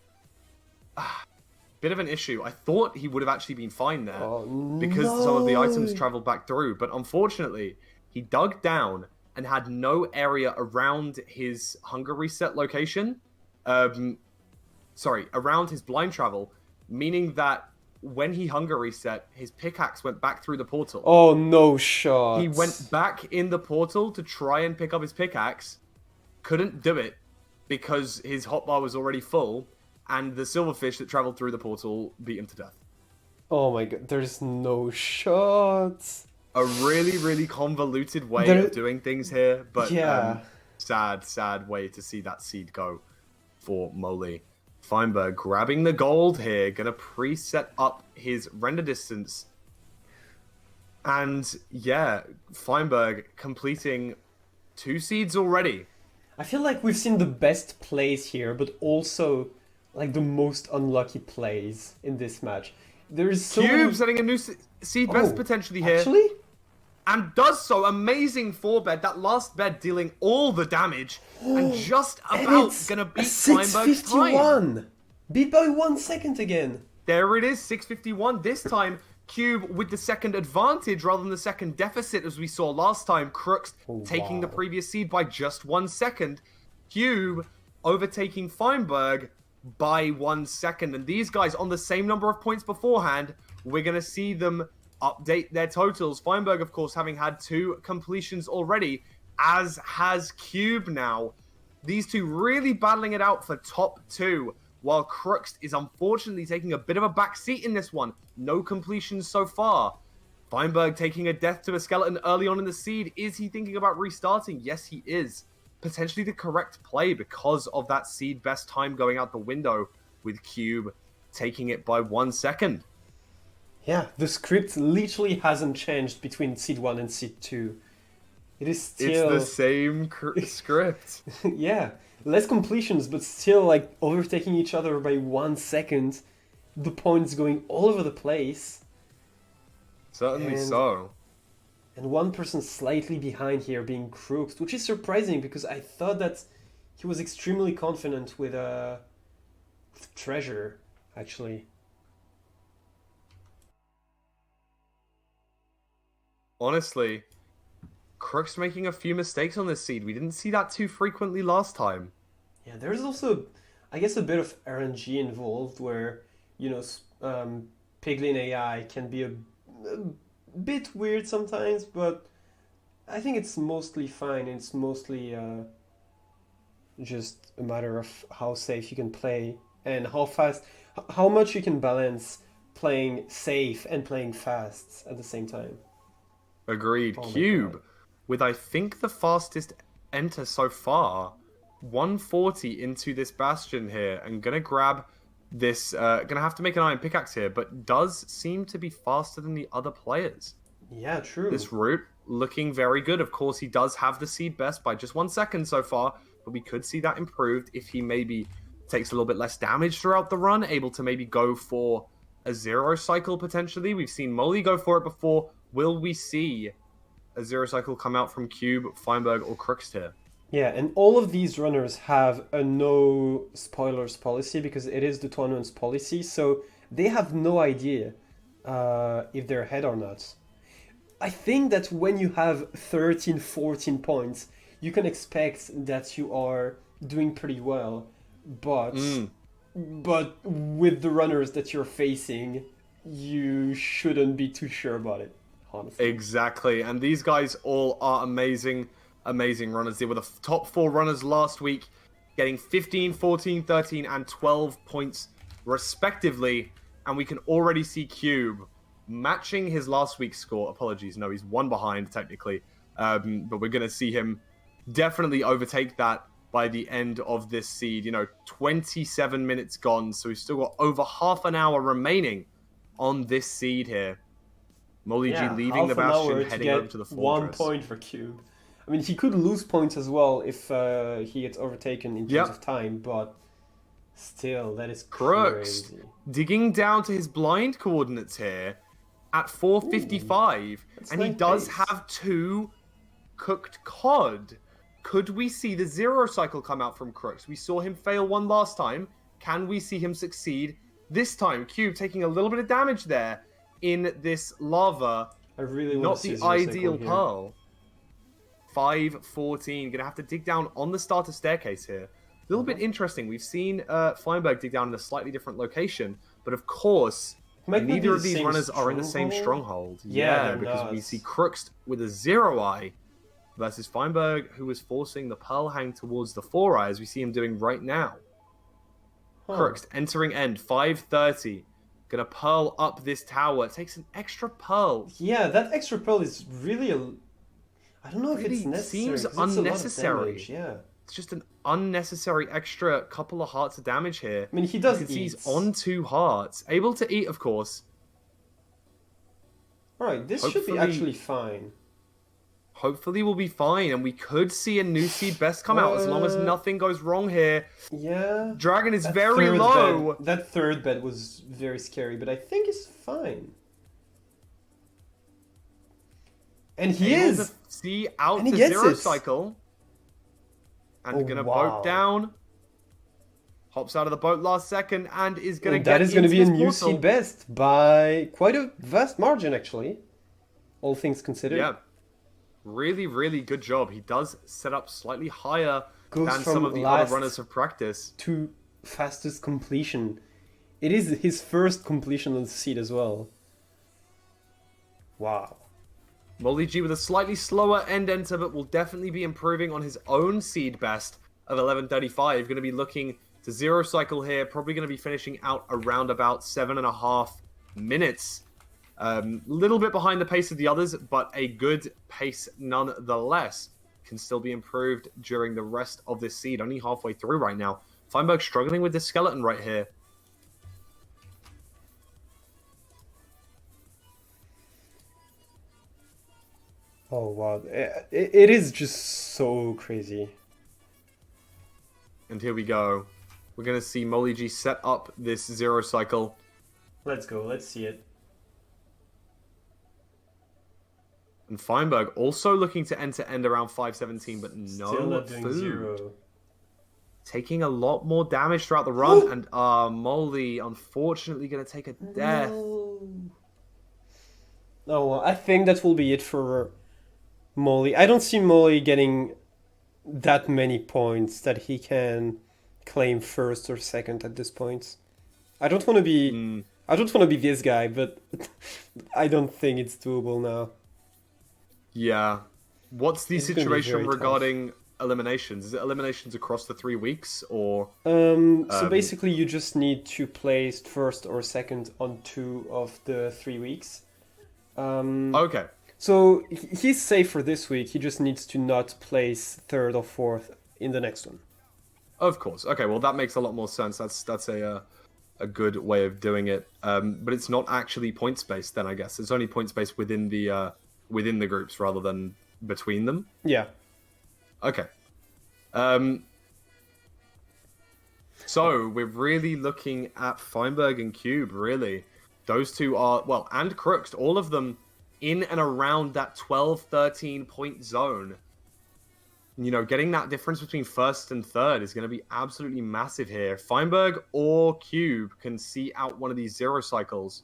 Speaker 2: bit of an issue. I thought he would have actually been fine there
Speaker 1: Oh
Speaker 2: because some of the items
Speaker 1: no.
Speaker 2: traveled back through, but unfortunately, he dug down and had no area around his hunger reset location. Around his blind travel, meaning that when he hunger reset, his pickaxe went back through the portal.
Speaker 1: Oh no shot.
Speaker 2: He went back in the portal to try and pick up his pickaxe, couldn't do it because his hotbar was already full, and the silverfish that traveled through the portal beat him to death.
Speaker 1: Oh my god. There's no shot.
Speaker 2: A really, really convoluted way
Speaker 1: There-
Speaker 2: of doing things here, but
Speaker 1: Yeah.
Speaker 2: sad way to see that seed go for Molly. Feinberg grabbing the gold here, gonna preset up his render distance. And yeah, Feinberg completing 2 seeds already.
Speaker 1: I feel like we've seen the best plays here, but also like the most unlucky plays in this match. There's so
Speaker 2: Cube
Speaker 1: many...
Speaker 2: setting a new seed best
Speaker 1: Oh,
Speaker 2: potentially here.
Speaker 1: Actually?
Speaker 2: And does so. Amazing 4-bed. That last bed dealing all the damage. And just
Speaker 1: And
Speaker 2: about
Speaker 1: it's
Speaker 2: gonna
Speaker 1: a
Speaker 2: beat Feinberg's time.
Speaker 1: 651! Beat by 1 second again!
Speaker 2: There it is, 651. This time, Cube with the second advantage rather than the second deficit as we saw last time. Crooks taking the
Speaker 1: wow.
Speaker 2: previous seed by just 1 second. Cube overtaking Feinberg by 1 second. And these guys on the same number of points beforehand, we're going to see them update their totals. Feinberg, of course, having had 2 completions already, as has Cube now. These two really battling it out for top 2, while Crooks is unfortunately taking a bit of a back seat in this one. No completions so far. Feinberg taking a death to a skeleton early on in the seed. Is he thinking about restarting? Yes, he is. Potentially the correct play because of that seed best time going out the window, with Cube taking it by 1 second.
Speaker 1: Yeah, the script literally hasn't changed between Seed 1 and Seed 2. It is
Speaker 2: It's the
Speaker 1: still,
Speaker 2: same script.
Speaker 1: yeah, less completions, but still like overtaking each other by 1 second. The points going all over the place,
Speaker 2: Certainly
Speaker 1: and
Speaker 2: so.
Speaker 1: one person slightly behind here being Crooks, which is surprising because I thought that he was extremely confident with Treasure, actually.
Speaker 2: Honestly, Crook's making a few mistakes on this seed. We didn't see that too frequently last time.
Speaker 1: Yeah, there's also, I guess, a bit of RNG involved where, you know, Piglin AI can be a bit weird sometimes, but I think it's mostly fine. It's mostly just a matter of how safe you can play and how fast, how much you can balance playing safe and playing fast at the same time.
Speaker 2: Agreed.
Speaker 1: Oh my god.
Speaker 2: Cube, with I think the fastest enter so far, 140 into this Bastion here, and gonna grab this. Gonna have to make an iron pickaxe here, but does seem to be faster than the other players.
Speaker 1: Yeah, true.
Speaker 2: This route looking very good. Of course, he does have the seed best by just 1 second so far, but we could see that improved if he maybe takes a little bit less damage throughout the run, able to maybe go for a zero cycle potentially. We've seen Molly go for it before. Will we see a zero cycle come out from Cube, Feinberg, or Crooks here?
Speaker 1: Yeah, and all of these runners have a no spoilers policy because it is the tournament's policy, so they have no idea if they're ahead or not. I think that when you have 13, 14 points, you can expect that you are doing pretty well, but
Speaker 2: Mm,
Speaker 1: but with the runners that you're facing, you shouldn't be too sure about it, honestly.
Speaker 2: exactly. And these guys all are amazing, amazing runners. They were the top four runners last week, getting 15, 14, 13, and 12 points respectively. And we can already see Cube matching his last week's score. Apologies, no, he's one behind technically. But we're going to see him definitely overtake that by the end of this seed. 27 minutes gone, so we've still got over half an hour remaining on this seed here. Molly G
Speaker 1: Yeah,
Speaker 2: leaving the
Speaker 1: half an
Speaker 2: Bastion,
Speaker 1: hour to
Speaker 2: heading over
Speaker 1: get
Speaker 2: to the
Speaker 1: one
Speaker 2: Fortress.
Speaker 1: point for Cube. I mean, he could lose points as well if he gets overtaken in terms
Speaker 2: Yep.
Speaker 1: of time, but still, that is
Speaker 2: Crooks
Speaker 1: crazy.
Speaker 2: digging down to his blind coordinates here at 455,
Speaker 1: That's
Speaker 2: and he
Speaker 1: nice
Speaker 2: does
Speaker 1: pace.
Speaker 2: have two cooked cod. Could we see the zero cycle come out from Crooks? We saw him fail one last time. Can we see him succeed this time? Cube taking a little bit of damage there in this lava.
Speaker 1: I really want
Speaker 2: Not
Speaker 1: to see
Speaker 2: the
Speaker 1: a zero cycle
Speaker 2: ideal
Speaker 1: here.
Speaker 2: pearl. 514. Gonna have to dig down on the starter staircase here. A little bit interesting. We've seen Feinberg dig down in a slightly different location, but of course,
Speaker 1: Might not be
Speaker 2: neither
Speaker 1: the
Speaker 2: of these
Speaker 1: same
Speaker 2: runners are in the same
Speaker 1: stronghold.
Speaker 2: stronghold.
Speaker 1: Yeah, they're
Speaker 2: because we
Speaker 1: not.
Speaker 2: see Crooks with a zero eye versus Feinberg, who is forcing the pearl hang towards the four eye, as we see him doing right now.
Speaker 1: Huh.
Speaker 2: Crooks entering end 530. Gonna pearl up this tower. It takes an extra pearl.
Speaker 1: Yeah, that extra pearl is really a. I don't know if it's
Speaker 2: Really
Speaker 1: necessary.
Speaker 2: seems
Speaker 1: 'Cause it's a lot of
Speaker 2: unnecessary.
Speaker 1: damage, yeah.
Speaker 2: It's just an unnecessary extra couple of hearts of damage here.
Speaker 1: I mean, he does
Speaker 2: You can see
Speaker 1: eat.
Speaker 2: he's on 2 hearts. Able to eat, of course.
Speaker 1: Alright, this should be
Speaker 2: Hopefully-
Speaker 1: actually fine.
Speaker 2: Hopefully we'll be fine, and we could see a new seed best come out as long as nothing goes wrong here.
Speaker 1: Yeah.
Speaker 2: Dragon is
Speaker 1: That
Speaker 2: very
Speaker 1: third
Speaker 2: low.
Speaker 1: bed- that third bed was very scary, but I think it's fine. And he
Speaker 2: Able
Speaker 1: is!
Speaker 2: to see out
Speaker 1: And he
Speaker 2: the
Speaker 1: gets
Speaker 2: zero
Speaker 1: it.
Speaker 2: cycle. And
Speaker 1: Oh,
Speaker 2: gonna
Speaker 1: wow.
Speaker 2: boat down. Hops out of the boat last second and is gonna
Speaker 1: And
Speaker 2: get
Speaker 1: that is going to
Speaker 2: into
Speaker 1: be a
Speaker 2: this
Speaker 1: new
Speaker 2: portal.
Speaker 1: seed best by quite a vast margin, actually. All things considered.
Speaker 2: Yeah. Really, really good job. He does set up slightly higher
Speaker 1: Goes
Speaker 2: than
Speaker 1: from
Speaker 2: some of the
Speaker 1: last
Speaker 2: other runners of practice.
Speaker 1: to fastest completion. It is his first completion on the seed as well. Wow.
Speaker 2: Molly G with a slightly slower end enter, but will definitely be improving on his own seed best of 1135. Going to be looking to zero cycle here. Probably going to be finishing out around about 7.5 minutes. Little bit behind the pace of the others, but a good pace nonetheless. Can still be improved during the rest of this seed. Only halfway through right now. Feinberg struggling with this skeleton right here.
Speaker 1: Oh wow, it is just so crazy.
Speaker 2: And here we go. We're going to see Molly G set up this zero cycle.
Speaker 1: Let's go. Let's see it.
Speaker 2: And Feinberg also looking to end around 517, but
Speaker 1: Still
Speaker 2: no
Speaker 1: not doing
Speaker 2: food.
Speaker 1: zero.
Speaker 2: Taking a lot more damage throughout the run. And Molly, unfortunately, going to take a death.
Speaker 1: No. Oh well, I think that will be it for Molly. I don't see Molly getting that many points that he can claim first or second at this point. I don't want to be I don't want to be this guy, but I don't think it's doable now.
Speaker 2: Yeah. What's the
Speaker 1: It's gonna be
Speaker 2: situation
Speaker 1: very tough.
Speaker 2: regarding eliminations? Is it eliminations across the 3 weeks or
Speaker 1: So basically you just need to place first or second on 2 of the 3 weeks.
Speaker 2: okay.
Speaker 1: So he's safe for this week. He just needs to not place third or fourth in the next one.
Speaker 2: Of course. Okay, well that makes a lot more sense. That's a good way of doing it. But it's not actually points based then, I guess. It's only points based within the groups rather than between them.
Speaker 1: Yeah.
Speaker 2: Okay. So we're really looking at Feinberg and Cube, really. Those two are, well, and Crooks, all of them in and around that 12, 13 point zone. You know, getting that difference between first and third is going to be absolutely massive here. Feinberg or Cube can see out one of these zero cycles.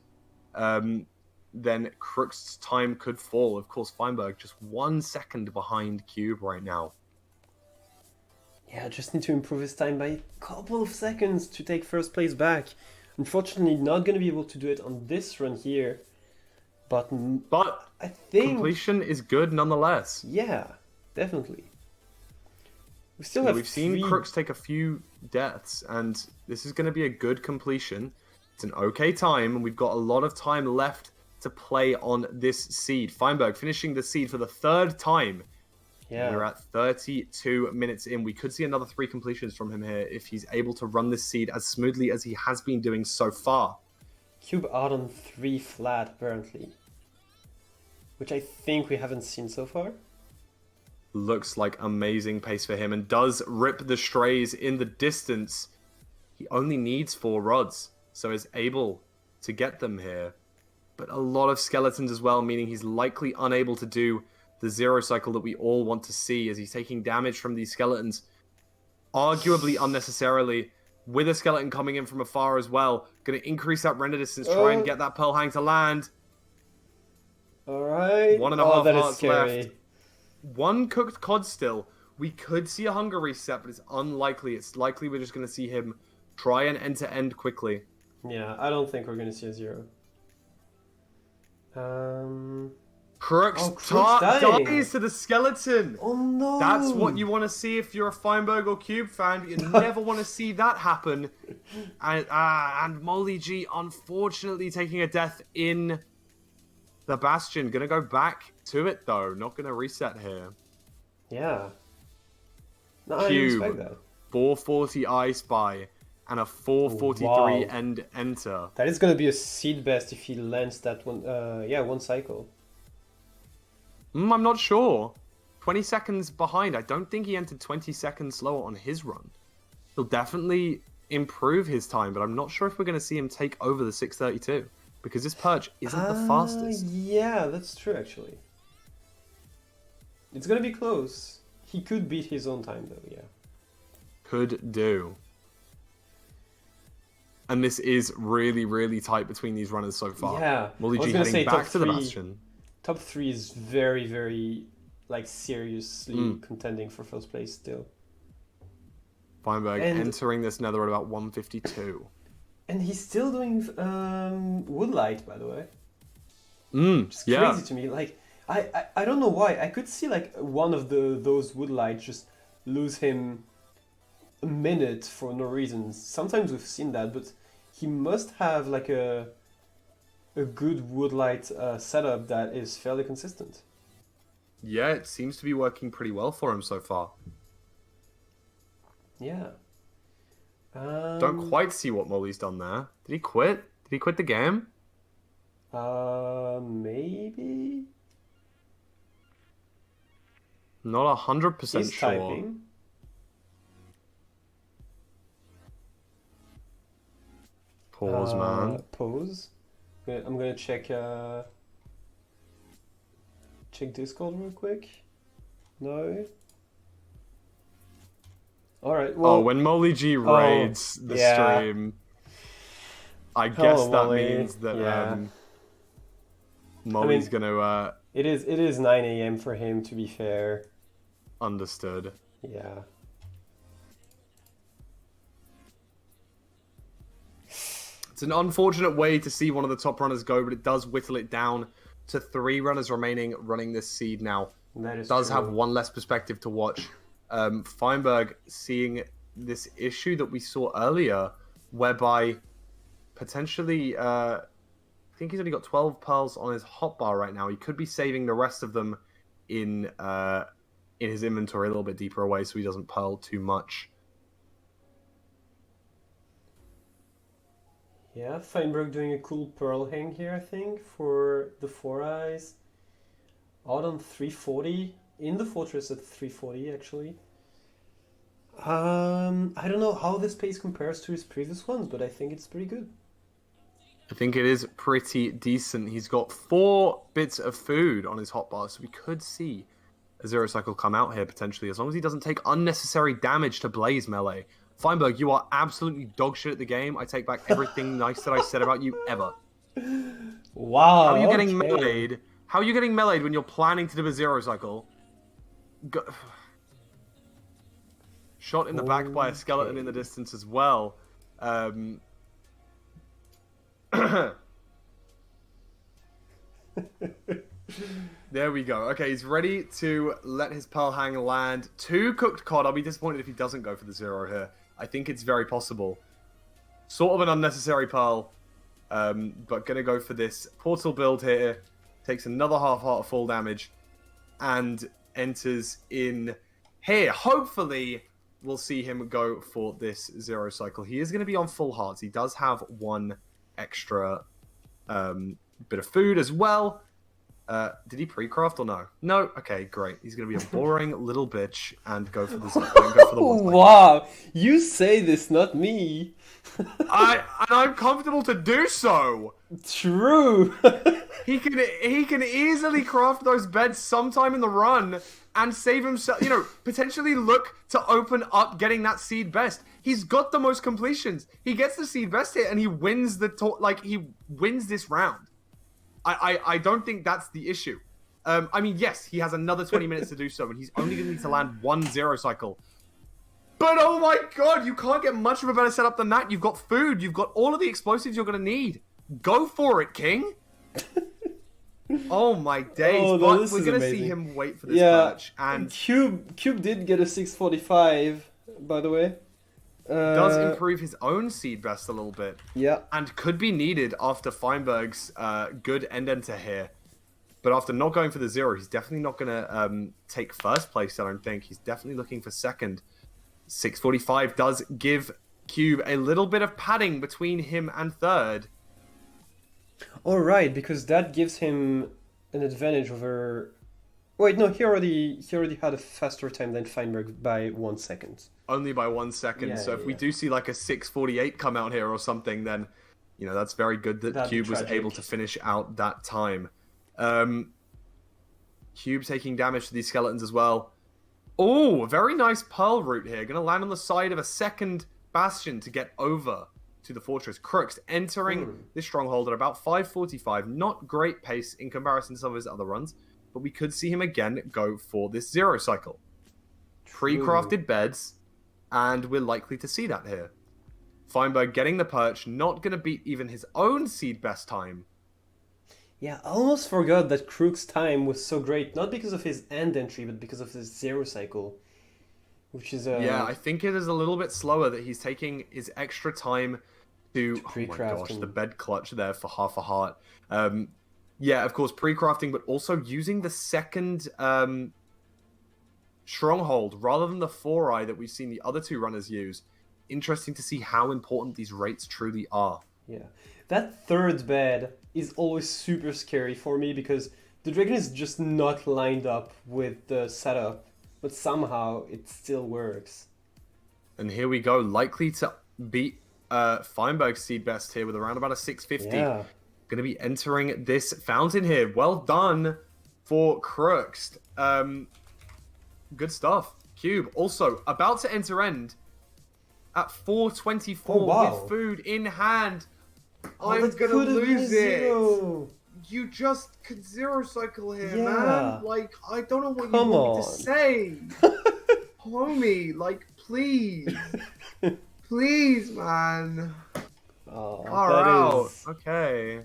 Speaker 2: Then Crooks' time could fall. Of course, Feinberg just 1 second behind Cube right now.
Speaker 1: Yeah, just need to improve his time by a couple of seconds to take first place back. Unfortunately, not going to be able to do it on this run here. But I think
Speaker 2: completion is good nonetheless.
Speaker 1: Yeah, definitely. We still have
Speaker 2: we've seen Crooks take a few deaths, and this is going to be a good completion. It's an okay time, and we've got a lot of time left to play on this seed. Feinberg finishing the seed for the 3rd time.
Speaker 1: Yeah.
Speaker 2: We're at 32 minutes in. We could see another 3 completions from him here if he's able to run this seed as smoothly as he has been doing so far.
Speaker 1: Cube out on 3 flat, apparently. Which I think we haven't seen so far.
Speaker 2: Looks like amazing pace for him and does rip the strays in the distance. He only needs 4 rods, so is able to get them here. But a lot of skeletons as well, meaning he's likely unable to do the zero cycle that we all want to see as he's taking damage from these skeletons. Arguably unnecessarily, with a skeleton coming in from afar as well. Going to increase that render distance, try and get that Pearl Hang to land.
Speaker 1: Alright.
Speaker 2: 1.5
Speaker 1: that is
Speaker 2: hearts
Speaker 1: scary.
Speaker 2: left. 1 cooked cod still. We could see a hunger reset, but it's unlikely. It's likely we're just going to see him try and end-to-end quickly.
Speaker 1: Yeah, I don't think we're going to see a 0.
Speaker 2: Crooks dies to the skeleton.
Speaker 1: Oh no!
Speaker 2: That's what you want to see if you're a Feinberg or Cube fan, but you never want to see that happen. And Molly G unfortunately taking a death in the Bastion. Gonna go back to it though. Not gonna reset here.
Speaker 1: Yeah. No, I didn't expect that.
Speaker 2: 440 I Spy and a 443 end enter.
Speaker 1: That is gonna be a seed best if he lands that one. Yeah, 1 cycle.
Speaker 2: I'm not sure. 20 seconds behind. I don't think he entered 20 seconds slower on his run. He'll definitely improve his time, but I'm not sure if we're going to see him take over the 632 because this perch isn't the fastest.
Speaker 1: Yeah, that's true actually. It's going to be close. He could beat his own time though, yeah.
Speaker 2: Could do. And this is really, really tight between these runners so far.
Speaker 1: Yeah.
Speaker 2: Molly G heading back to the Bastion.
Speaker 1: Top 3 is very, very, like, seriously contending for first place still.
Speaker 2: Feinberg entering this Nether at about 152.
Speaker 1: And he's still doing Woodlight, by the way. It's crazy to me. Like, I don't know why. I could see, like, one of those Woodlights just lose him a minute for no reason. Sometimes we've seen that, but he must have, like, a good Woodlight setup that is fairly consistent.
Speaker 2: Yeah, it seems to be working pretty well for him so far.
Speaker 1: Yeah.
Speaker 2: Don't quite see what Molly's done there. Did he quit? Did he quit the game?
Speaker 1: Maybe?
Speaker 2: Not 100%
Speaker 1: He's
Speaker 2: sure.
Speaker 1: typing.
Speaker 2: Pause, man.
Speaker 1: Pause. I'm gonna check Discord real quick. No. All right.
Speaker 2: Oh,
Speaker 1: Well.
Speaker 2: when Molly G raids the
Speaker 1: yeah.
Speaker 2: stream, I guess
Speaker 1: Hello,
Speaker 2: that
Speaker 1: Molly.
Speaker 2: means that
Speaker 1: Yeah.
Speaker 2: Molly's gonna
Speaker 1: It is 9 a.m. for him, to be fair.
Speaker 2: understood.
Speaker 1: Yeah.
Speaker 2: It's an unfortunate way to see one of the top runners go, but it does whittle it down to 3 runners remaining running this seed now.
Speaker 1: That is
Speaker 2: Does
Speaker 1: true.
Speaker 2: have one less perspective to watch. Feinberg seeing this issue that we saw earlier, whereby potentially, I think he's only got 12 pearls on his hotbar right now. He could be saving the rest of them in his inventory a little bit deeper away, so he doesn't pearl too much.
Speaker 1: Yeah, Feinberg doing a cool pearl hang here, I think, for the 4 eyes. Out on 340. In the fortress at 340, actually. I don't know how this pace compares to his previous ones, but I think it's pretty good.
Speaker 2: I think it is pretty decent. He's got 4 bits of food on his hotbar, so we could see a 0 cycle come out here potentially, as long as he doesn't take unnecessary damage to Blaze melee. Feinberg, you are absolutely dog shit at the game. I take back everything nice that I said about you ever.
Speaker 1: Wow.
Speaker 2: How are you getting meleeed? How are you getting meleeed when you're planning to do a 0 cycle? Shot in the back by a skeleton in the distance as well. There we go. Okay, he's ready to let his pearl hang land. 2 cooked cod. I'll be disappointed if he doesn't go for the 0 here. I think it's very possible. Sort of an unnecessary pearl, but gonna go for this portal build here. Takes another half heart of full damage and enters in here. Hopefully, we'll see him go for this 0 cycle. He is going to be on full hearts. He does have 1 extra bit of food as well. Did he pre-craft or no? No? Okay, great. He's going to be a boring little bitch and go for the 1 cycle.
Speaker 1: Wow, you say this, not me.
Speaker 2: I'm comfortable to do so.
Speaker 1: True.
Speaker 2: He can easily craft those beds sometime in the run and save himself, potentially look to open up getting that seed best. He's got the most completions. He gets the seed best here and he wins he wins this round. I don't think that's the issue. I mean, yes, he has another 20 minutes to do so, and he's only going to need to land 1 0 cycle. But oh my god, you can't get much of a better setup than that. You've got food, you've got all of the explosives you're going to need. Go for it, King. Oh my days!
Speaker 1: Oh,
Speaker 2: but
Speaker 1: this
Speaker 2: we're
Speaker 1: is
Speaker 2: going to
Speaker 1: amazing.
Speaker 2: see him wait for this perch. And
Speaker 1: Cube did get a 645, by the way.
Speaker 2: Does improve his own seed best a little bit.
Speaker 1: Yeah.
Speaker 2: And could be needed after Feinberg's good end enter here. But after not going for the 0, he's definitely not going to take first place, I don't think. He's definitely looking for second. 645 does give Cube a little bit of padding between him and third.
Speaker 1: All right, because that gives him an advantage over... Wait, no, he already had a faster time than Feinberg by 1 second.
Speaker 2: Only by 1 second.
Speaker 1: Yeah,
Speaker 2: so if we do see like a 648 come out here or something, then that's very good that Cube was able to finish out that time. Cube taking damage to these skeletons as well. Oh, very nice pearl route here. Going to land on the side of a second Bastion to get over to the fortress. Crooks entering this stronghold at about 5:45. Not great pace in comparison to some of his other runs, but we could see him again go for this 0 cycle. Pre-crafted beds, and we're likely to see that here. Feinberg getting the perch, not going to beat even his own seed best time.
Speaker 1: Yeah, I almost forgot that Crook's time was so great, not because of his end entry, but because of his 0 cycle. Which is
Speaker 2: Yeah, I think it is a little bit slower that he's taking his extra time to oh my gosh, the bed clutch there for half a heart. Yeah, of course, pre-crafting, but also using the second stronghold rather than the 4-eye that we've seen the other 2 runners use. Interesting to see how important these rates truly are.
Speaker 1: Yeah, that third bed is always super scary for me because the dragon is just not lined up with the setup. but somehow it still works.
Speaker 2: And here we go, likely to beat Feinberg's seed best here with around about a 650.
Speaker 1: Yeah.
Speaker 2: Going to be entering this fountain here. Well done for Crooks. Good stuff. Cube also about to enter end at 424 with food in hand. I'm going to lose it. You just could zero cycle here, man. Like, I don't know what you want me to say. Homie, like, please. Please, man.
Speaker 1: Oh,
Speaker 2: far out. Okay.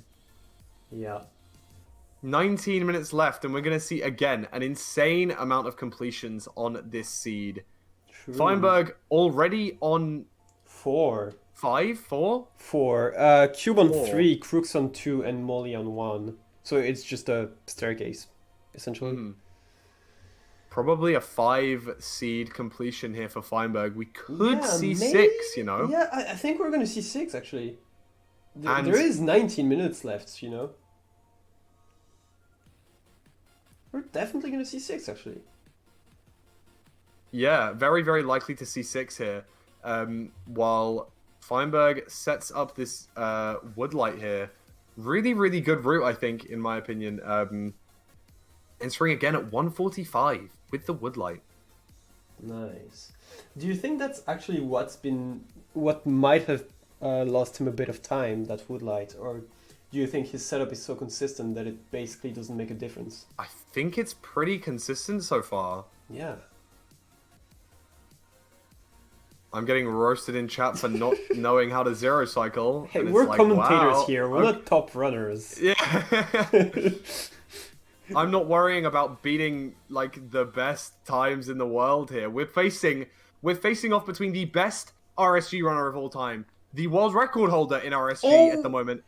Speaker 1: Yeah.
Speaker 2: 19 minutes left, and we're going to see, again, an insane amount of completions on this seed. True. Feinberg already on...
Speaker 1: 4.
Speaker 2: 5? 4?
Speaker 1: 4. Cube on 3, Crooks on 2, and Molly on 1. So it's just a staircase, essentially.
Speaker 2: Probably a 5 seed completion here for Feinberg. We could see maybe 6, you know?
Speaker 1: Yeah, I think we're going to see 6, actually. There is 19 minutes left, you know? We're definitely going to see 6, actually.
Speaker 2: Yeah, very, very likely to see 6 here. While Feinberg sets up this woodlight here. Really, really good route, I think, in my opinion. Entering again at 145 with the woodlight.
Speaker 1: Nice. Do you think that's actually what might have lost him a bit of time, that woodlight? Or do you think his setup is so consistent that it basically doesn't make a difference?
Speaker 2: I think it's pretty consistent so far.
Speaker 1: Yeah.
Speaker 2: I'm getting roasted in chat for not knowing how to zero cycle.
Speaker 1: Hey, we're like, commentators here. We're not top runners.
Speaker 2: Yeah. I'm not worrying about beating like the best times in the world here. We're facing off between the best RSG runner of all time, the world record holder in RSG at the moment,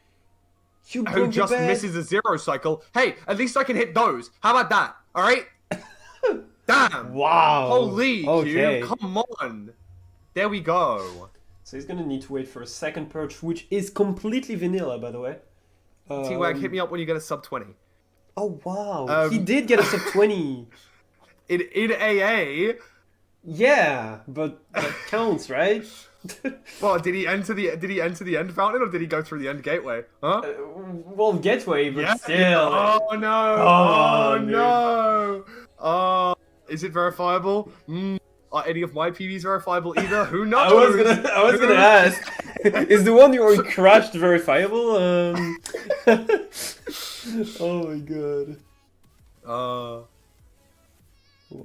Speaker 2: who just misses a zero cycle. Hey, at least I can hit those. How about that? All right. Damn.
Speaker 1: Wow.
Speaker 2: Holy Q. Come on. There we go.
Speaker 1: So he's gonna need to wait for a second perch, which is completely vanilla, by the way.
Speaker 2: T-Wag, hit me up when you get a sub 20.
Speaker 1: Oh wow, he did get a sub 20.
Speaker 2: in AA.
Speaker 1: Yeah, but that counts, right?
Speaker 2: Well, did he enter the end fountain, or did he go through the end gateway? Huh?
Speaker 1: Well, gateway, but still.
Speaker 2: Oh no! Oh no! Is it verifiable? Are any of my PVs verifiable either? Who knows?
Speaker 1: I was gonna ask. Is the one you already crashed verifiable? Oh my god.
Speaker 2: Wow.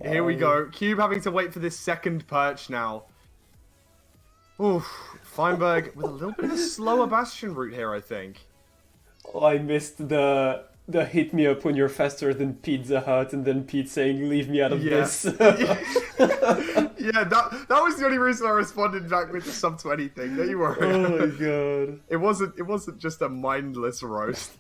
Speaker 2: Here we go. Cube having to wait for this second perch now. Oof. Feinberg with a little bit of a slower Bastion route here, I think.
Speaker 1: Oh, I missed the hit me up when you're faster than Pizza Hut, and then Pete saying leave me out of this.
Speaker 2: Yeah, that was the only reason I responded back with the sub 20 thing. Don't you worry.
Speaker 1: Oh my god.
Speaker 2: It wasn't just a mindless roast.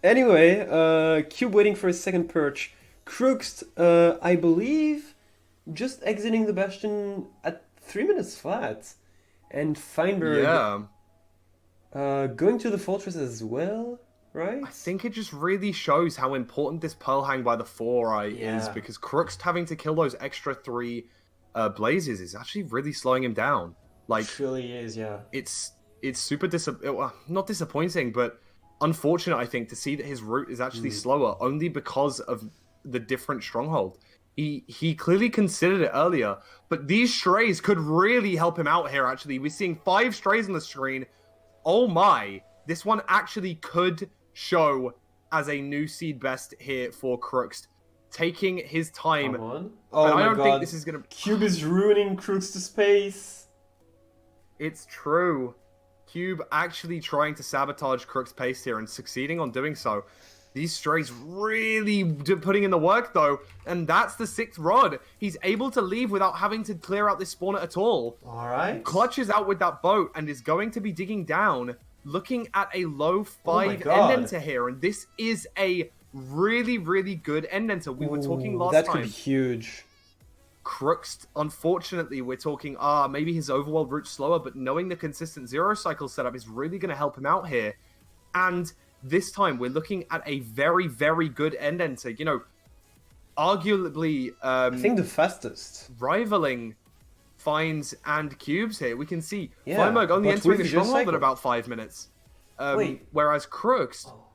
Speaker 1: Anyway, Cube waiting for his second perch. Crooks, I believe, just exiting the Bastion at 3 minutes flat. And Feinberg going to the fortress as well, right?
Speaker 2: I think it just really shows how important this Pearl Hang by the 4-eye is, because Crooks having to kill those extra 3 blazes is actually really slowing him down. Like,
Speaker 1: it really is, yeah.
Speaker 2: It's super not disappointing, but unfortunate, I think, to see that his route is actually slower only because of the different stronghold. He clearly considered it earlier, but these strays could really help him out here, actually. We're seeing 5 strays on the screen. Oh my, this one actually could show as a new seed best here for Crooks. Taking his time.
Speaker 1: Come on. Oh my god. Think this is gonna... Cube is ruining Crooks to space.
Speaker 2: It's true. Cube actually trying to sabotage Crooks' pace here and succeeding on doing so. These strays really putting in the work, though. And that's the 6th rod. He's able to leave without having to clear out this spawner at all.
Speaker 1: All right.
Speaker 2: Clutches out with that boat and is going to be digging down, looking at a low 5 end enter here. And this is a really, really good end enter. We were talking last time.
Speaker 1: That could be huge.
Speaker 2: Crooks, unfortunately, we're talking, maybe his overworld route's slower, but knowing the consistent zero cycle setup is really going to help him out here. And this time, we're looking at a very, very good end enter. You know, arguably
Speaker 1: I think the fastest.
Speaker 2: rivaling finds and cubes here. We can see
Speaker 1: Yeah,
Speaker 2: Feinberg only
Speaker 1: but
Speaker 2: entering
Speaker 1: with
Speaker 2: the stronghold
Speaker 1: cycle.
Speaker 2: in about 5 minutes.
Speaker 1: Wait.
Speaker 2: Whereas Crooks
Speaker 1: Oh.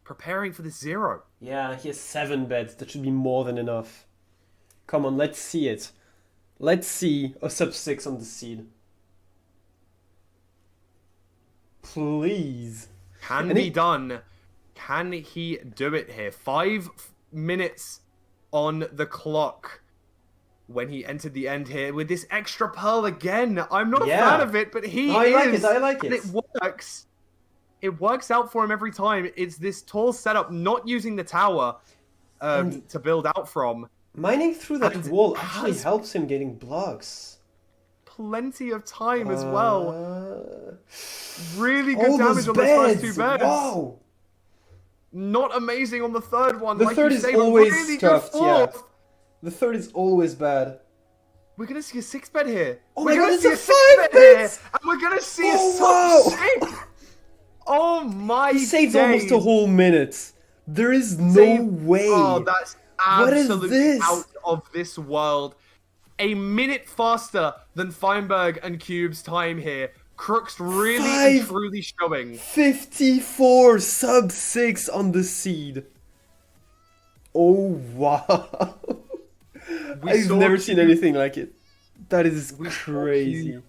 Speaker 2: preparing for the 0.
Speaker 1: Yeah, he has 7 beds. That should be more than enough. Come on, let's see it. Let's see a sub 6 on the seed. Please.
Speaker 2: Can
Speaker 1: And
Speaker 2: be
Speaker 1: it-
Speaker 2: done. Can he do it here? 5 minutes on the clock when he entered the end here with this extra pearl again. I'm not a
Speaker 1: Yeah.
Speaker 2: fan of it, but he
Speaker 1: I
Speaker 2: is.
Speaker 1: like it, I like
Speaker 2: And
Speaker 1: it.
Speaker 2: it works. It works out for him every time. It's this tall setup, not using the tower
Speaker 1: And-
Speaker 2: to build out from.
Speaker 1: Mining through that
Speaker 2: And
Speaker 1: wall actually
Speaker 2: has-
Speaker 1: helps him getting blocks.
Speaker 2: Plenty of time as well. Really
Speaker 1: all
Speaker 2: good damage
Speaker 1: those
Speaker 2: on those first 2 beds.
Speaker 1: Wow.
Speaker 2: Not amazing on the third one.
Speaker 1: The
Speaker 2: like
Speaker 1: third
Speaker 2: you
Speaker 1: is
Speaker 2: say, but
Speaker 1: always
Speaker 2: really
Speaker 1: stuffed,
Speaker 2: good
Speaker 1: yeah.
Speaker 2: fourth.
Speaker 1: The third is always bad.
Speaker 2: We're gonna see a 6 bed here.
Speaker 1: Oh
Speaker 2: we're
Speaker 1: my
Speaker 2: gonna
Speaker 1: God,
Speaker 2: see
Speaker 1: it's a
Speaker 2: 6
Speaker 1: 5
Speaker 2: bed here,
Speaker 1: beds!
Speaker 2: and we're gonna see
Speaker 1: Oh,
Speaker 2: a sub 6. Oh my!
Speaker 1: He saved
Speaker 2: days.
Speaker 1: almost a whole minute. There is no
Speaker 2: Saved-
Speaker 1: way.
Speaker 2: Oh, that's
Speaker 1: What is
Speaker 2: absolutely
Speaker 1: this?
Speaker 2: out of this world. A minute faster than Feinberg and Cube's time here. Crooks really and
Speaker 1: 5
Speaker 2: truly showing.
Speaker 1: 54 sub 6 on the seed. Oh wow.
Speaker 2: We
Speaker 1: I've
Speaker 2: saw
Speaker 1: never seen
Speaker 2: Cube
Speaker 1: anything like it. That is
Speaker 2: We saw
Speaker 1: crazy.
Speaker 2: Cube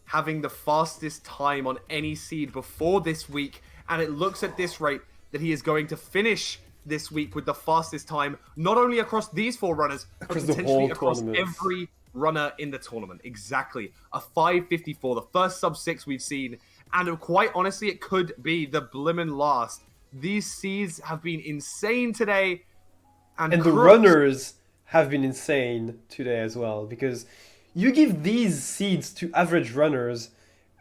Speaker 2: having the fastest time on any seed before this week, and it looks at this rate that he is going to finish this week with the fastest time, not only across these 4 runners, but
Speaker 1: Across the
Speaker 2: potentially
Speaker 1: whole
Speaker 2: across
Speaker 1: tournament.
Speaker 2: every runner in the tournament. Exactly. A 5:54, the first sub 6 we've seen, and quite honestly, it could be the blimmin' last. These seeds have been insane today, and
Speaker 1: And the
Speaker 2: Crooks-
Speaker 1: runners have been insane today as well, because you give these seeds to average runners,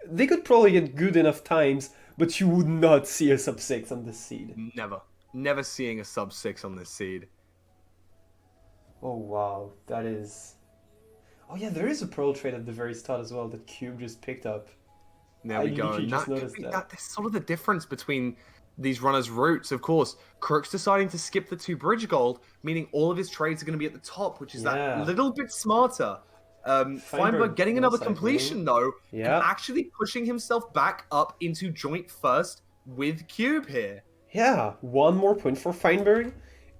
Speaker 1: they could probably get good enough times, but you would not see a sub 6 on this seed.
Speaker 2: Never seeing a sub 6 on this seed.
Speaker 1: Oh wow, that is... Oh yeah, there is a pearl trade at the very start as well that Cube just picked up.
Speaker 2: There
Speaker 1: I
Speaker 2: we go.
Speaker 1: literally
Speaker 2: And
Speaker 1: just
Speaker 2: that could
Speaker 1: noticed
Speaker 2: be
Speaker 1: that.
Speaker 2: that's sort of the difference between these runners' routes. Of course, Crooks deciding to skip the 2 bridge gold, meaning all of his trades are going to be at the top, which is
Speaker 1: Yeah.
Speaker 2: that little bit smarter. Feinberg getting another
Speaker 1: cycling.
Speaker 2: completion though,
Speaker 1: Yeah.
Speaker 2: and actually pushing himself back up into joint first with Cube here.
Speaker 1: Yeah, 1 more point for Feinberg.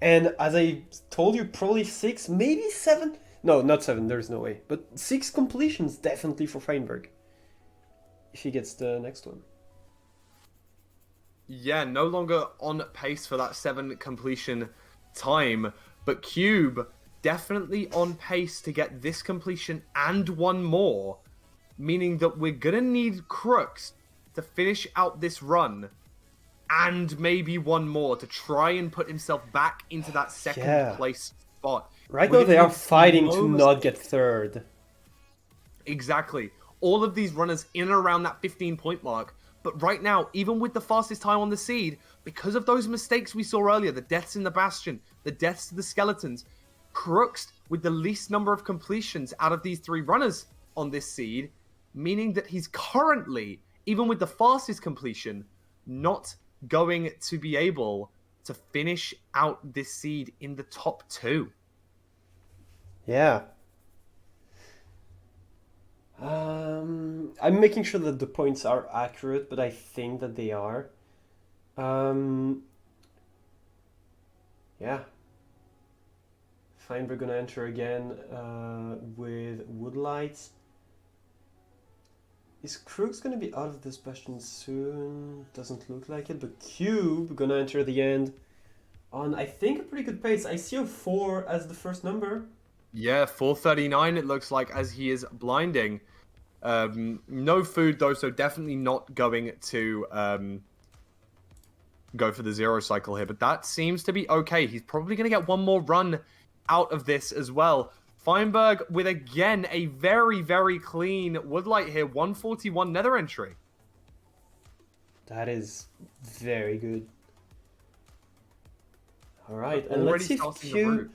Speaker 1: And as I told you, probably 6, maybe 7. No, not 7, there's no way. But 6 completions definitely for Feinberg. If he gets the next one.
Speaker 2: Yeah, no longer on pace for that 7 completion time, but Cube definitely on pace to get this completion and 1 more, meaning that we're gonna need Crooks to finish out this run and maybe 1 more to try and put himself back into that second
Speaker 1: Yeah.
Speaker 2: place spot.
Speaker 1: Right
Speaker 2: We're
Speaker 1: now they
Speaker 2: gonna
Speaker 1: are
Speaker 2: need
Speaker 1: fighting
Speaker 2: no
Speaker 1: to
Speaker 2: mis-
Speaker 1: not get third.
Speaker 2: Exactly. All of these runners in and around that 15-point mark. But right now, even with the fastest time on the seed, because of those mistakes we saw earlier, the deaths in the Bastion, the deaths to the Skeletons, Crooks with the least number of completions out of these 3 runners on this seed, meaning that he's currently, even with the fastest completion, not going to be able to finish out this seed in the top 2.
Speaker 1: Yeah. I'm making sure that the points are accurate, but I think that they are. Yeah. Feinberg gonna enter again with Woodlights. Is Crooks gonna be out of this Bastion soon? Doesn't look like it, but Cube gonna enter the end on, I think, a pretty good pace. I see a 4 as the first number.
Speaker 2: Yeah, 439 it looks like as he is blinding. No food though, so definitely not going to go for the 0 cycle here. But that seems to be okay. He's probably going to get 1 more run out of this as well. Feinberg with, again, a very, very clean Woodlight here. 141 Nether entry.
Speaker 1: That is very good. All right, and
Speaker 2: Already
Speaker 1: let's see if
Speaker 2: starting the
Speaker 1: Cube...
Speaker 2: route.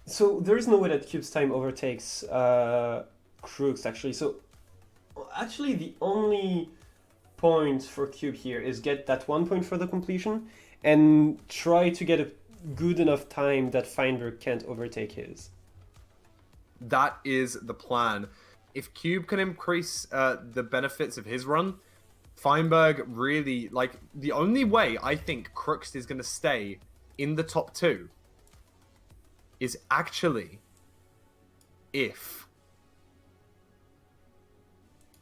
Speaker 1: So there is no way that Cube's time overtakes Crooks, actually. So actually the only point for Cube here is get that 1 point for the completion and try to get good enough time that Feinberg can't overtake his.
Speaker 2: That is the plan. If Cube can increase the benefits of his run, Feinberg really, like, the only way I think Crooks is going to stay in the top 2 is actually if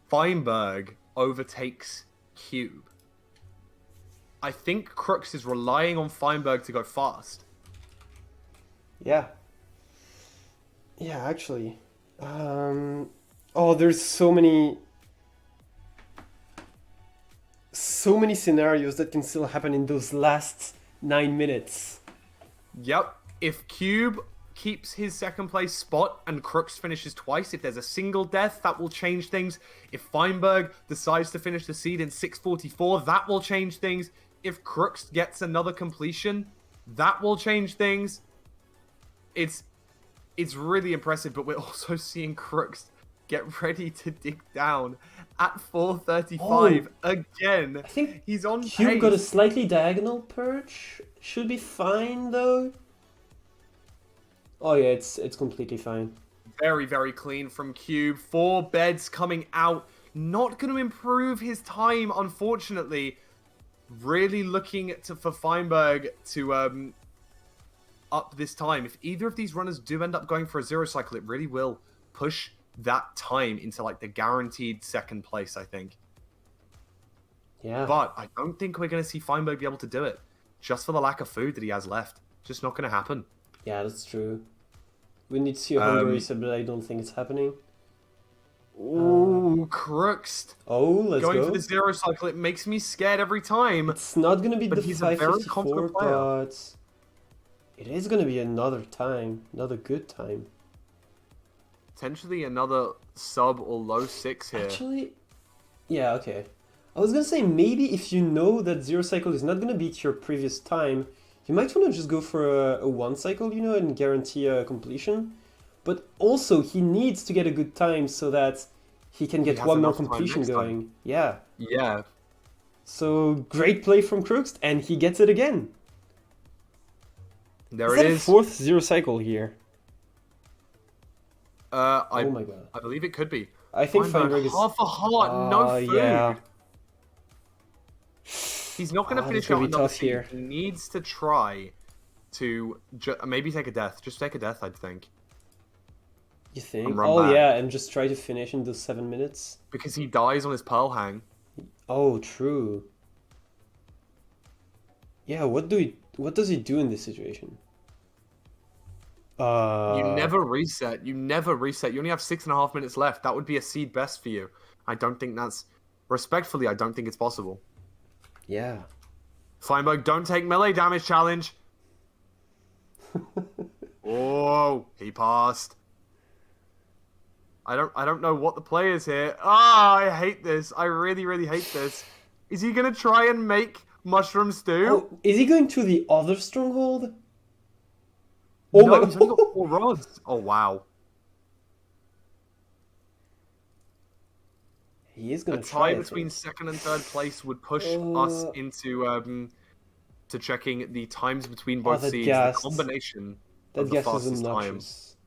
Speaker 2: Feinberg overtakes Cube. I think Crooks is relying on Feinberg to go fast.
Speaker 1: Yeah. Yeah, actually. Oh, there's so many scenarios that can still happen in those last 9 minutes.
Speaker 2: Yep. If Cube keeps his second place spot and Crooks finishes twice, if there's a single death, that will change things. If Feinberg decides to finish the seed in 6:44, that will change things. If Crooks gets another completion, that will change things. It's really impressive, but we're also seeing Crooks get ready to dig down at 4:35 again.
Speaker 1: I think
Speaker 2: he's on
Speaker 1: Cube
Speaker 2: pace.
Speaker 1: got a slightly diagonal perch. Should be fine though. Oh yeah, it's completely fine.
Speaker 2: Very, very clean from Cube. 4 beds coming out. Not going to improve his time, unfortunately. Really looking for Feinberg to up this time. If either of these runners do end up going for a 0 cycle, it really will push that time into like the guaranteed second place, I think.
Speaker 1: Yeah.
Speaker 2: But I don't think we're going to see Feinberg be able to do it. Just for the lack of food that he has left. Just not going to happen.
Speaker 1: Yeah, that's true. We need to see a Hungary reset, but I don't think it's happening.
Speaker 2: Ooh, Crooks.
Speaker 1: Oh, let's
Speaker 2: Going
Speaker 1: go.
Speaker 2: for the 0 cycle, it makes me scared every time.
Speaker 1: It's not going to be
Speaker 2: But
Speaker 1: the
Speaker 2: he's a very
Speaker 1: 554,
Speaker 2: confident player.
Speaker 1: but it is going to be another time. Another good time.
Speaker 2: Potentially another sub or low 6 here.
Speaker 1: Actually, yeah, okay. I was going to say, maybe if you know that 0 cycle is not going to beat your previous time, you might want to just go for a 1 cycle, you know, and guarantee a completion. But also, he needs to get a good time so that he can get one more completion going. Yeah.
Speaker 2: Yeah.
Speaker 1: So, great play from Crooks, and he gets it again.
Speaker 2: There
Speaker 1: Is
Speaker 2: it
Speaker 1: that a
Speaker 2: is.
Speaker 1: 4th 0 cycle here?
Speaker 2: Oh
Speaker 1: my god.
Speaker 2: I believe it could be.
Speaker 1: I think Feinberg is...
Speaker 2: half a heart, no food.
Speaker 1: Yeah.
Speaker 2: He's not going to finish
Speaker 1: gonna
Speaker 2: out
Speaker 1: be
Speaker 2: another
Speaker 1: tough
Speaker 2: seed.
Speaker 1: here.
Speaker 2: He needs to try to maybe take a death. Just take a death, I think.
Speaker 1: You think?
Speaker 2: And run
Speaker 1: Oh
Speaker 2: back.
Speaker 1: yeah, and just try to finish in those 7 minutes.
Speaker 2: Because he dies on his pearl hang.
Speaker 1: Oh, true. Yeah, what does he do in this situation?
Speaker 2: You never reset. You never reset. You only have 6.5 minutes left. That would be a seed best for you. I don't think that's... Respectfully, I don't think it's possible.
Speaker 1: Yeah.
Speaker 2: Feinberg, don't take melee damage challenge. Oh, he passed. I don't know what the play is here. Ah, I hate this. I really, really hate this. Is he gonna try and make mushroom stew?
Speaker 1: Oh, is he going to the other stronghold?
Speaker 2: No, he's only got 4 rods. Oh wow.
Speaker 1: He is going
Speaker 2: A
Speaker 1: to try
Speaker 2: tie between second and third place would push us into to checking the times between both
Speaker 1: that
Speaker 2: seeds.
Speaker 1: gas.
Speaker 2: The combination
Speaker 1: That
Speaker 2: of the
Speaker 1: guess is
Speaker 2: fastest time.
Speaker 1: obnoxious.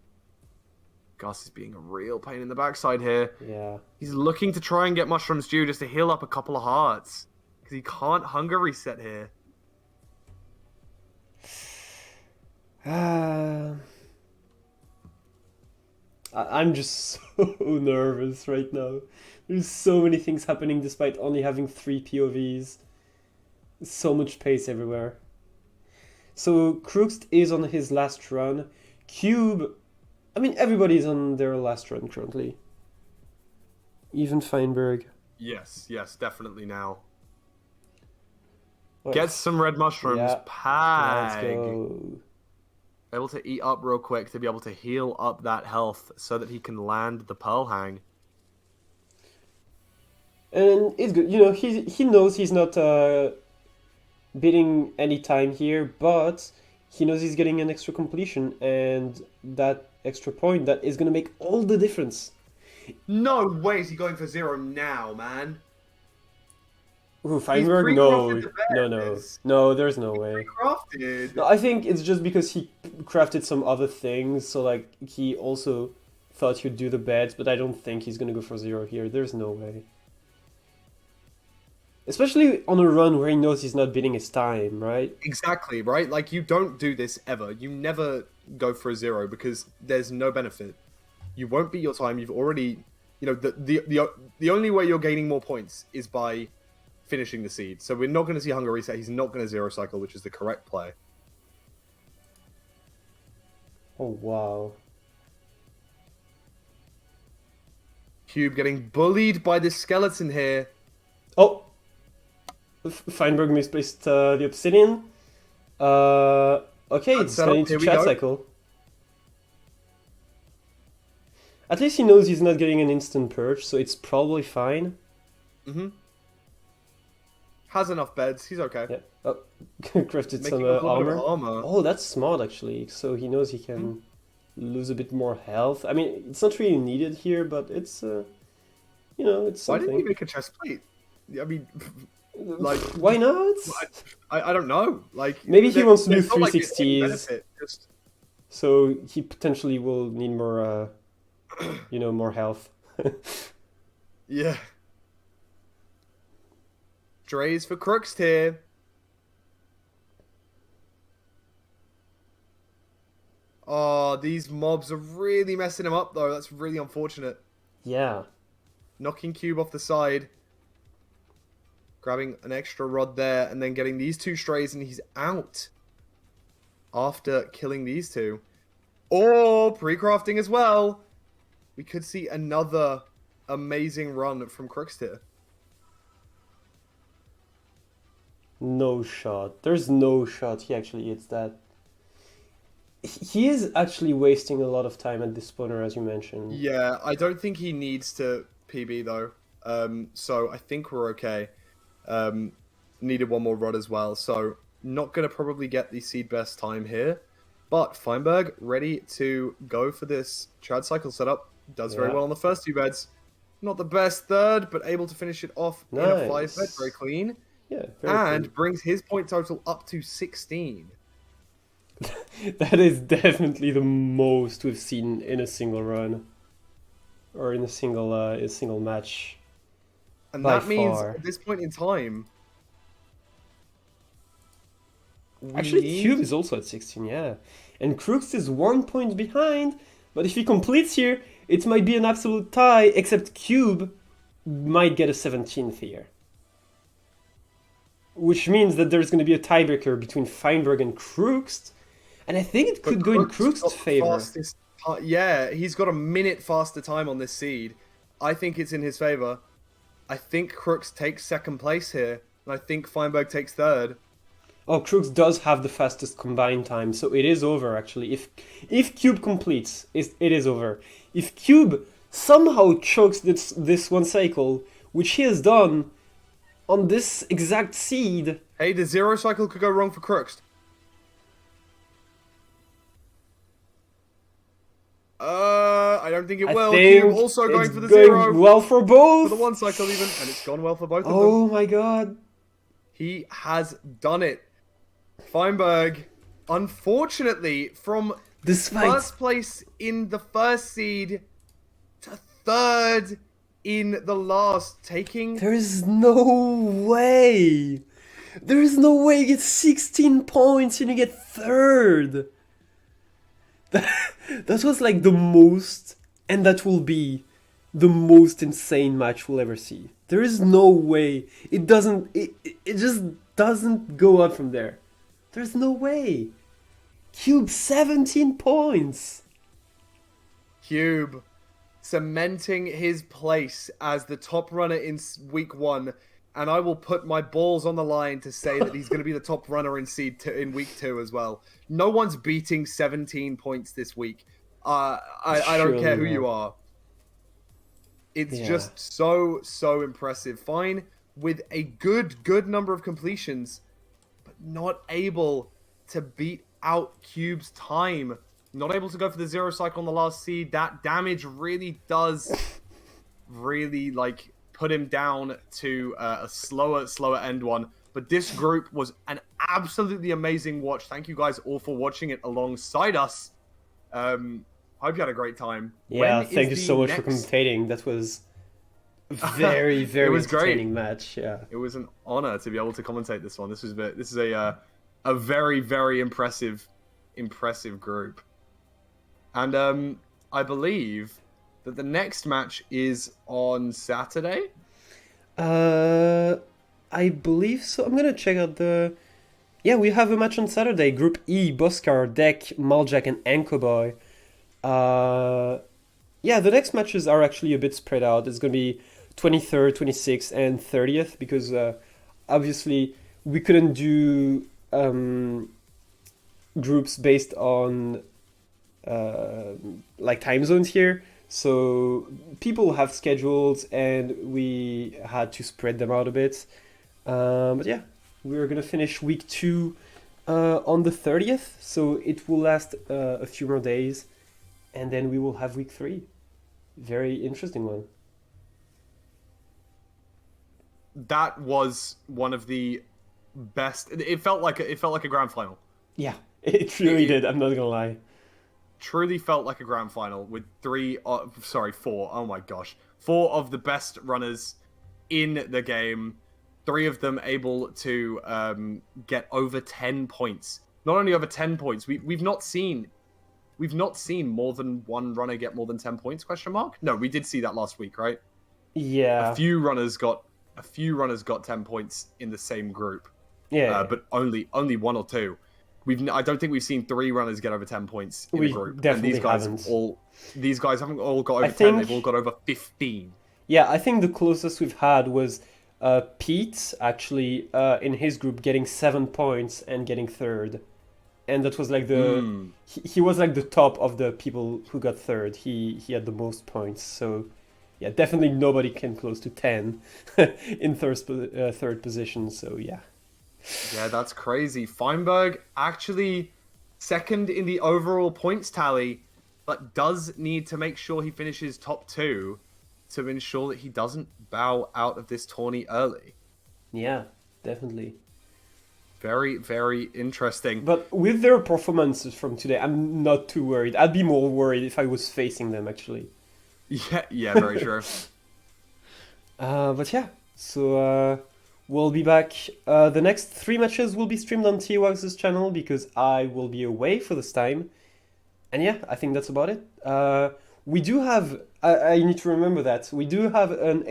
Speaker 2: Gus is being a real pain in the backside here.
Speaker 1: Yeah.
Speaker 2: He's looking to try and get mushroom stew just to heal up a couple of hearts because he can't hunger reset here.
Speaker 1: I'm just so nervous right now. There's so many things happening despite only having 3 POVs. So much pace everywhere. So Crooks is on his last run. Cube, I mean everybody's on their last run currently. Even Feinberg.
Speaker 2: Yes, definitely now.
Speaker 1: Right.
Speaker 2: Get some red mushrooms.
Speaker 1: Yeah.
Speaker 2: Pag.
Speaker 1: Let's go.
Speaker 2: Able to eat up real quick to be able to heal up that health so that he can land the pearl hang.
Speaker 1: And it's good. You know, he knows he's not beating any time here, but he knows he's getting an extra completion, and that extra point, that is going to make all the difference.
Speaker 2: No way is he going for 0 now, man.
Speaker 1: Ooh,
Speaker 2: He's
Speaker 1: Feinberg?
Speaker 2: pre-crafted
Speaker 1: No,
Speaker 2: the
Speaker 1: no, no,
Speaker 2: bears.
Speaker 1: no. There's no way.
Speaker 2: Pre-crafted.
Speaker 1: No, I think it's just because he crafted some other things. So like he also thought he'd do the beds, but I don't think he's gonna go for 0 here. There's no way. Especially on a run where he knows he's not beating his time, right?
Speaker 2: Exactly, right? Like, you don't do this ever. You never go for a 0 because there's no benefit. You won't beat your time. You've already, you know, the only way you're gaining more points is by finishing the seed. So we're not going to see hunger reset. He's not going to 0 cycle, which is the correct play.
Speaker 1: Oh wow.
Speaker 2: Cube getting bullied by this skeleton here.
Speaker 1: Oh, Feinberg misplaced the obsidian. Okay, it's going to chat cycle. At least he knows he's not getting an instant purge, so it's probably fine.
Speaker 2: Mm-hmm. Has enough beds. He's okay.
Speaker 1: Yeah. Oh, crafted
Speaker 2: Making
Speaker 1: some
Speaker 2: a lot
Speaker 1: armor.
Speaker 2: of armor.
Speaker 1: Oh, that's smart actually. So he knows he can lose a bit more health. I mean, it's not really needed here, but it's you know, it's something.
Speaker 2: Why didn't he make a chest plate? I mean, like,
Speaker 1: why not?
Speaker 2: I don't know. Like,
Speaker 1: maybe he wants to do
Speaker 2: like
Speaker 1: 360s. So he potentially will need more, you know, more health.
Speaker 2: Yeah. Dre's for Crooks here. Oh, these mobs are really messing him up, though. That's really unfortunate.
Speaker 1: Yeah.
Speaker 2: Knocking Cube off the side. Grabbing an extra rod there, and then getting these 2 strays, and he's out. After killing these 2. Or pre-crafting as well. We could see another amazing run from Crooks here.
Speaker 1: No shot. There's no shot he actually hits that. He is actually wasting a lot of time at this spawner, as you mentioned.
Speaker 2: Yeah, I don't think he needs to PB, though. So I think we're okay. Needed one more rod as well. So not going to probably get the seed best time here. But Feinberg ready to go for this Chad cycle setup. Does very well on the first 2 beds. Not the best third, but able to finish it off in a 5 bed. Very clean.
Speaker 1: Yeah,
Speaker 2: and
Speaker 1: clean.
Speaker 2: Brings his point total up to 16.
Speaker 1: That is definitely the most we've seen in a single run. Or in a single match.
Speaker 2: And that means at this point in time...
Speaker 1: Actually, Cube is also at 16, yeah. And Crooks is 1 point behind, but if he completes here, it might be an absolute tie, except Cube might get a 17th here. Which means that there's going to be a tiebreaker between Feinberg and Crooks, and I think it could go in Crooks' favor.
Speaker 2: Yeah, he's got a minute faster time on this seed. I think it's in his favor. I think Crooks takes 2nd place here, and I think Feinberg takes 3rd.
Speaker 1: Oh, Crooks does have the fastest combined time, so it is over actually. If Cube completes, it is over. If Cube somehow chokes this 1 cycle, which he has done on this exact seed...
Speaker 2: Hey, the 0 cycle could go wrong for Crooks. I don't think it will. Cube also going for the 0.
Speaker 1: Well for both.
Speaker 2: For the 1 cycle even, and it's gone well for both of them.
Speaker 1: Oh my god.
Speaker 2: He has done it. Feinberg, unfortunately, from first place in the first seed to 3rd in the last, taking...
Speaker 1: There is no way. There is no way you get 16 points and you get 3rd. That was like the most, and that will be the most insane match we'll ever see. There is no way. It just doesn't go up from there. There's no way. Cube 17 points.
Speaker 2: Cube cementing his place as the top runner in week 1, and I will put my balls on the line to say that he's going to be the top runner in in week 2 as well. No one's beating 17 points this week. I don't care who you are. It's just so impressive. Fine with a good number of completions, but not able to beat out Cube's time. Not able to go for the 0 cycle on the last seed. That damage really does like put him down to a slower end one. But this group was an absolutely amazing watch. Thank you guys all for watching it alongside us. Hope you had a great time.
Speaker 1: Yeah,
Speaker 2: When
Speaker 1: thank you
Speaker 2: is
Speaker 1: so
Speaker 2: the
Speaker 1: much for
Speaker 2: next...
Speaker 1: commentating. That was a very,
Speaker 2: It
Speaker 1: very
Speaker 2: was great.
Speaker 1: entertaining match. Yeah.
Speaker 2: It was an honor to be able to commentate this one. This is a very, very impressive group. And I believe that the next match is on Saturday.
Speaker 1: I believe so. I'm gonna check out the. Yeah, we have a match on Saturday. Group E: Boscar, Deck, Maljack, and Ankoboy. Yeah, the next matches are actually a bit spread out. It's gonna be 23rd, 26th, and 30th because obviously we couldn't do groups based on like time zones here. So people have schedules and we had to spread them out a bit. But yeah, we're gonna finish week 2 on the 30th. So it will last a few more days and then we will have week 3. Very interesting one.
Speaker 2: That was one of the best. It felt like a grand final.
Speaker 1: Yeah, it really did. I'm not gonna lie.
Speaker 2: Truly felt like a grand final with 4. Oh my gosh, 4 of the best runners in the game. 3 of them able to get over 10 points. Not only over 10 points, we've not seen more than one runner get more than 10 points? Question mark? No, we did see that last week, right?
Speaker 1: Yeah.
Speaker 2: A few runners got 10 points in the same group.
Speaker 1: Yeah.
Speaker 2: But only 1 or 2. I don't think we've seen 3 runners get over 10 points in
Speaker 1: We
Speaker 2: a group.
Speaker 1: definitely
Speaker 2: And these guys haven't all got over 10.
Speaker 1: think-
Speaker 2: They've all got over 15.
Speaker 1: Yeah, I think the closest we've had was Pete actually in his group getting 7 points and getting 3rd. And that was like he was like the top of the people who got 3rd. He had the most points. So yeah, definitely nobody came close to 10 in third position. So yeah.
Speaker 2: Yeah, that's crazy. Feinberg actually 2nd in the overall points tally, but does need to make sure he finishes top 2 to ensure that he doesn't bow out of this tourney early.
Speaker 1: Yeah, definitely.
Speaker 2: Very, very interesting.
Speaker 1: But with their performances from today, I'm not too worried. I'd be more worried if I was facing them, actually.
Speaker 2: Yeah, very true.
Speaker 1: But yeah, so we'll be back. The next 3 matches will be streamed on T-Wax's channel because I will be away for this time. And yeah, I think that's about it. We do have, I need to remember that, we do have an !!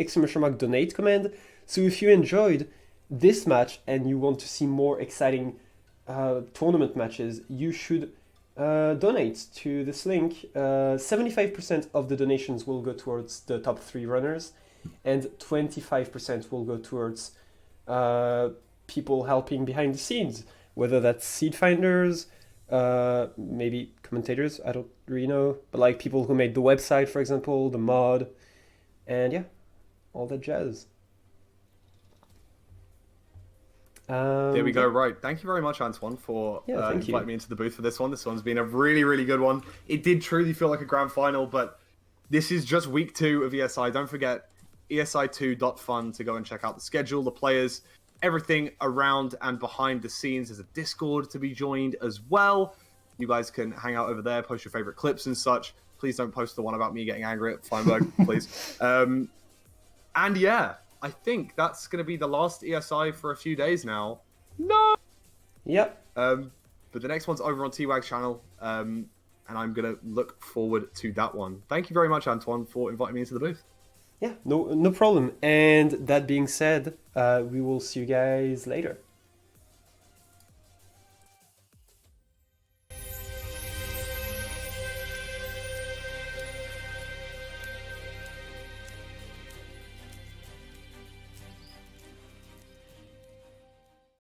Speaker 1: donate command. So if you enjoyed this match and you want to see more exciting tournament matches, you should donate to this link. 75% of the donations will go towards the top 3 runners and 25% will go towards people helping behind the scenes, whether that's seed finders, maybe commentators, I don't really know, but like people who made the website, for example, the mod, and yeah, all that jazz.
Speaker 2: There we go. Right. Thank you very much, AntoLne, for inviting me into the booth for this one. This one's been a really, really good one. It did truly feel like a grand final, but this is just week 2 of ESI. Don't forget esi2.fun to go and check out the schedule, the players, everything around and behind the scenes. There's a Discord to be joined as well. You guys can hang out over there, post your favorite clips and such. Please don't post the one about me getting angry at Feinberg, please. And yeah, I think that's going to be the last ESI for a few days now. No!
Speaker 1: Yep.
Speaker 2: But the next one's over on T-Wag's channel, and I'm going to look forward to that one. Thank you very much, AntoLne, for inviting me into the booth.
Speaker 1: Yeah, no problem. And that being said, we will see you guys later.